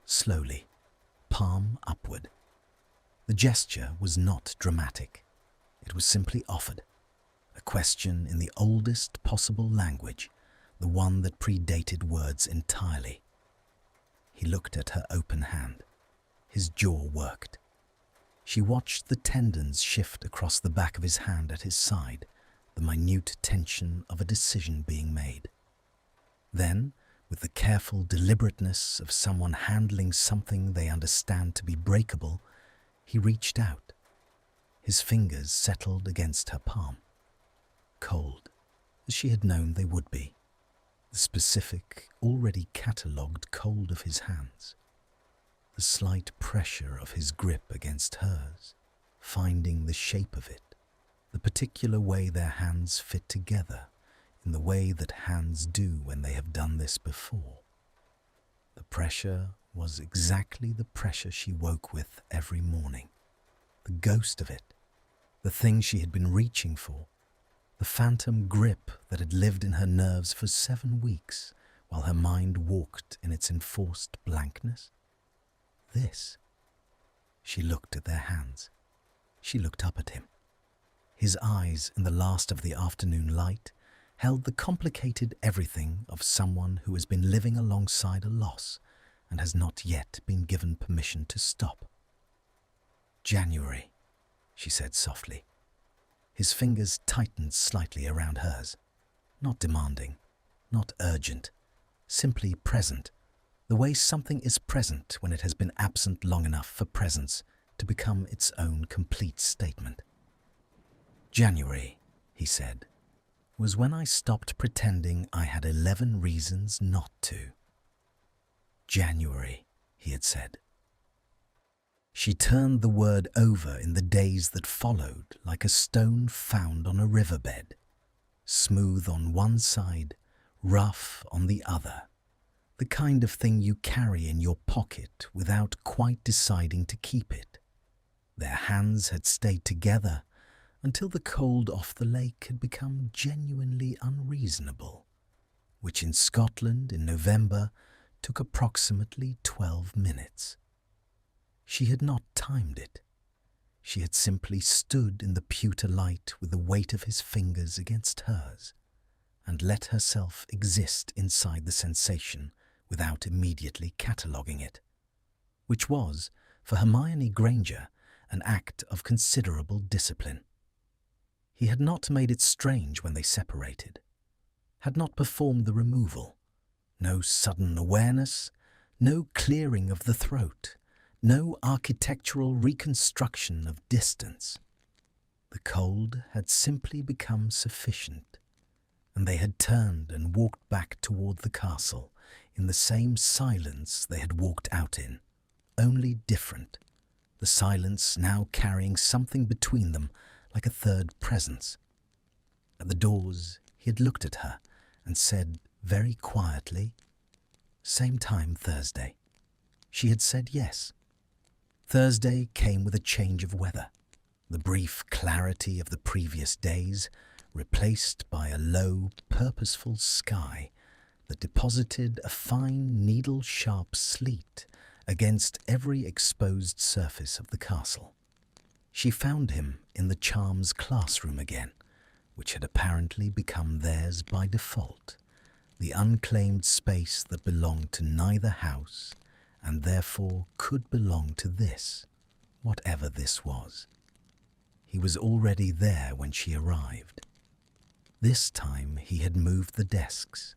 slowly, palm upward. The gesture was not dramatic. It was simply offered, a question in the oldest possible language, the one that predated words entirely. He looked at her open hand. His jaw worked. She watched the tendons shift across the back of his hand at his side, the minute tension of a decision being made. Then, with the careful deliberateness of someone handling something they understand to be breakable, he reached out. His fingers settled against her palm. Cold, as she had known they would be. The specific, already catalogued cold of his hands. The slight pressure of his grip against hers, finding the shape of it, the particular way their hands fit together, in the way that hands do when they have done this before. The pressure was exactly the pressure she woke with every morning. The ghost of it, the thing she had been reaching for, the phantom grip that had lived in her nerves for 7 weeks while her mind walked in its enforced blankness. This. She looked at their hands. She looked up at him. His eyes, in the last of the afternoon light, held the complicated everything of someone who has been living alongside a loss and has not yet been given permission to stop. "January," she said softly. His fingers tightened slightly around hers, not demanding, not urgent, simply present, the way something is present when it has been absent long enough for presence to become its own complete statement. "January," he said, "was when I stopped pretending I had 11 reasons not to." "January," he had said. She turned the word over in the days that followed like a stone found on a riverbed, smooth on one side, rough on the other, the kind of thing you carry in your pocket without quite deciding to keep it. Their hands had stayed together until the cold off the lake had become genuinely unreasonable, which in Scotland in November took approximately 12 minutes. She had not timed it. She had simply stood in the pewter light with the weight of his fingers against hers and let herself exist inside the sensation without immediately cataloguing it, which was, for Hermione Granger, an act of considerable discipline. He had not made it strange when they separated, had not performed the removal, no sudden awareness, no clearing of the throat, no architectural reconstruction of distance. The cold had simply become sufficient, and they had turned and walked back toward the castle in the same silence they had walked out in, only different, the silence now carrying something between them like a third presence. At the doors, he had looked at her and said very quietly, "Same time Thursday." She had said yes. Thursday came with a change of weather, the brief clarity of the previous days replaced by a low, purposeful sky that deposited a fine, needle-sharp sleet against every exposed surface of the castle. She found him in the charms classroom again, which had apparently become theirs by default, the unclaimed space that belonged to neither house and therefore could belong to this, whatever this was. He was already there when she arrived. This time he had moved the desks,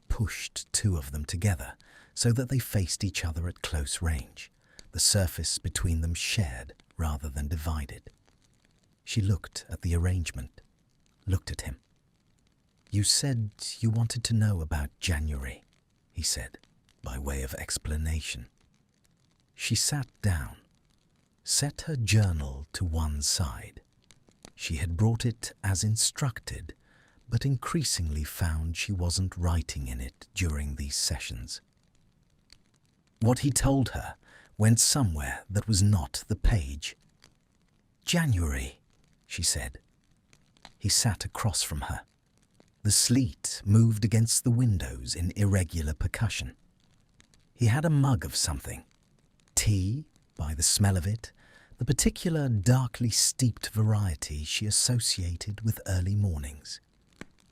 pushed 2 of them together so that they faced each other at close range, the surface between them shared rather than divided. She looked at the arrangement, looked at him. "You said you wanted to know about January," he said. by way of explanation. She sat down, set her journal to one side. She had brought it as instructed, but increasingly found she wasn't writing in it during these sessions. What he told her went somewhere that was not the page. "January," she said. He sat across from her. The sleet moved against the windows in irregular percussion. He had a mug of something. Tea, by the smell of it, the particular darkly steeped variety she associated with early mornings.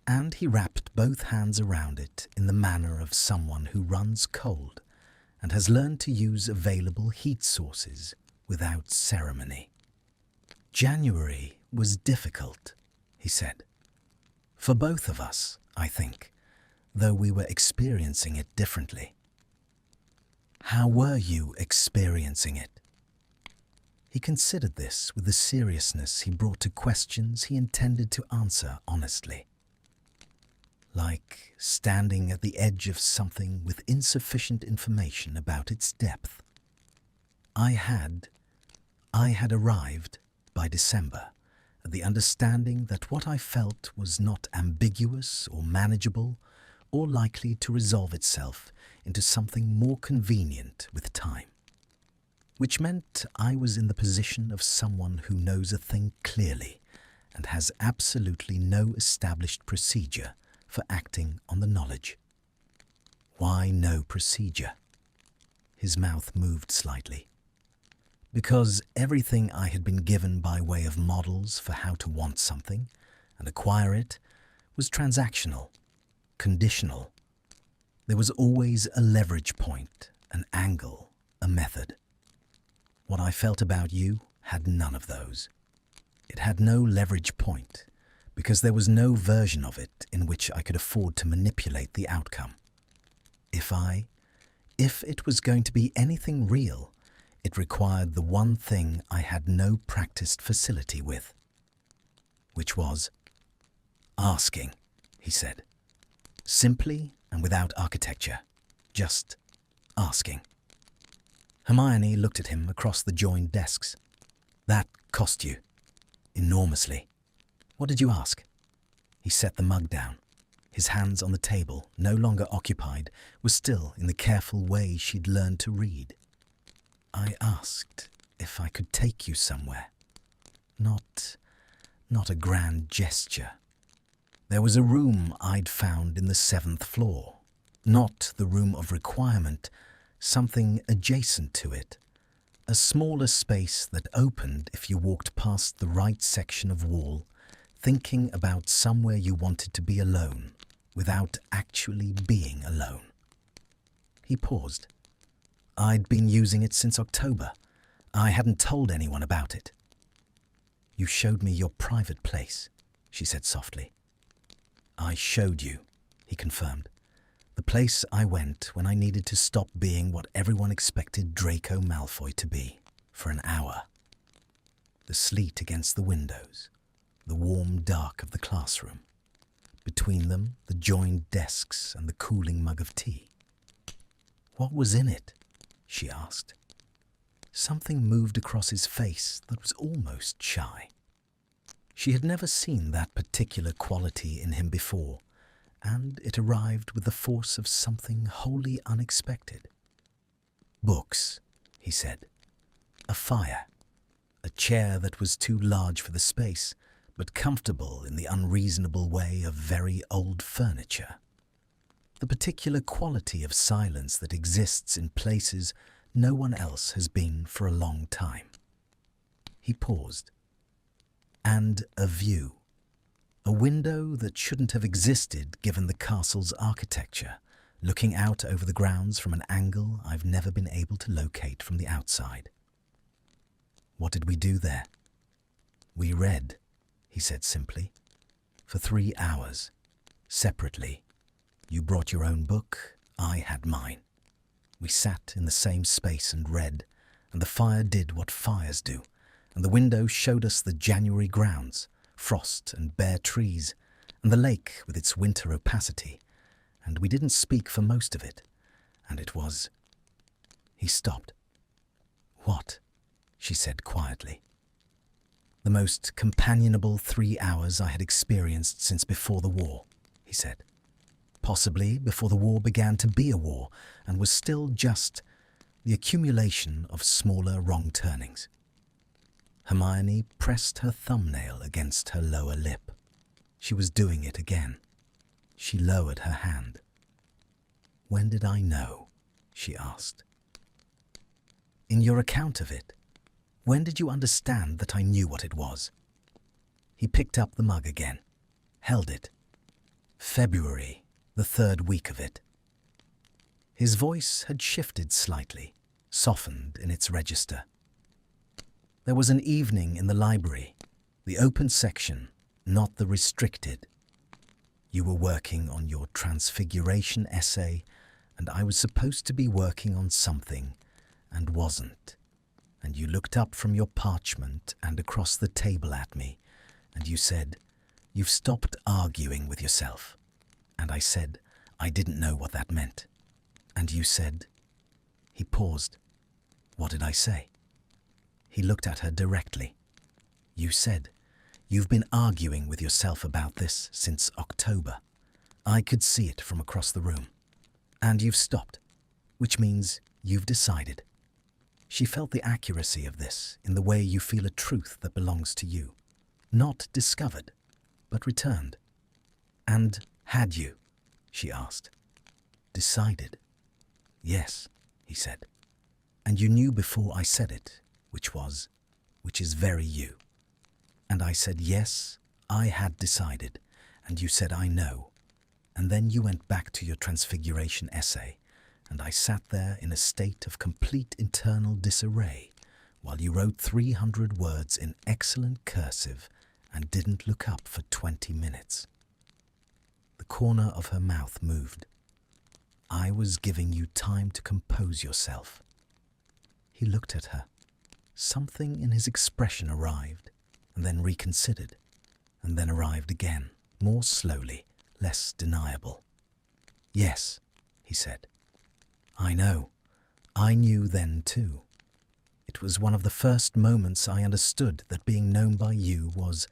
And he wrapped both hands around it in the manner of someone who runs cold and has learned to use available heat sources without ceremony. "January was difficult," he said. "For both of us, I think, though we were experiencing it differently." "How were you experiencing it?" He considered this with the seriousness he brought to questions he intended to answer honestly. Like standing at the edge of something with insufficient information about its depth. I had arrived, by December, at the understanding that what I felt was not ambiguous or manageable or likely to resolve itself into something more convenient with time. Which meant I was in the position of someone who knows a thing clearly and has absolutely no established procedure for acting on the knowledge. Why no procedure? His mouth moved slightly. Because everything I had been given by way of models for how to want something and acquire it was transactional, conditional. There was always a leverage point, an angle, a method. What I felt about you had none of those. It had no leverage point, because there was no version of it in which I could afford to manipulate the outcome. If it was going to be anything real, it required the one thing I had no practiced facility with. Which was asking, he said. Simply and without architecture. Just asking. Hermione looked at him across the joined desks. "That cost you. Enormously. What did you ask?" He set the mug down. His hands on the table, no longer occupied, were still in the careful way she'd learned to read. "I asked if I could take you somewhere. Not a grand gesture. There was a room I'd found in the 7th floor. Not the room of requirement, something adjacent to it. A smaller space that opened if you walked past the right section of wall, thinking about somewhere you wanted to be alone, without actually being alone." He paused. "I'd been using it since October. I hadn't told anyone about it." "You showed me your private place," she said softly. "I showed you," he confirmed. "The place I went when I needed to stop being what everyone expected Draco Malfoy to be, for an hour." The sleet against the windows, the warm dark of the classroom. Between them, the joined desks and the cooling mug of tea. "What was in it?" she asked. Something moved across his face that was almost shy. She had never seen that particular quality in him before, and it arrived with the force of something wholly unexpected. "Books," he said. "A fire. A chair that was too large for the space, but comfortable in the unreasonable way of very old furniture. The particular quality of silence that exists in places no one else has been for a long time." He paused. "And a view. A window that shouldn't have existed given the castle's architecture, looking out over the grounds from an angle I've never been able to locate from the outside." "What did we do there?" "We read," he said simply. "For 3 hours. Separately. You brought your own book, I had mine. We sat in the same space and read, and the fire did what fires do, and the window showed us the January grounds, frost and bare trees, and the lake with its winter opacity, and we didn't speak for most of it, and it was... He stopped. "What?" she said quietly. "The most companionable 3 hours I had experienced since before the war," he said. "Possibly before the war began to be a war and was still just the accumulation of smaller wrong turnings." Hermione pressed her thumbnail against her lower lip. She was doing it again. She lowered her hand. "When did I know?" she asked. "In your account of it, when did you understand that I knew what it was?" He picked up the mug again, held it. "February, the 3rd week of it." His voice had shifted slightly, softened in its register. "There was an evening in the library, the open section, not the restricted. You were working on your transfiguration essay, and I was supposed to be working on something and wasn't. And you looked up from your parchment and across the table at me, and you said, 'You've stopped arguing with yourself.' And I said, I didn't know what that meant. And you said..." He paused. "What did I say?" He looked at her directly. "You said, 'You've been arguing with yourself about this since October.' I could see it from across the room. And you've stopped, which means you've decided." She felt the accuracy of this in the way you feel a truth that belongs to you, not discovered, but returned. "And had you?" she asked. "Decided?" "Yes," he said. "And you knew before I said it, which is very you." And I said, "Yes, I had decided," and you said, "I know." And then you went back to your transfiguration essay, and I sat there in a state of complete internal disarray while you wrote 300 words in excellent cursive and didn't look up for 20 minutes. The corner of her mouth moved. "I was giving you time to compose yourself." He looked at her. Something in his expression arrived, and then reconsidered, and then arrived again, more slowly, less deniable. "Yes," he said. "I know. I knew then too. It was one of the first moments I understood that being known by you was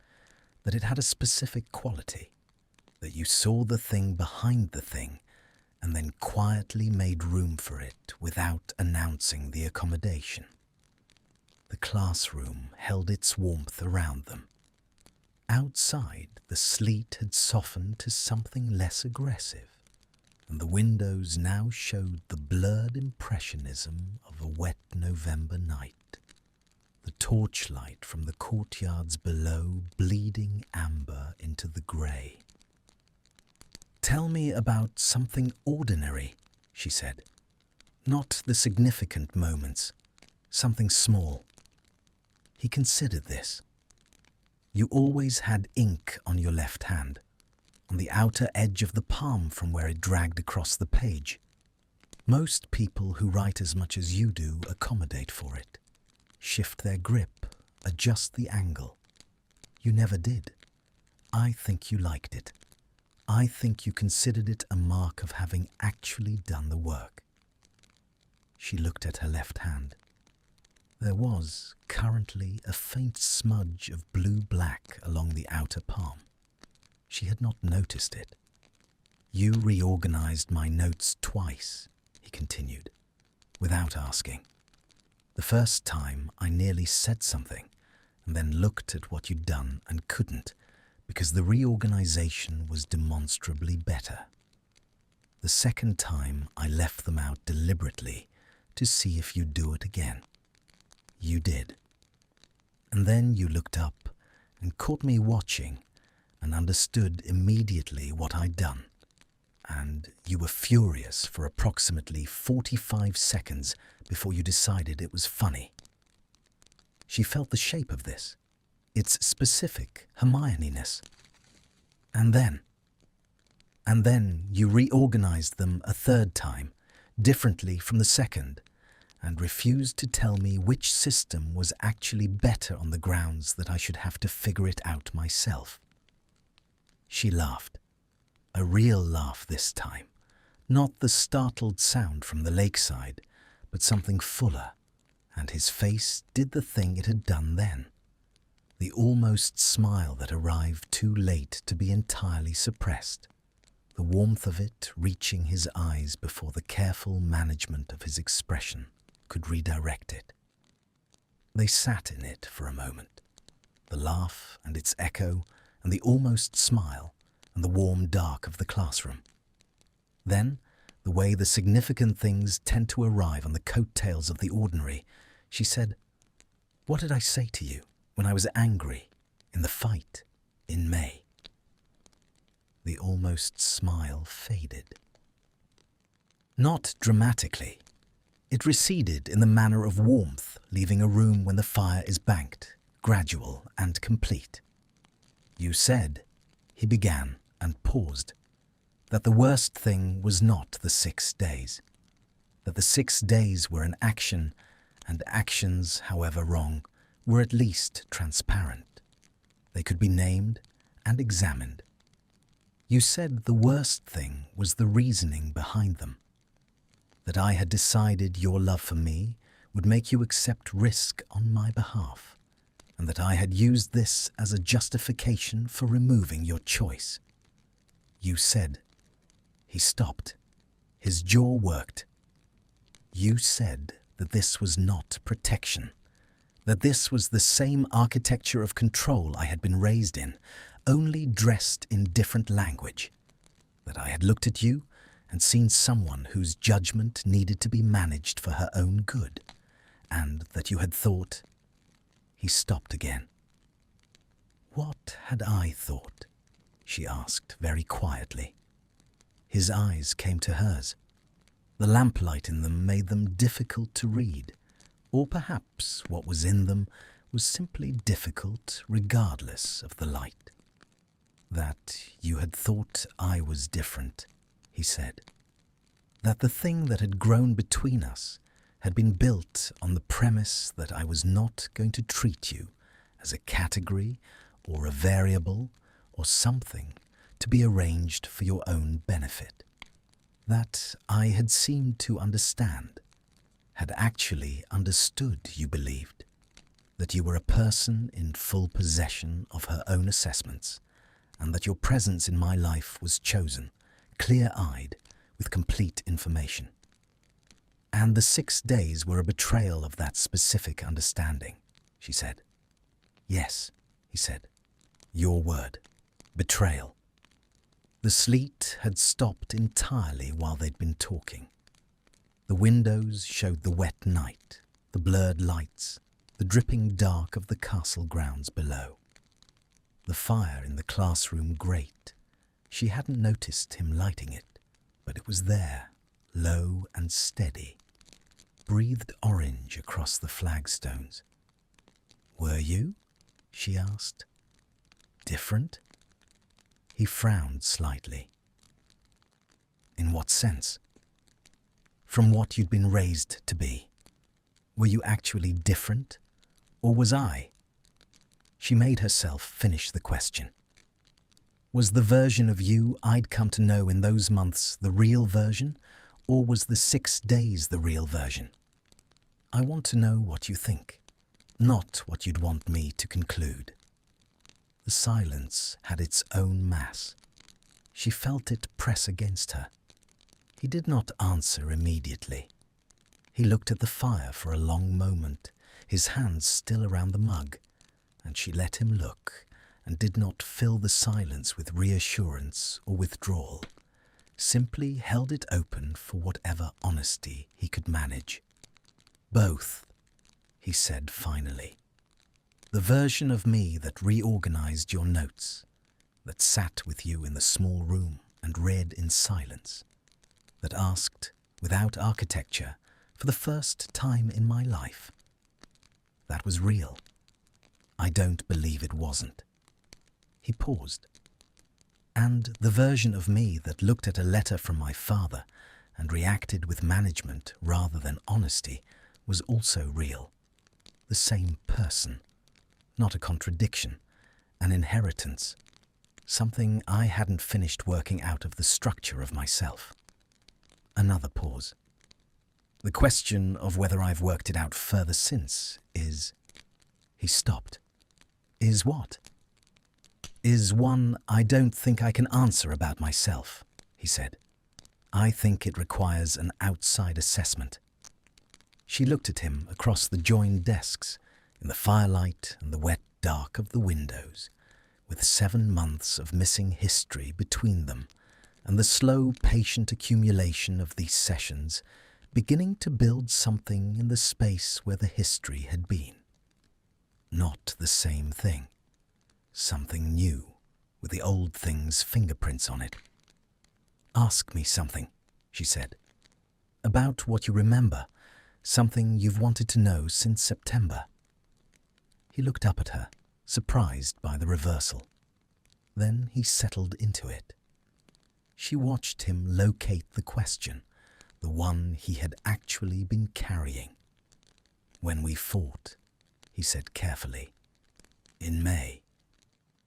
that it had a specific quality, that you saw the thing behind the thing and then quietly made room for it without announcing the accommodation." The classroom held its warmth around them. Outside, the sleet had softened to something less aggressive, and the windows now showed the blurred impressionism of a wet November night, the torchlight from the courtyards below bleeding amber into the grey. "Tell me about something ordinary," she said. "Not the significant moments, something small." He considered this. "You always had ink on your left hand, on the outer edge of the palm from where it dragged across the page. Most people who write as much as you do accommodate for it, shift their grip, adjust the angle. You never did. I think you liked it. I think you considered it a mark of having actually done the work." She looked at her left hand. There was, currently, a faint smudge of blue-black along the outer palm. She had not noticed it. "You reorganized my notes twice," he continued, without asking. "The first time I nearly said something, and then looked at what you'd done and couldn't, because the reorganization was demonstrably better. The second time I left them out deliberately to see if you'd do it again. You did. And then you looked up and caught me watching and understood immediately what I'd done. And you were furious for approximately 45 seconds before you decided it was funny." She felt the shape of this, its specific Hermione-ness. And then you reorganized them a third time, differently from the second, and refused to tell me which system was actually better on the grounds that I should have to figure it out myself. She laughed, a real laugh this time, Not the startled sound from the lakeside, but something fuller, and his face did the thing it had done then. The almost smile that arrived too late to be entirely suppressed, the warmth of it reaching his eyes before the careful management of his expression could redirect it. They sat in it for a moment, the laugh and its echo and the almost smile and the warm dark of the classroom. Then, the way the significant things tend to arrive on the coattails of the ordinary, she said, "What did I say to you when I was angry, in the fight, in May?" The almost smile faded. Not dramatically. It receded in the manner of warmth, leaving a room when the fire is banked, gradual and complete. "You said," he began and paused, "that the worst thing was not the 6 days, that the 6 days were an action, and actions, however wrong, were at least transparent. They could be named and examined. You said the worst thing was the reasoning behind them, that I had decided your love for me would make you accept risk on my behalf, and that I had used this as a justification for removing your choice. You said..." He stopped. His jaw worked. "You said that this was not protection, that this was the same architecture of control I had been raised in, only dressed in different language, that I had looked at you and seen someone whose judgment needed to be managed for her own good, and that you had thought..." He stopped again. "What had I thought?" she asked very quietly. His eyes came to hers. The lamplight in them made them difficult to read, or perhaps what was in them was simply difficult regardless of the light. "That you had thought I was different," he said. "That the thing that had grown between us had been built on the premise that I was not going to treat you as a category or a variable or something to be arranged for your own benefit. That I had seemed to understand, had actually understood, you believed, that you were a person in full possession of her own assessments, and that your presence in my life was chosen, clear-eyed, with complete information. And the 6 days were a betrayal of that specific understanding," she said. "Yes," he said. "Your word. Betrayal." The sleet had stopped entirely while they'd been talking. The windows showed the wet night, the blurred lights, the dripping dark of the castle grounds below. The fire in the classroom grate. She hadn't noticed him lighting it, but it was there, low and steady, breathed orange across the flagstones. "Were you?" she asked. "Different?" He frowned slightly. "In what sense?" "From what you'd been raised to be. Were you actually different, or was I?" She made herself finish the question. "Was the version of you I'd come to know in those months the real version, or was the 6 days the real version? I want to know what you think, not what you'd want me to conclude." The silence had its own mass. She felt it press against her. He did not answer immediately. He looked at the fire for a long moment, his hands still around the mug, and she let him look and did not fill the silence with reassurance or withdrawal, simply held it open for whatever honesty he could manage. "Both," he said finally. "The version of me that reorganized your notes, that sat with you in the small room and read in silence, that asked, without architecture, for the first time in my life. That was real. I don't believe it wasn't." He paused. "And the version of me that looked at a letter from my father and reacted with management rather than honesty was also real. The same person. Not a contradiction, an inheritance, something I hadn't finished working out of the structure of myself." Another pause. The question of whether I've worked it out further since is... He stopped. Is what? Is one I don't think I can answer about myself, he said. I think it requires an outside assessment. She looked at him across the joined desks, in the firelight and the wet dark of the windows, with 7 months of missing history between them, and the slow, patient accumulation of these sessions beginning to build something in the space where the history had been. Not the same thing. Something new, with the old thing's fingerprints on it. Ask me something, she said. About what you remember, something you've wanted to know since September. He looked up at her, surprised by the reversal. Then he settled into it. She watched him locate the question, the one he had actually been carrying. When we fought, he said carefully, in May.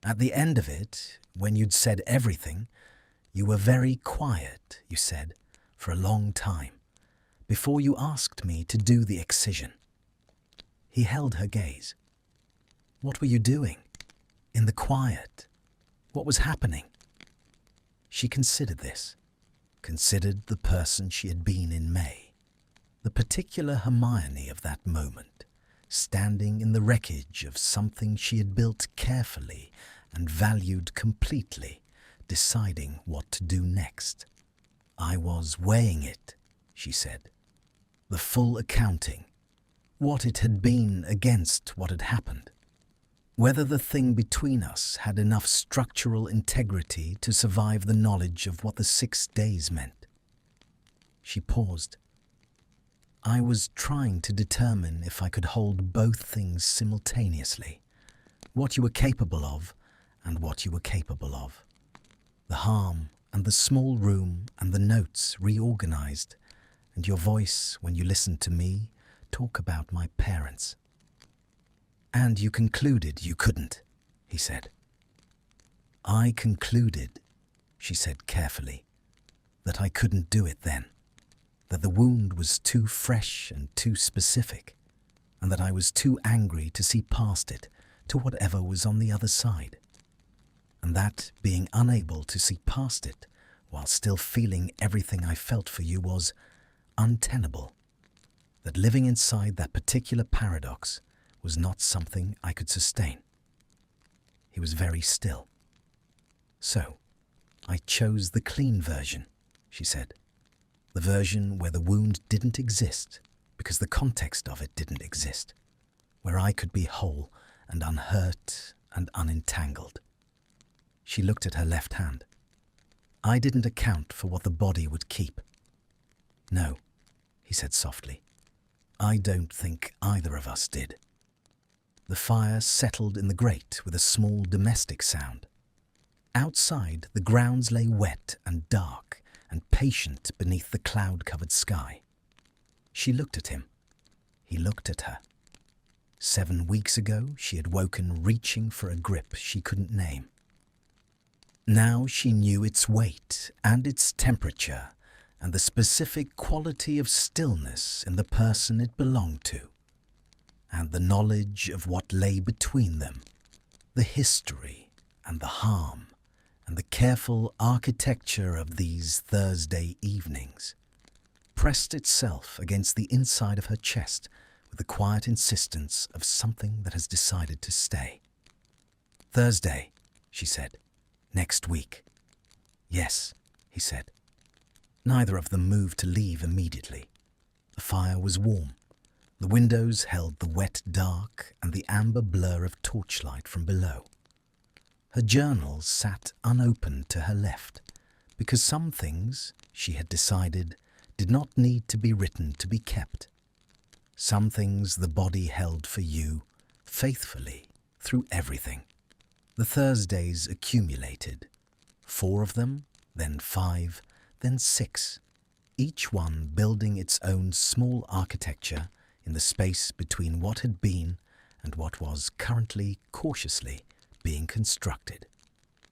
At the end of it, when you'd said everything, you were very quiet, you said, for a long time, before you asked me to do the excision. He held her gaze. What were you doing? In the quiet? What was happening? She considered this, considered the person she had been in May, the particular Hermione of that moment, standing in the wreckage of something she had built carefully and valued completely, deciding what to do next. I was weighing it, she said. The full accounting, what it had been against what had happened. Whether the thing between us had enough structural integrity to survive the knowledge of what the 6 days meant. She paused. I was trying to determine if I could hold both things simultaneously, what you were capable of and what you were capable of. The harm and the small room and the notes reorganized, and your voice when you listened to me talk about my parents. And you concluded you couldn't, he said. I concluded, she said carefully, that I couldn't do it then, that the wound was too fresh and too specific, and that I was too angry to see past it to whatever was on the other side. And that being unable to see past it while still feeling everything I felt for you was untenable, that living inside that particular paradox was not something I could sustain. He was very still. So, I chose the clean version, she said. The version where the wound didn't exist because the context of it didn't exist, where I could be whole and unhurt and unentangled. She looked at her left hand. I didn't account for what the body would keep. No, he said softly. I don't think either of us did. The fire settled in the grate with a small domestic sound. Outside, the grounds lay wet and dark and patient beneath the cloud-covered sky. She looked at him. He looked at her. 7 weeks ago, she had woken reaching for a grip she couldn't name. Now she knew its weight and its temperature and the specific quality of stillness in the person it belonged to, and the knowledge of what lay between them, the history and the harm and the careful architecture of these Thursday evenings, pressed itself against the inside of her chest with the quiet insistence of something that has decided to stay. Thursday, she said. Next week. Yes, he said. Neither of them moved to leave immediately. The fire was warm. The windows held the wet dark and the amber blur of torchlight from below. Her journal sat unopened to her left, because some things, she had decided, did not need to be written to be kept. Some things the body held for you, faithfully, through everything. The Thursdays accumulated. 4 of them, then 5, then 6, each one building its own small architecture in the space between what had been and what was currently, cautiously, being constructed.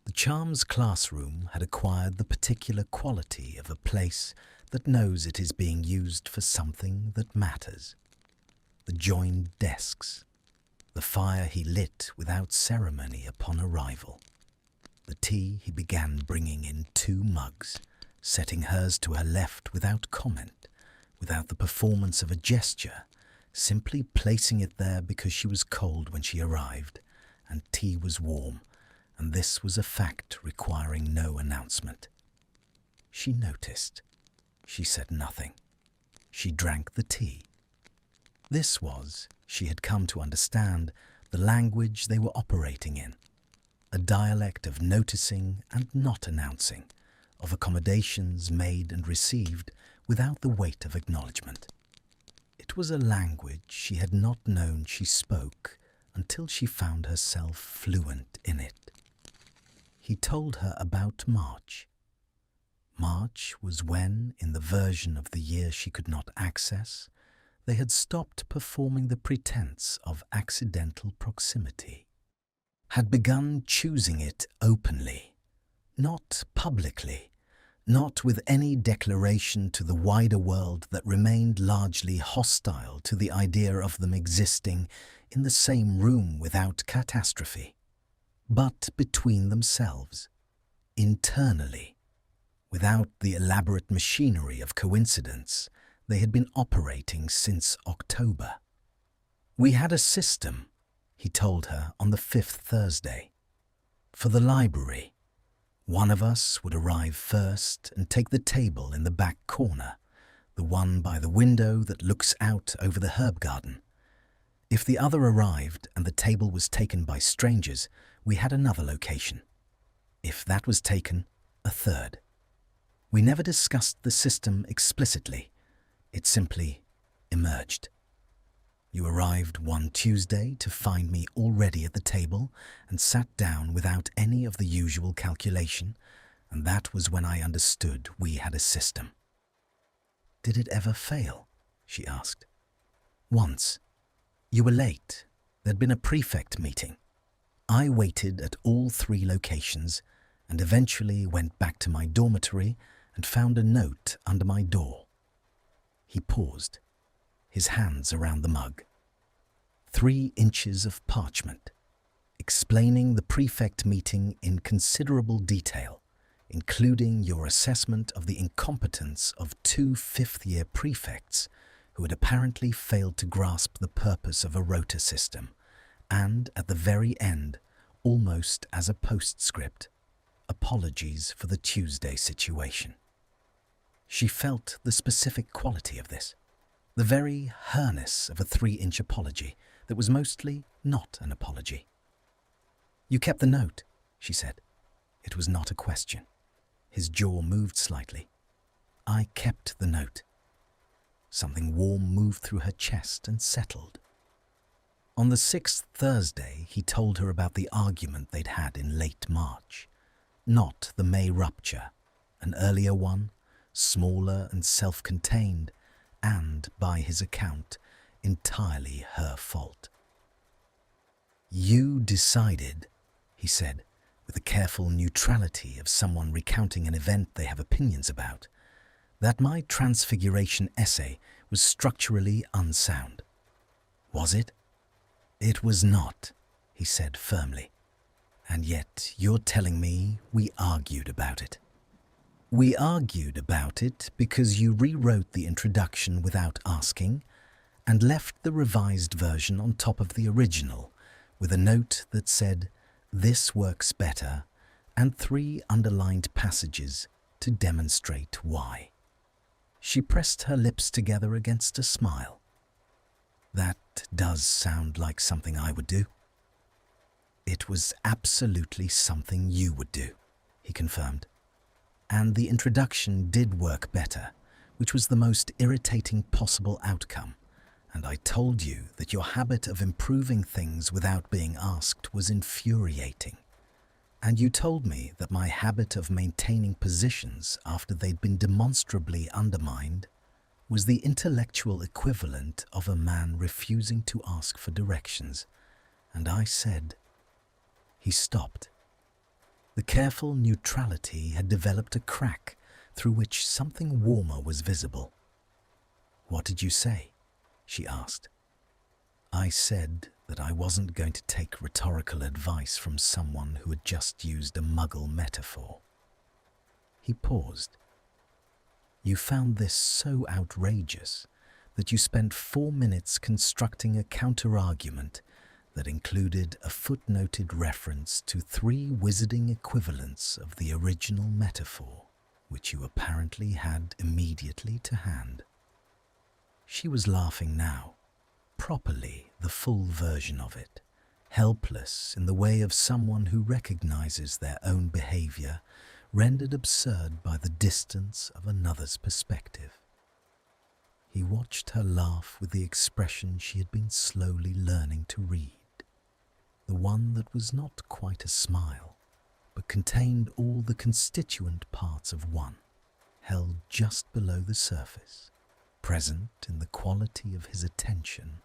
The Charms classroom had acquired the particular quality of a place that knows it is being used for something that matters. The joined desks, the fire he lit without ceremony upon arrival, the tea he began bringing in 2 mugs, setting hers to her left without comment, without the performance of a gesture, simply placing it there because she was cold when she arrived, and tea was warm, and this was a fact requiring no announcement. She noticed. She said nothing. She drank the tea. This was, she had come to understand, the language they were operating in, a dialect of noticing and not announcing, of accommodations made and received without the weight of acknowledgement. It was a language she had not known she spoke until she found herself fluent in it. He told her about March. March was when, in the version of the year she could not access, they had stopped performing the pretense of accidental proximity, had begun choosing it openly, not publicly, not with any declaration to the wider world that remained largely hostile to the idea of them existing in the same room without catastrophe, but between themselves, internally, without the elaborate machinery of coincidence they had been operating since October. We had a system, he told her on the 5th Thursday, for the library. One of us would arrive first and take the table in the back corner, the one by the window that looks out over the herb garden. If the other arrived and the table was taken by strangers, we had another location. If that was taken, a third. We never discussed the system explicitly. It simply emerged. You arrived one Tuesday to find me already at the table and sat down without any of the usual calculation, and that was when I understood we had a system. Did it ever fail? She asked. Once. You were late. There'd been a prefect meeting. I waited at all 3 locations and eventually went back to my dormitory and found a note under my door. He paused, his hands around the mug. 3 inches of parchment, explaining the prefect meeting in considerable detail, including your assessment of the incompetence of 2 5th-year prefects who had apparently failed to grasp the purpose of a rota system, and at the very end, almost as a postscript, apologies for the Tuesday situation. She felt the specific quality of this, the very herness of a 3-inch apology that was mostly not an apology. You kept the note, she said. It was not a question. His jaw moved slightly. I kept the note. Something warm moved through her chest and settled. On the 6th Thursday, he told her about the argument they'd had in late March. Not the May rupture, an earlier one, smaller and self-contained, and, by his account, entirely her fault. You decided, he said, with the careful neutrality of someone recounting an event they have opinions about, that my transfiguration essay was structurally unsound. Was it? It was not, he said firmly. And yet you're telling me we argued about it. We argued about it because you rewrote the introduction without asking and left the revised version on top of the original with a note that said, "This works better," and 3 underlined passages to demonstrate why. She pressed her lips together against a smile. That does sound like something I would do. It was absolutely something you would do, he confirmed. And the introduction did work better, which was the most irritating possible outcome. And I told you that your habit of improving things without being asked was infuriating. And you told me that my habit of maintaining positions after they'd been demonstrably undermined was the intellectual equivalent of a man refusing to ask for directions. And I said... He stopped. The careful neutrality had developed a crack through which something warmer was visible. "What did you say?" she asked. "I said that I wasn't going to take rhetorical advice from someone who had just used a muggle metaphor." He paused. "You found this so outrageous that you spent 4 minutes constructing a counter-argument that included a footnoted reference to 3 wizarding equivalents of the original metaphor, which you apparently had immediately to hand." She was laughing now, properly the full version of it, helpless in the way of someone who recognizes their own behavior rendered absurd by the distance of another's perspective. He watched her laugh with the expression she had been slowly learning to read, the one that was not quite a smile, but contained all the constituent parts of one, held just below the surface, present in the quality of his attention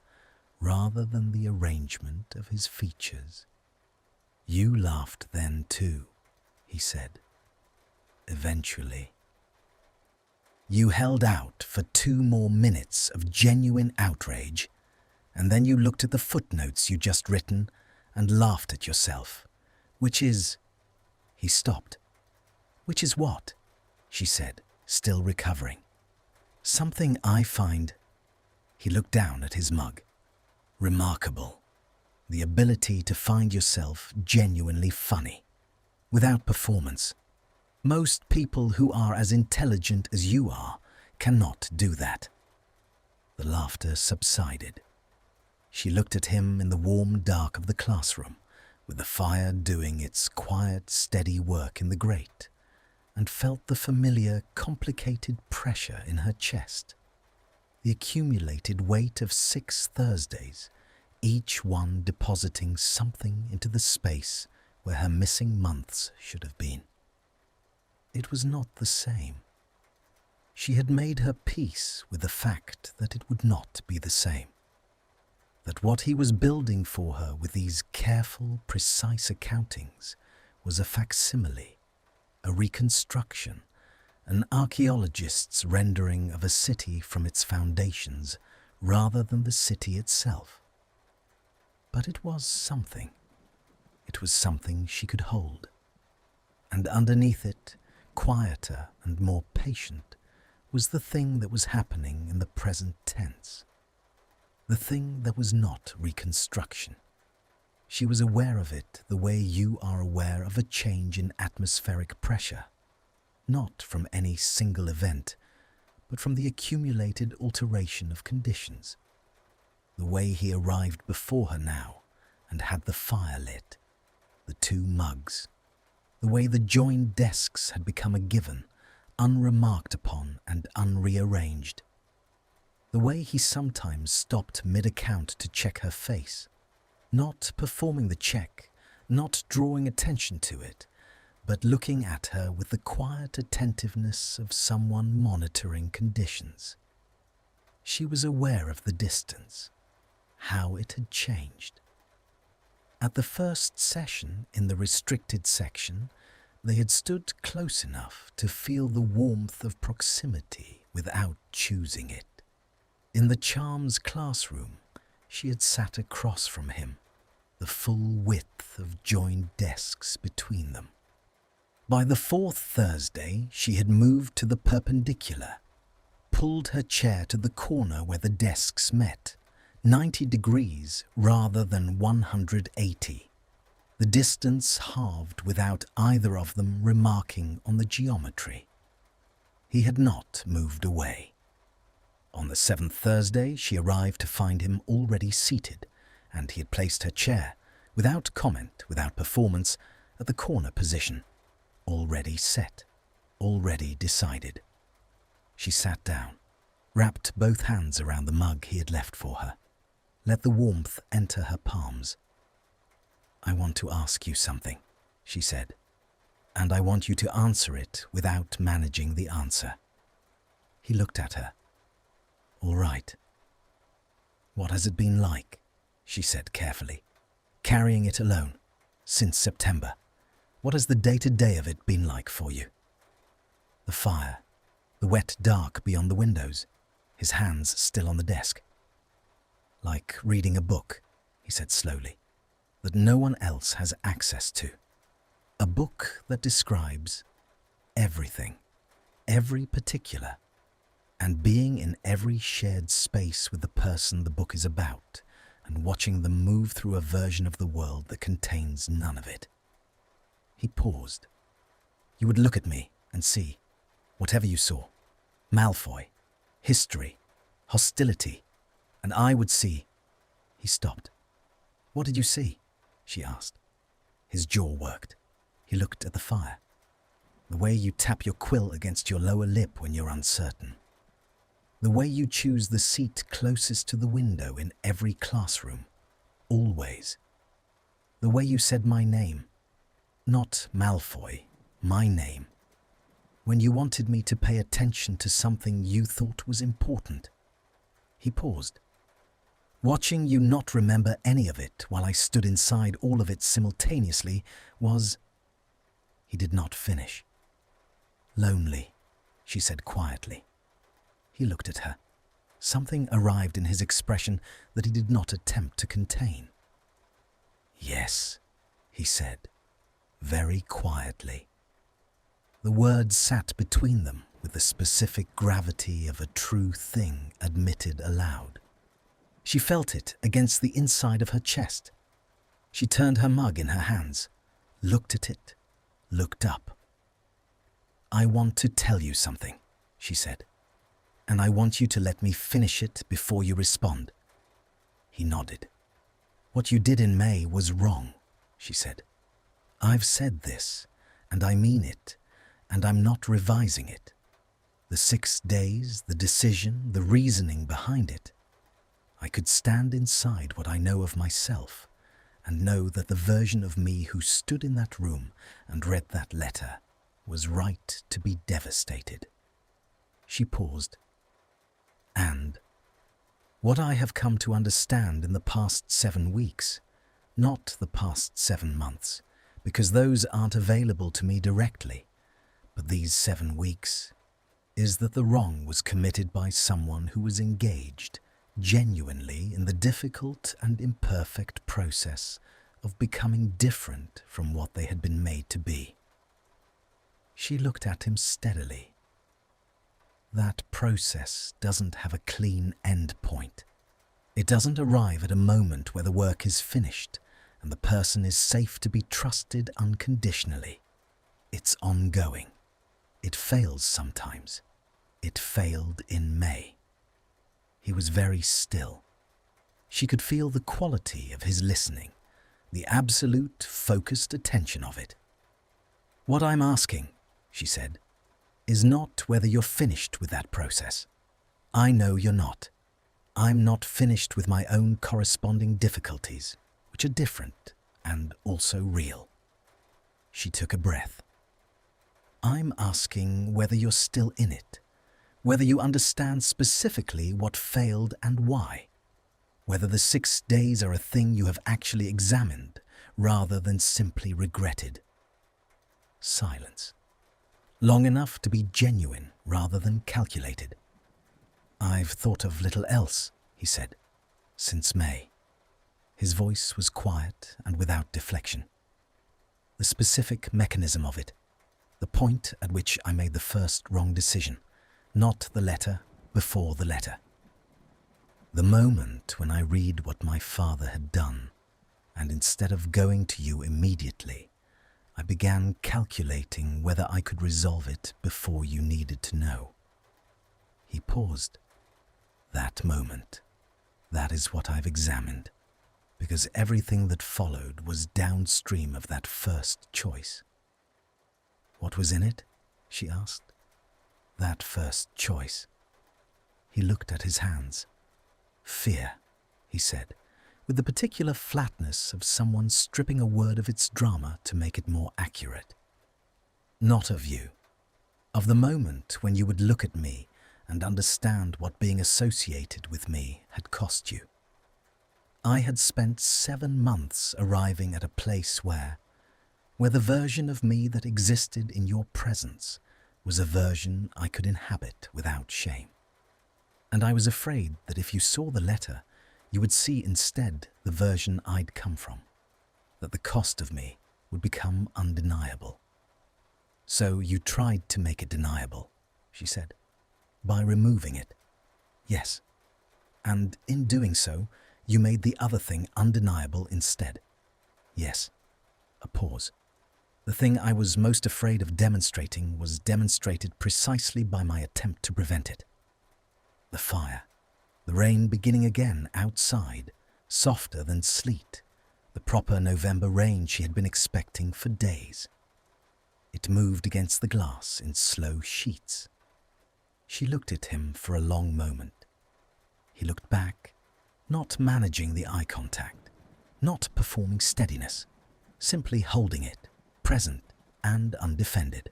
rather than the arrangement of his features. "You laughed then too," he said. "Eventually. You held out for 2 more minutes of genuine outrage, and then you looked at the footnotes you'd just written and laughed at yourself, which is—" He stopped. "Which is what?" she said, still recovering. "Something I find—" He looked down at his mug. "Remarkable. The ability to find yourself genuinely funny, without performance. Most people who are as intelligent as you are cannot do that." The laughter subsided. She looked at him in the warm dark of the classroom, with the fire doing its quiet, steady work in the grate, and felt the familiar, complicated pressure in her chest. The accumulated weight of 6 Thursdays, each one depositing something into the space where her missing months should have been. It was not the same. She had made her peace with the fact that it would not be the same. That what he was building for her with these careful, precise accountings was a facsimile, a reconstruction, an archaeologist's rendering of a city from its foundations rather than the city itself. But it was something. It was something she could hold. And underneath it, quieter and more patient, was the thing that was happening in the present tense. The thing that was not reconstruction. She was aware of it the way you are aware of a change in atmospheric pressure, not from any single event, but from the accumulated alteration of conditions. The way he arrived before her now and had the fire lit, the 2 mugs, the way the joined desks had become a given, unremarked upon and unrearranged. The way he sometimes stopped mid-account to check her face, not performing the check, not drawing attention to it, but looking at her with the quiet attentiveness of someone monitoring conditions. She was aware of the distance, how it had changed. At the first session in the restricted section, they had stood close enough to feel the warmth of proximity without choosing it. In the Charms classroom, she had sat across from him, the full width of joined desks between them. By the 4th Thursday, she had moved to the perpendicular, pulled her chair to the corner where the desks met, 90 degrees rather than 180, the distance halved without either of them remarking on the geometry. He had not moved away. On the 7th Thursday, she arrived to find him already seated, and he had placed her chair, without comment, without performance, at the corner position, already set, already decided. She sat down, wrapped both hands around the mug he had left for her, let the warmth enter her palms. "I want to ask you something," she said, "and I want you to answer it without managing the answer." He looked at her. "All right." "What has it been like?" she said carefully. "Carrying it alone, since September. What has the day-to-day of it been like for you?" The fire, the wet dark beyond the windows, his hands still on the desk. Like reading a book, he said slowly, that no one else has access to. A book that describes everything, every particular, and being in every shared space with the person the book is about, and watching them move through a version of the world that contains none of it. He paused. You would look at me and see, whatever you saw, Malfoy, history, hostility, and I would see. He stopped. What did you see? She asked. His jaw worked. He looked at the fire. The way you tap your quill against your lower lip when you're uncertain. The way you choose the seat closest to the window in every classroom, always. The way you said my name, not Malfoy, my name, when you wanted me to pay attention to something you thought was important. He paused. Watching you not remember any of it while I stood inside all of it simultaneously was... He did not finish. Lonely, she said quietly. He looked at her. Something arrived in his expression that he did not attempt to contain. Yes, he said, very quietly. The words sat between them with the specific gravity of a true thing admitted aloud. She felt it against the inside of her chest. She turned her mug in her hands, looked at it, looked up. I want to tell you something, she said, and I want you to let me finish it before you respond. He nodded. What you did in May was wrong, she said. I've said this, and I mean it, and I'm not revising it. The 6 days, the decision, the reasoning behind it. I could stand inside what I know of myself and know that the version of me who stood in that room and read that letter was right to be devastated. She paused. And what I have come to understand in the past 7 weeks, not the past 7 months, because those aren't available to me directly, but these 7 weeks, is that the wrong was committed by someone who was engaged genuinely in the difficult and imperfect process of becoming different from what they had been made to be. She looked at him steadily. That process doesn't have a clean end point. It doesn't arrive at a moment where the work is finished and the person is safe to be trusted unconditionally. It's ongoing. It fails sometimes. It failed in May. He was very still. She could feel the quality of his listening, the absolute focused attention of it. What I'm asking, she said, is not whether you're finished with that process. I know you're not. I'm not finished with my own corresponding difficulties, which are different and also real. She took a breath. I'm asking whether you're still in it, whether you understand specifically what failed and why, whether the 6 days are a thing you have actually examined rather than simply regretted. Silence. Long enough to be genuine rather than calculated. I've thought of little else, he said, since May. His voice was quiet and without deflection. The specific mechanism of it, the point at which I made the first wrong decision, not the letter before the letter. The moment when I read what my father had done, and instead of going to you immediately, I began calculating whether I could resolve it before you needed to know. He paused. That moment. That is what I've examined, because everything that followed was downstream of that first choice. What was in it? She asked. That first choice. He looked at his hands. Fear, he said, with the particular flatness of someone stripping a word of its drama to make it more accurate. Not of you. Of the moment when you would look at me and understand what being associated with me had cost you. I had spent 7 months arriving at a place where the version of me that existed in your presence was a version I could inhabit without shame. And I was afraid that if you saw the letter, you would see instead the version I'd come from, that the cost of me would become undeniable. So you tried to make it deniable, she said, by removing it. Yes. And in doing so, you made the other thing undeniable instead. Yes. A pause. The thing I was most afraid of demonstrating was demonstrated precisely by my attempt to prevent it. The fire. The rain beginning again outside, softer than sleet, the proper November rain she had been expecting for days. It moved against the glass in slow sheets. She looked at him for a long moment. He looked back, not managing the eye contact, not performing steadiness, simply holding it, present and undefended.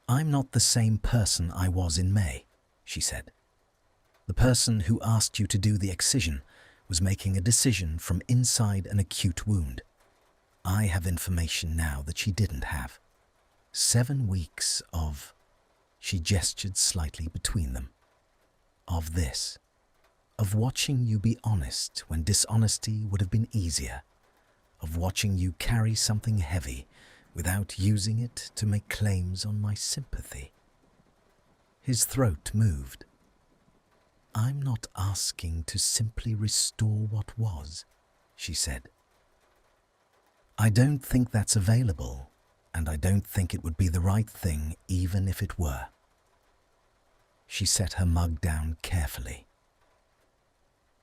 "I'm not the same person I was in May," she said. "The person who asked you to do the excision was making a decision from inside an acute wound. I have information now that she didn't have. 7 weeks of..." She gestured slightly between them. "Of this. Of watching you be honest when dishonesty would have been easier. Of watching you carry something heavy without using it to make claims on my sympathy." His throat moved. "I'm not asking to simply restore what was," she said. "I don't think that's available, and I don't think it would be the right thing even if it were." She set her mug down carefully.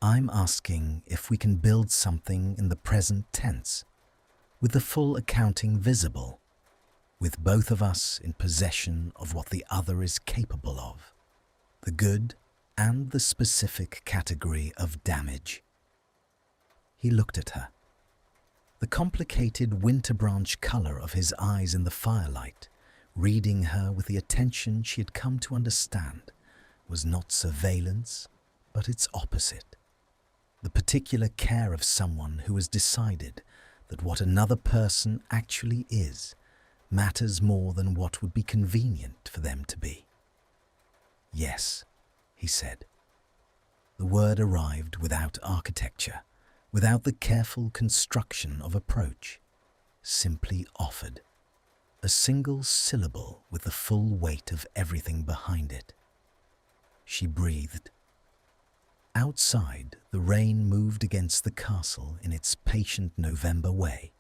"I'm asking if we can build something in the present tense, with the full accounting visible, with both of us in possession of what the other is capable of, the good and the specific category of damage." He looked at her. The complicated winter branch colour of his eyes in the firelight, reading her with the attention she had come to understand, was not surveillance, but its opposite. The particular care of someone who has decided that what another person actually is matters more than what would be convenient for them to be. "Yes," he said. The word arrived without architecture, without the careful construction of approach, simply offered. A single syllable with the full weight of everything behind it. She breathed. Outside, the rain moved against the castle in its patient November way,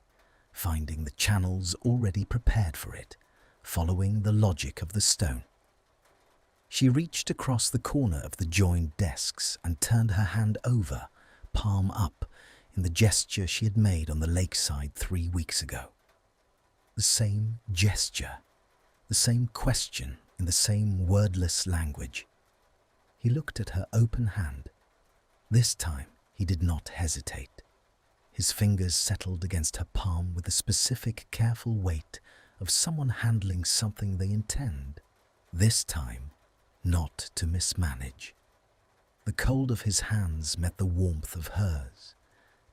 finding the channels already prepared for it, following the logic of the stone. She reached across the corner of the joined desks and turned her hand over, palm up, in the gesture she had made on the lakeside 3 weeks ago. The same gesture, the same question in the same wordless language. He looked at her open hand. This time he did not hesitate. His fingers settled against her palm with the specific, careful weight of someone handling something they intend, this time, not to mismanage. The cold of his hands met the warmth of hers,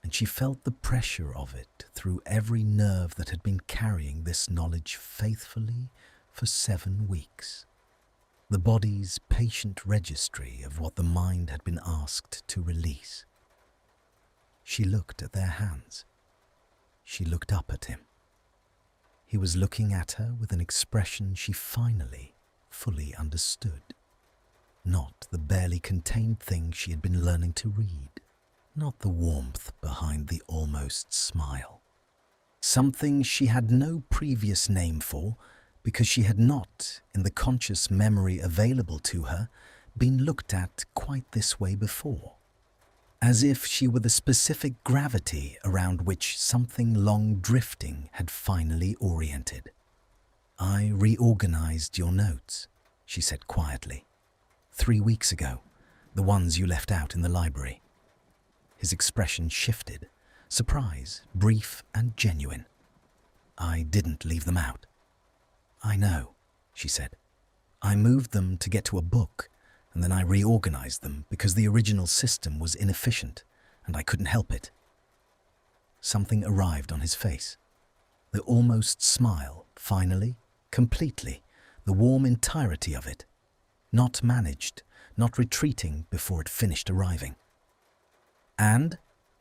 and she felt the pressure of it through every nerve that had been carrying this knowledge faithfully for 7 weeks. The body's patient registry of what the mind had been asked to release. She looked at their hands. She looked up at him. He was looking at her with an expression she finally, fully understood. Not the barely contained thing she had been learning to read. Not the warmth behind the almost smile. Something she had no previous name for, because she had not, in the conscious memory available to her, been looked at quite this way before. As if she were the specific gravity around which something long drifting had finally oriented. "I reorganized your notes," she said quietly. 3 weeks ago, the ones you left out in the library." His expression shifted, surprise, brief and genuine. "I didn't leave them out." "I know," she said. "I moved them to get to a book, and then I reorganized them because the original system was inefficient, and I couldn't help it." Something arrived on his face. The almost smile, finally, completely, the warm entirety of it, not managed, not retreating before it finished arriving. "And,"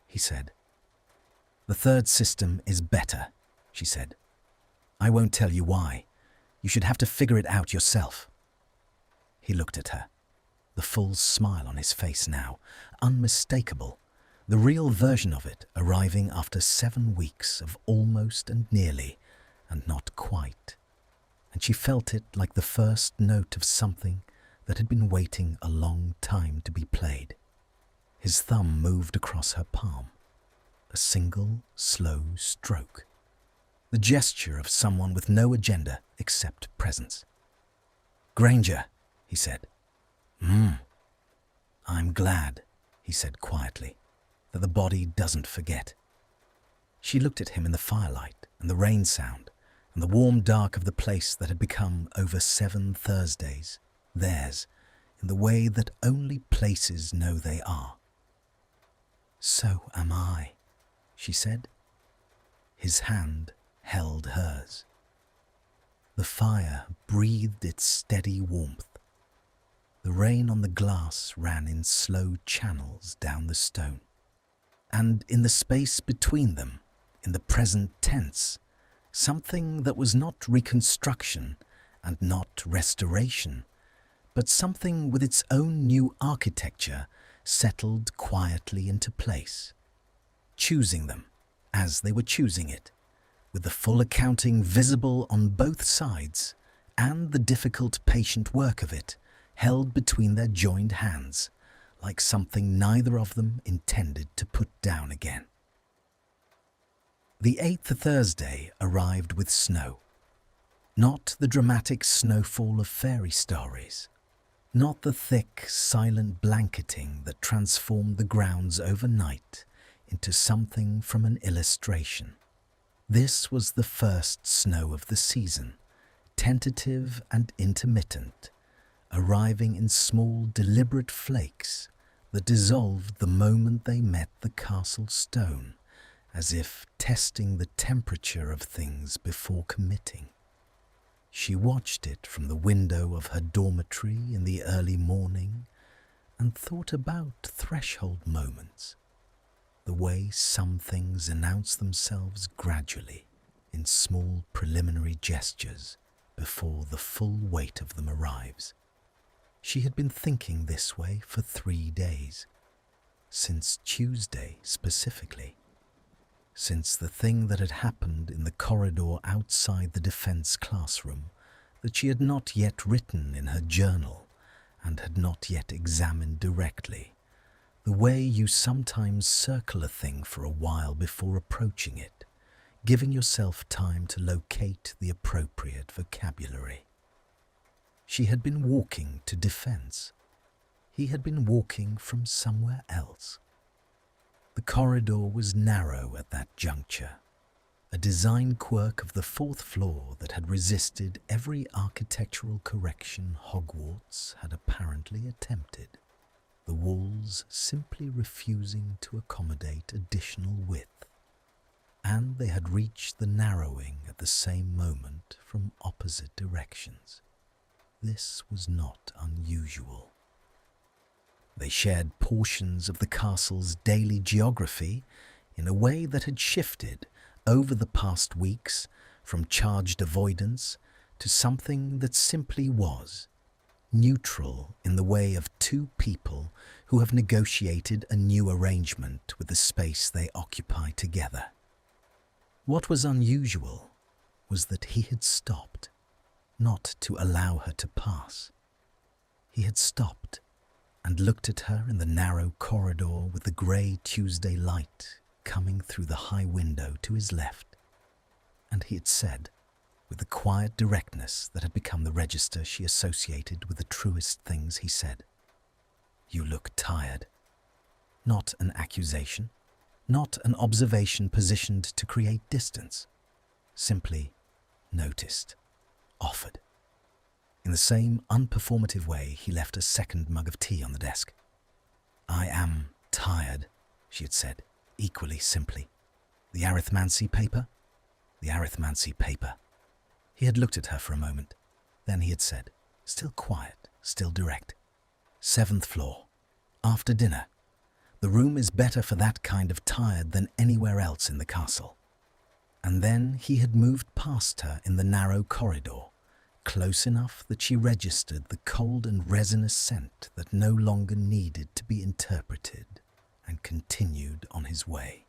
he said. "The third system is better," she said. "I won't tell you why. You should have to figure it out yourself." He looked at her, the full smile on his face now, unmistakable, the real version of it arriving after 7 weeks of almost and nearly and not quite. And she felt it like the first note of something that had been waiting a long time to be played. His thumb moved across her palm, a single, slow stroke. The gesture of someone with no agenda except presence. "Granger," he said. "I'm glad," he said quietly, "that the body doesn't forget." She looked at him in the firelight and the rain sound and the warm dark of the place that had become over 7 Thursdays, theirs, in the way that only places know they are. "So am I," she said. His hand held hers. The fire breathed its steady warmth. The rain on the glass ran in slow channels down the stone. And in the space between them, in the present tense, something that was not reconstruction and not restoration, but something with its own new architecture settled quietly into place, choosing them as they were choosing it, with the full accounting visible on both sides and the difficult patient work of it held between their joined hands, like something neither of them intended to put down again. The 8th Thursday arrived with snow. Not the dramatic snowfall of fairy stories, not the thick, silent blanketing that transformed the grounds overnight into something from an illustration. This was the first snow of the season, tentative and intermittent, arriving in small, deliberate flakes that dissolved the moment they met the castle stone, as if testing the temperature of things before committing. She watched it from the window of her dormitory in the early morning and thought about threshold moments, the way some things announce themselves gradually in small preliminary gestures before the full weight of them arrives. She had been thinking this way for 3 days, since Tuesday specifically, since the thing that had happened in the corridor outside the defense classroom that she had not yet written in her journal and had not yet examined directly, the way you sometimes circle a thing for a while before approaching it, giving yourself time to locate the appropriate vocabulary. She had been walking to defense. He had been walking from somewhere else. The corridor was narrow at that juncture, a design quirk of the 4th floor that had resisted every architectural correction Hogwarts had apparently attempted, the walls simply refusing to accommodate additional width. And they had reached the narrowing at the same moment from opposite directions. This was not unusual. They shared portions of the castle's daily geography in a way that had shifted over the past weeks from charged avoidance to something that simply was, neutral in the way of 2 people who have negotiated a new arrangement with the space they occupy together. What was unusual was that he had stopped, not to allow her to pass. He had stopped and looked at her in the narrow corridor with the grey Tuesday light coming through the high window to his left, and he had said, with the quiet directness that had become the register she associated with the truest things he said, "You look tired." Not an accusation, not an observation positioned to create distance, simply noticed, offered. In the same unperformative way, he left a second mug of tea on the desk. "I am tired," she had said, equally simply. "The arithmancy paper?" "The arithmancy paper." He had looked at her for a moment. Then he had said, still quiet, still direct, "7th floor. After dinner. The room is better for that kind of tired than anywhere else in the castle." And then he had moved past her in the narrow corridor, close enough that she registered the cold and resinous scent that no longer needed to be interpreted, and continued on his way.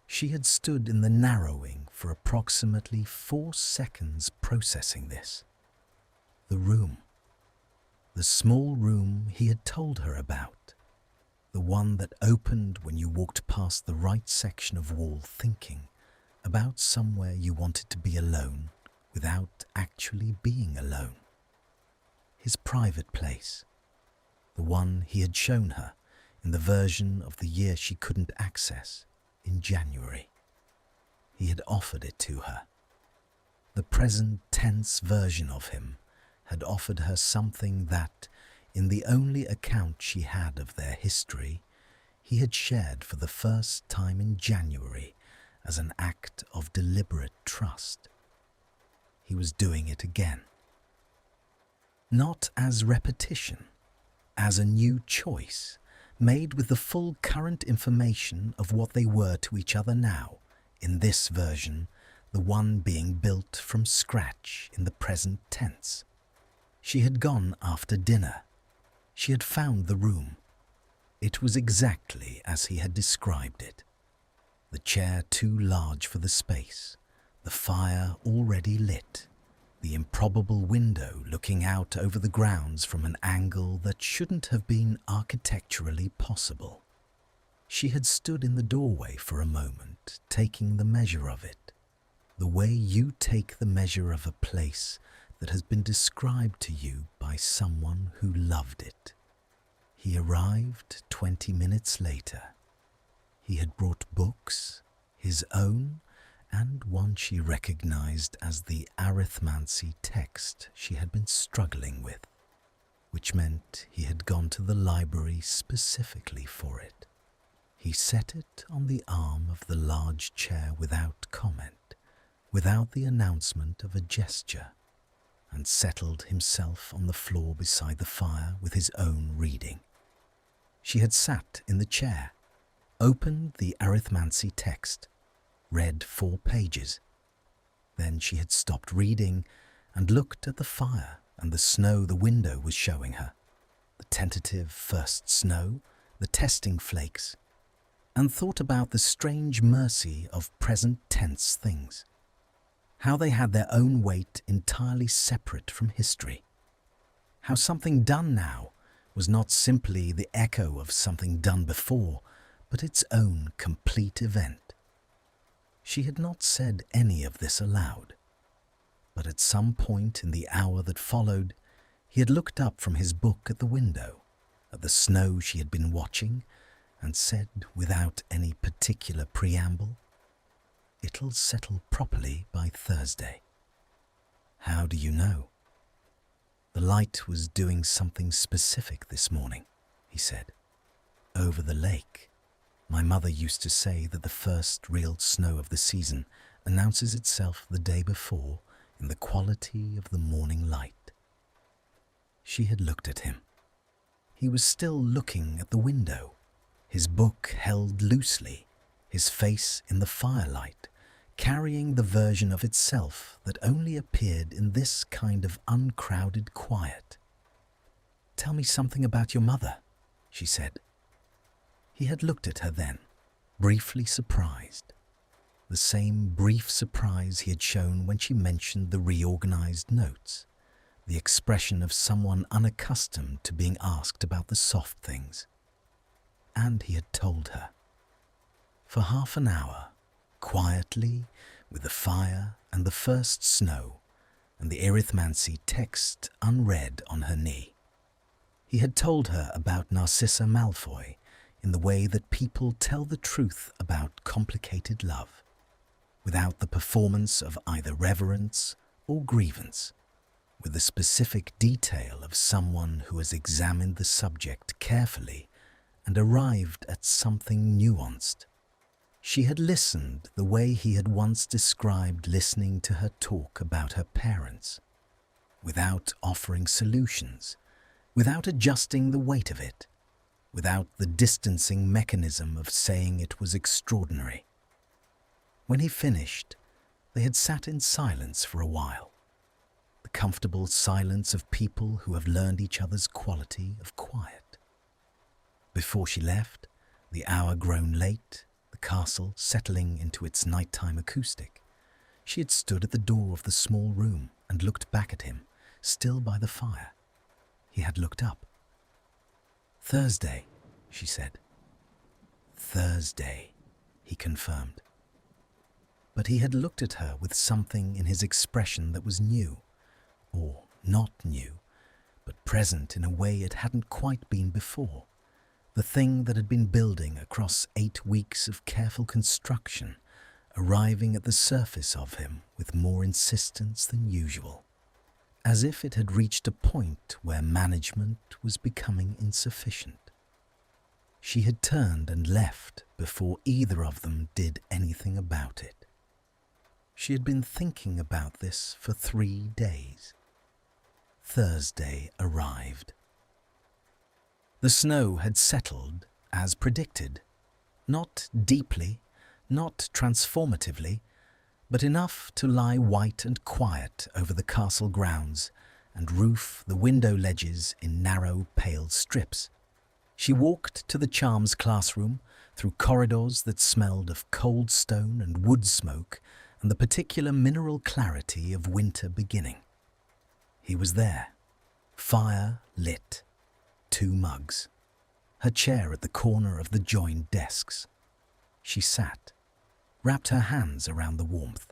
She had stood in the narrowing for approximately 4 seconds processing this. The room. The small room he had told her about. The one that opened when you walked past the right section of wall, thinking about somewhere you wanted to be alone without actually being alone. His private place. The one he had shown her in the version of the year she couldn't access, in January. He had offered it to her. The present tense version of him had offered her something that, in the only account she had of their history, he had shared for the first time in January as an act of deliberate trust. He was doing it again. Not as repetition, as a new choice, made with the full current information of what they were to each other now, in this version, the one being built from scratch in the present tense. She had gone after dinner. She had found the room. It was exactly as he had described it. The chair too large for the space, the fire already lit, the improbable window looking out over the grounds from an angle that shouldn't have been architecturally possible. She had stood in the doorway for a moment, taking the measure of it, the way you take the measure of a place that has been described to you by someone who loved it. He arrived 20 minutes later. He had brought books, his own, and one she recognized as the arithmancy text she had been struggling with, which meant he had gone to the library specifically for it. He set it on the arm of the large chair without comment, without the announcement of a gesture, and settled himself on the floor beside the fire with his own reading. She had sat in the chair, opened the arithmancy text, read 4 pages. Then she had stopped reading and looked at the fire and the snow the window was showing her, the tentative first snow, the testing flakes, and thought about the strange mercy of present tense things, how they had their own weight entirely separate from history, how something done now was not simply the echo of something done before, but its own complete event. She had not said any of this aloud, but at some point in the hour that followed, he had looked up from his book at the window, at the snow she had been watching, and said without any particular preamble, "It'll settle properly by Thursday." "How do you know?" "The light was doing something specific this morning," he said. "Over the lake. My mother used to say that the first real snow of the season announces itself the day before in the quality of the morning light." She had looked at him. He was still looking at the window, his book held loosely, his face in the firelight, carrying the version of itself that only appeared in this kind of uncrowded quiet. "Tell me something about your mother," she said. He had looked at her then, briefly surprised. The same brief surprise he had shown when she mentioned the reorganized notes, the expression of someone unaccustomed to being asked about the soft things. And he had told her. For half an hour, quietly, with the fire and the first snow, and the arithmancy text unread on her knee, he had told her about Narcissa Malfoy in the way that people tell the truth about complicated love, without the performance of either reverence or grievance, with the specific detail of someone who has examined the subject carefully and arrived at something nuanced. She had listened the way he had once described listening to her talk about her parents, without offering solutions, without adjusting the weight of it, without the distancing mechanism of saying it was extraordinary. When he finished, they had sat in silence for a while, the comfortable silence of people who have learned each other's quality of quiet. Before she left, the hour grown late, the castle settling into its nighttime acoustic, she had stood at the door of the small room and looked back at him, still by the fire. He had looked up. "Thursday," she said. "Thursday," he confirmed. But he had looked at her with something in his expression that was new, or not new, but present in a way it hadn't quite been before. The thing that had been building across 8 weeks of careful construction, arriving at the surface of him with more insistence than usual, as if it had reached a point where management was becoming insufficient. She had turned and left before either of them did anything about it. She had been thinking about this for 3 days. Thursday arrived. The snow had settled as predicted, not deeply, not transformatively, but enough to lie white and quiet over the castle grounds and roof the window ledges in narrow, pale strips. She walked to the charms classroom through corridors that smelled of cold stone and wood smoke and the particular mineral clarity of winter beginning. He was there, fire lit, 2 mugs, her chair at the corner of the joined desks. She sat, wrapped her hands around the warmth,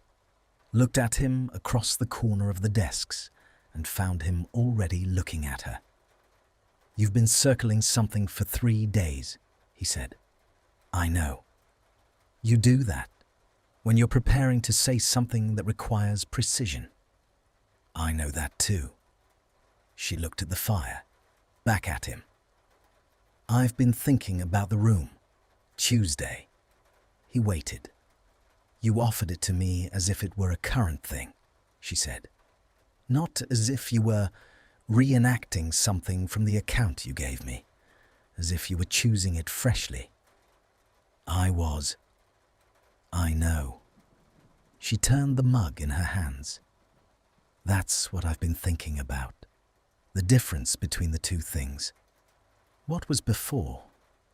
looked at him across the corner of the desks, and found him already looking at her. "You've been circling something for 3 days," he said. "I know. You do that when you're preparing to say something that requires precision. I know that too." She looked at the fire, back at him. "I've been thinking about the room. Tuesday." He waited. "You offered it to me as if it were a current thing," she said. "Not as if you were reenacting something from the account you gave me, as if you were choosing it freshly." "I was." "I know." She turned the mug in her hands. "That's what I've been thinking about. The difference between the 2 things. What was before,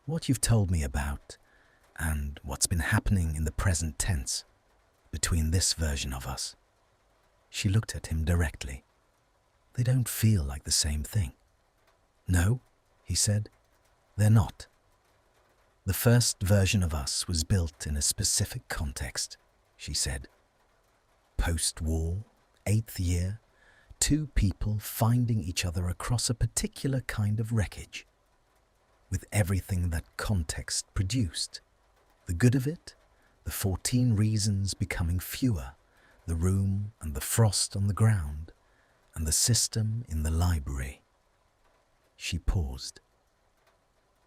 what you've told me about, and what's been happening in the present tense, between this version of us." She looked at him directly. "They don't feel like the same thing." "No," he said, "they're not. The first version of us was built in a specific context," she said. "Post-war, 8th year, 2 people finding each other across a particular kind of wreckage, with everything that context produced. The good of it, the 14 reasons becoming fewer, the room and the frost on the ground, and the system in the library." She paused.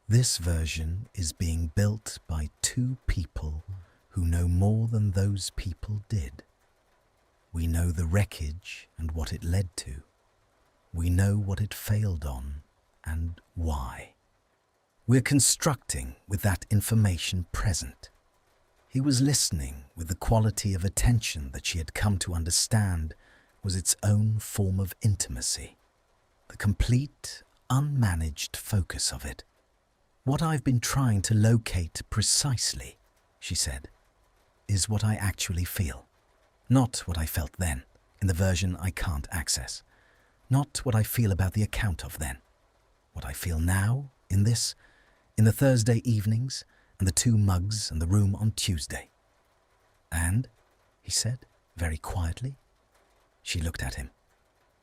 "This version is being built by 2 people who know more than those people did. We know the wreckage and what it led to. We know what it failed on and why. We're constructing with that information present." He was listening with the quality of attention that she had come to understand was its own form of intimacy, the complete, unmanaged focus of it. "What I've been trying to locate precisely," she said, "is what I actually feel. Not what I felt then, in the version I can't access. Not what I feel about the account of then. What I feel now, in this, in the Thursday evenings, and the 2 mugs and the room on Tuesday." "And?" he said, very quietly. She looked at him,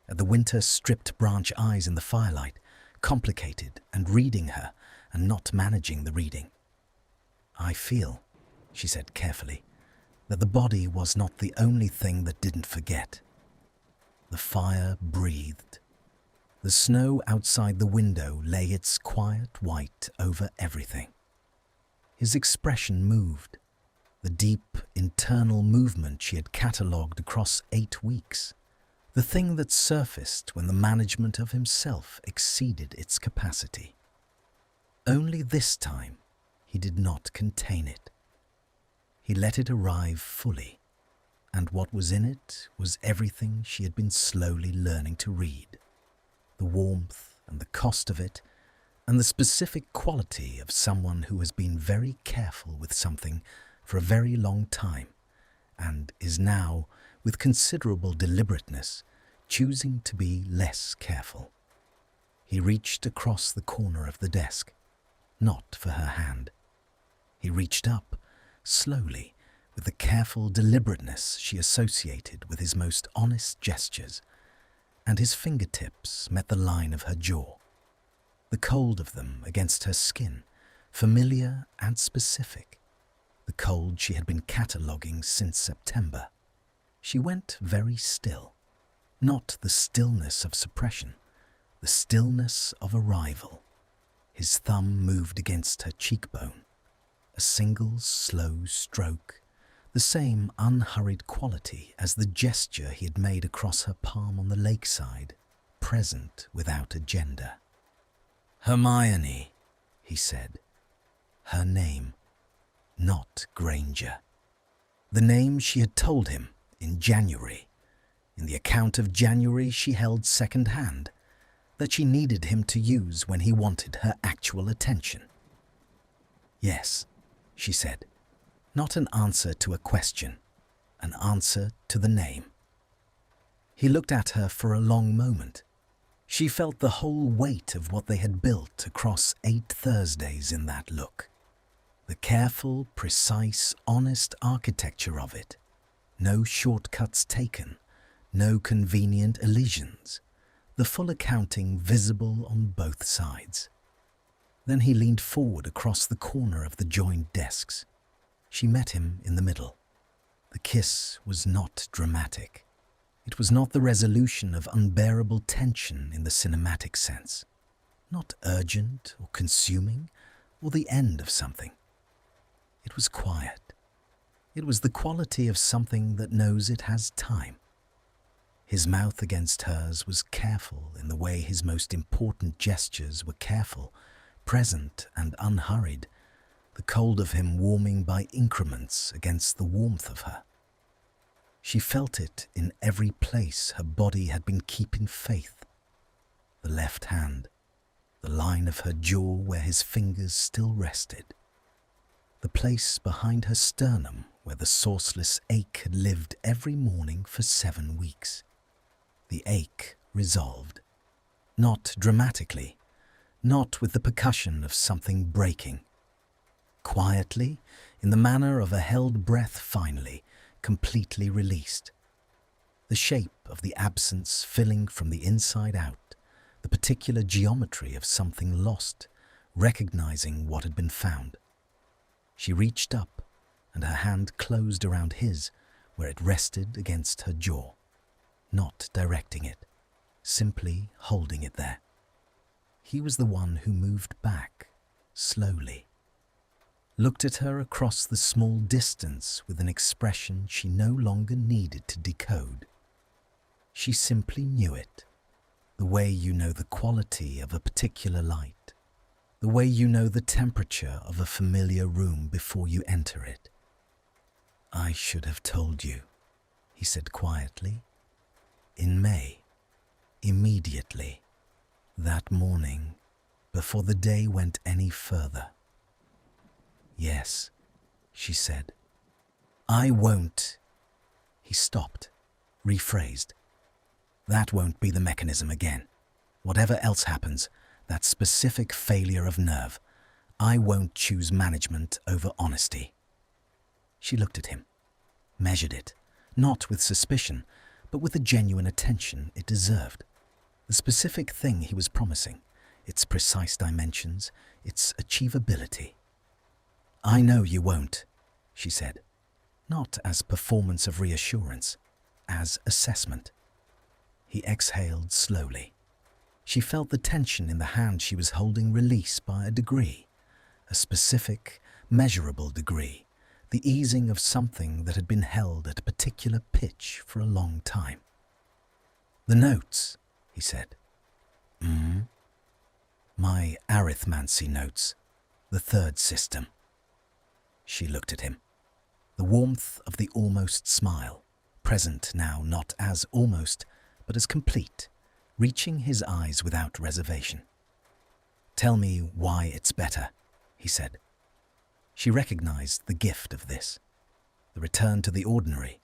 at the winter-stripped branch eyes in the firelight, complicated and reading her and not managing the reading. "I feel," she said carefully, "that the body was not the only thing that didn't forget." The fire breathed. The snow outside the window lay its quiet white over everything. His expression moved, the deep internal movement she had catalogued across 8 weeks, The thing that surfaced when the management of himself exceeded its capacity. Only this time he did not contain it. He let it arrive fully, and what was in it was everything she had been slowly learning to read. The warmth and the cost of it, and the specific quality of someone who has been very careful with something for a very long time, and is now, with considerable deliberateness, choosing to be less careful. He reached across the corner of the desk, not for her hand. He reached up, slowly, with the careful deliberateness she associated with his most honest gestures, and his fingertips met the line of her jaw. The cold of them against her skin, familiar and specific. The cold she had been cataloguing since September. She went very still. Not the stillness of suppression, the stillness of arrival. His thumb moved against her cheekbone. A single slow stroke, the same unhurried quality as the gesture he had made across her palm on the lakeside, present without agenda. "Hermione," he said. Her name, not Granger. The name she had told him in January. In the account of January she held second hand, that she needed him to use when he wanted her actual attention. "Yes," she said, not an answer to a question, an answer to the name. He looked at her for a long moment. She felt the whole weight of what they had built across 8 Thursdays in that look. The careful, precise, honest architecture of it. No shortcuts taken, no convenient elisions. The full accounting visible on both sides. Then he leaned forward across the corner of the joined desks. She met him in the middle. The kiss was not dramatic. It was not the resolution of unbearable tension in the cinematic sense. Not urgent or consuming or the end of something. It was quiet. It was the quality of something that knows it has time. His mouth against hers was careful in the way his most important gestures were careful, present and unhurried, the cold of him warming by increments against the warmth of her. She felt it in every place her body had been keeping faith. The left hand, the line of her jaw where his fingers still rested. The place behind her sternum where the sourceless ache had lived every morning for 7 weeks. The ache resolved. Not dramatically, not with the percussion of something breaking. Quietly, in the manner of a held breath finally, completely released. The shape of the absence filling from the inside out, the particular geometry of something lost, recognizing what had been found. She reached up, and her hand closed around his, where it rested against her jaw, not directing it, simply holding it there. He was the one who moved back, slowly. Looked at her across the small distance with an expression she no longer needed to decode. She simply knew it, the way you know the quality of a particular light, the way you know the temperature of a familiar room before you enter it. "I should have told you," he said quietly. "In May, immediately, that morning, before the day went any further." "Yes," she said. "I won't." He stopped, rephrased. "That won't be the mechanism again. Whatever else happens, that specific failure of nerve, I won't choose management over honesty." She looked at him, measured it, not with suspicion, but with the genuine attention it deserved. The specific thing he was promising, its precise dimensions, its achievability. "I know you won't," she said, not as performance of reassurance, as assessment. He exhaled slowly. She felt the tension in the hand she was holding release by a degree, a specific, measurable degree, the easing of something that had been held at a particular pitch for a long time. The notes, he said. My arithmancy notes, the third system. She looked at him. The warmth of the almost smile, present now not as almost, but as complete, reaching his eyes without reservation. Tell me why it's better, he said. She recognized the gift of this, the return to the ordinary,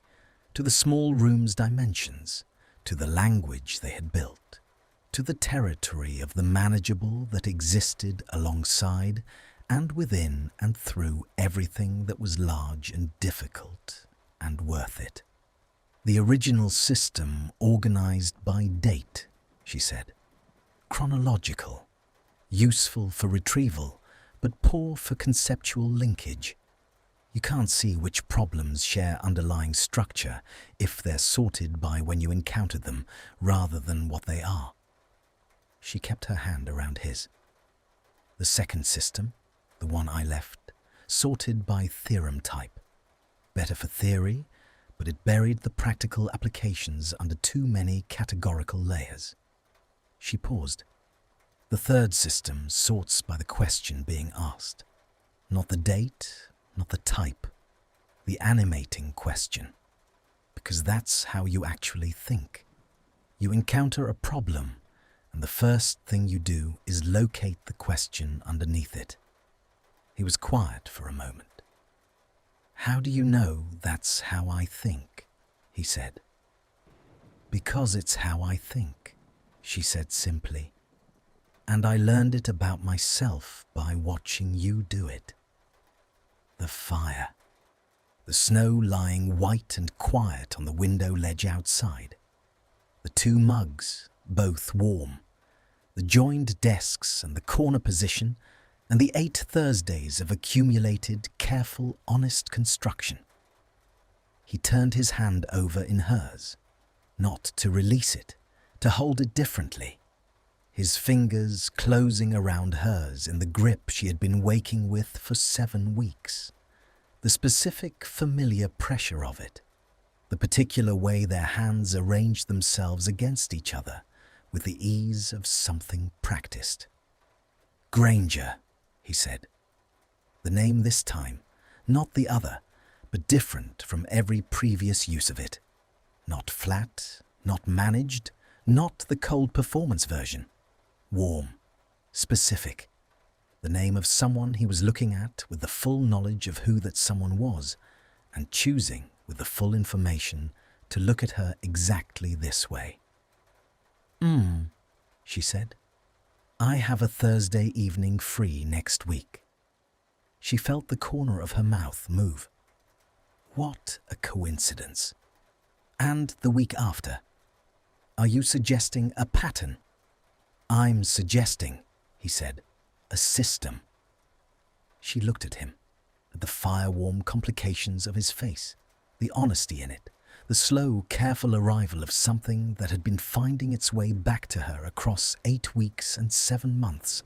to the small room's dimensions, to the language they had built, to the territory of the manageable that existed alongside and within and through everything that was large and difficult and worth it. The original system organized by date, she said. Chronological, useful for retrieval, but poor for conceptual linkage. You can't see which problems share underlying structure if they're sorted by when you encountered them rather than what they are. She kept her hand around his. The second system, the one I left, sorted by theorem type. Better for theory, but it buried the practical applications under too many categorical layers. She paused. The third system sorts by the question being asked. Not the date, not the type. The animating question. Because that's how you actually think. You encounter a problem, and the first thing you do is locate the question underneath it. He was quiet for a moment. How do you know that's how I think? He said. Because it's how I think, she said simply. And I learned it about myself by watching you do it. The fire. The snow lying white and quiet on the window ledge outside. The two mugs, both warm. The joined desks and the corner position, and the 8 Thursdays of accumulated, careful, honest construction. He turned his hand over in hers, not to release it, to hold it differently. His fingers closing around hers in the grip she had been waking with for 7 weeks. The specific, familiar pressure of it. The particular way their hands arranged themselves against each other with the ease of something practiced. Granger, he said. The name this time, not the other, but different from every previous use of it. Not flat, not managed, not the cold performance version. Warm, specific. The name of someone he was looking at with the full knowledge of who that someone was, and choosing with the full information to look at her exactly this way. She said. I have a Thursday evening free next week. She felt the corner of her mouth move. What a coincidence. And the week after. Are you suggesting a pattern? I'm suggesting, he said, a system. She looked at him, at the fire-warm complications of his face, the honesty in it, the slow, careful arrival of something that had been finding its way back to her across 8 weeks and 7 months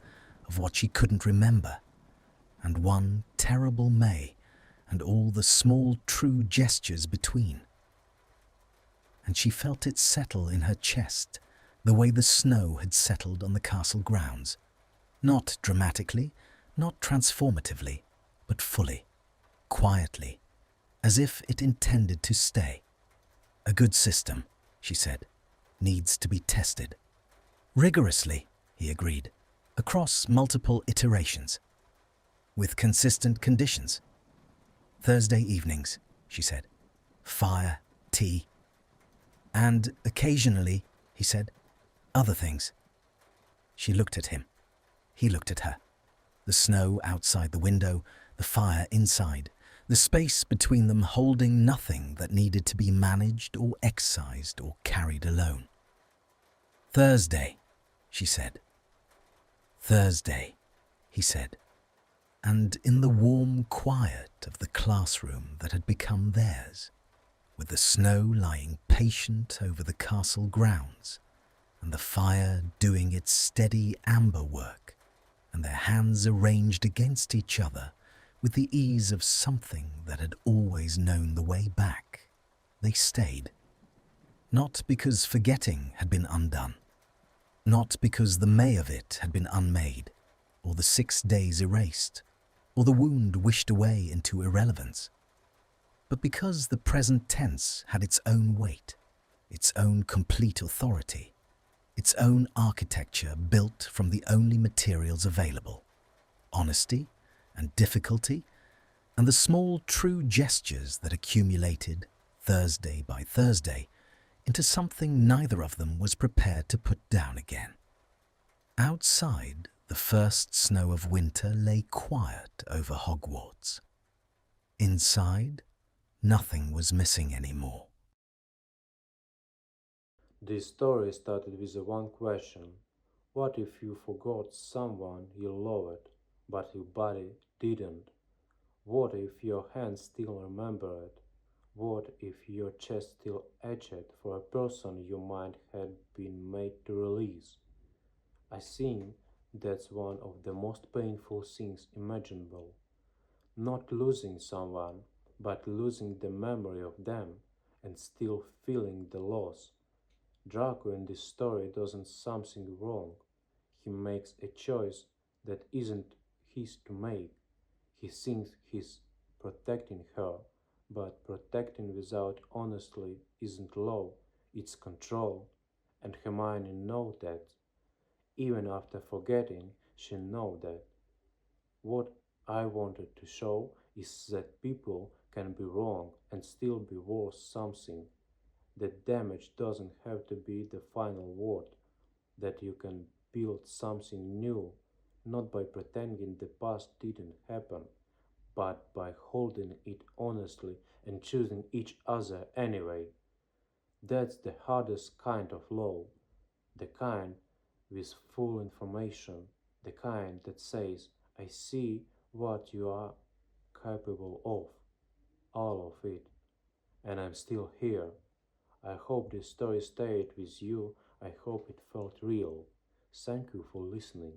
of what she couldn't remember, and one terrible May, and all the small, true gestures between. And she felt it settle in her chest, the way the snow had settled on the castle grounds, not dramatically, not transformatively, but fully, quietly, as if it intended to stay. A good system, she said, needs to be tested. Rigorously, he agreed, across multiple iterations. With consistent conditions. Thursday evenings, she said. Fire, tea. And occasionally, he said, other things. She looked at him. He looked at her. The snow outside the window, the fire inside, the space between them holding nothing that needed to be managed or excised or carried alone. Thursday, she said. Thursday, he said. And in the warm quiet of the classroom that had become theirs, with the snow lying patient over the castle grounds, and the fire doing its steady amber work, and their hands arranged against each other with the ease of something that had always known the way back, they stayed. Not because forgetting had been undone, not because the may of it had been unmade, or the 6 days erased, or the wound wished away into irrelevance, but because the present tense had its own weight, its own complete authority, its own architecture built from the only materials available, honesty and difficulty, and the small true gestures that accumulated, Thursday by Thursday, into something neither of them was prepared to put down again. Outside, the first snow of winter lay quiet over Hogwarts. Inside, nothing was missing anymore. This story started with one question. What if you forgot someone you loved, but your body didn't? What if your hands still remember it? What if your chest still itched for a person your mind had been made to release? I think that's one of the most painful things imaginable. Not losing someone, but losing the memory of them and still feeling the loss. Draco in this story doesn't something wrong. He makes a choice that isn't his to make. He thinks he's protecting her, but protecting without honesty isn't love, it's control. And Hermione knows that. Even after forgetting, she knows that. What I wanted to show is that people can be wrong and still be worth something. That damage doesn't have to be the final word, that you can build something new, not by pretending the past didn't happen, but by holding it honestly and choosing each other anyway. That's the hardest kind of love, the kind with full information, the kind that says, I see what you are capable of, all of it, and I'm still here. I hope this story stayed with you. I hope it felt real. Thank you for listening.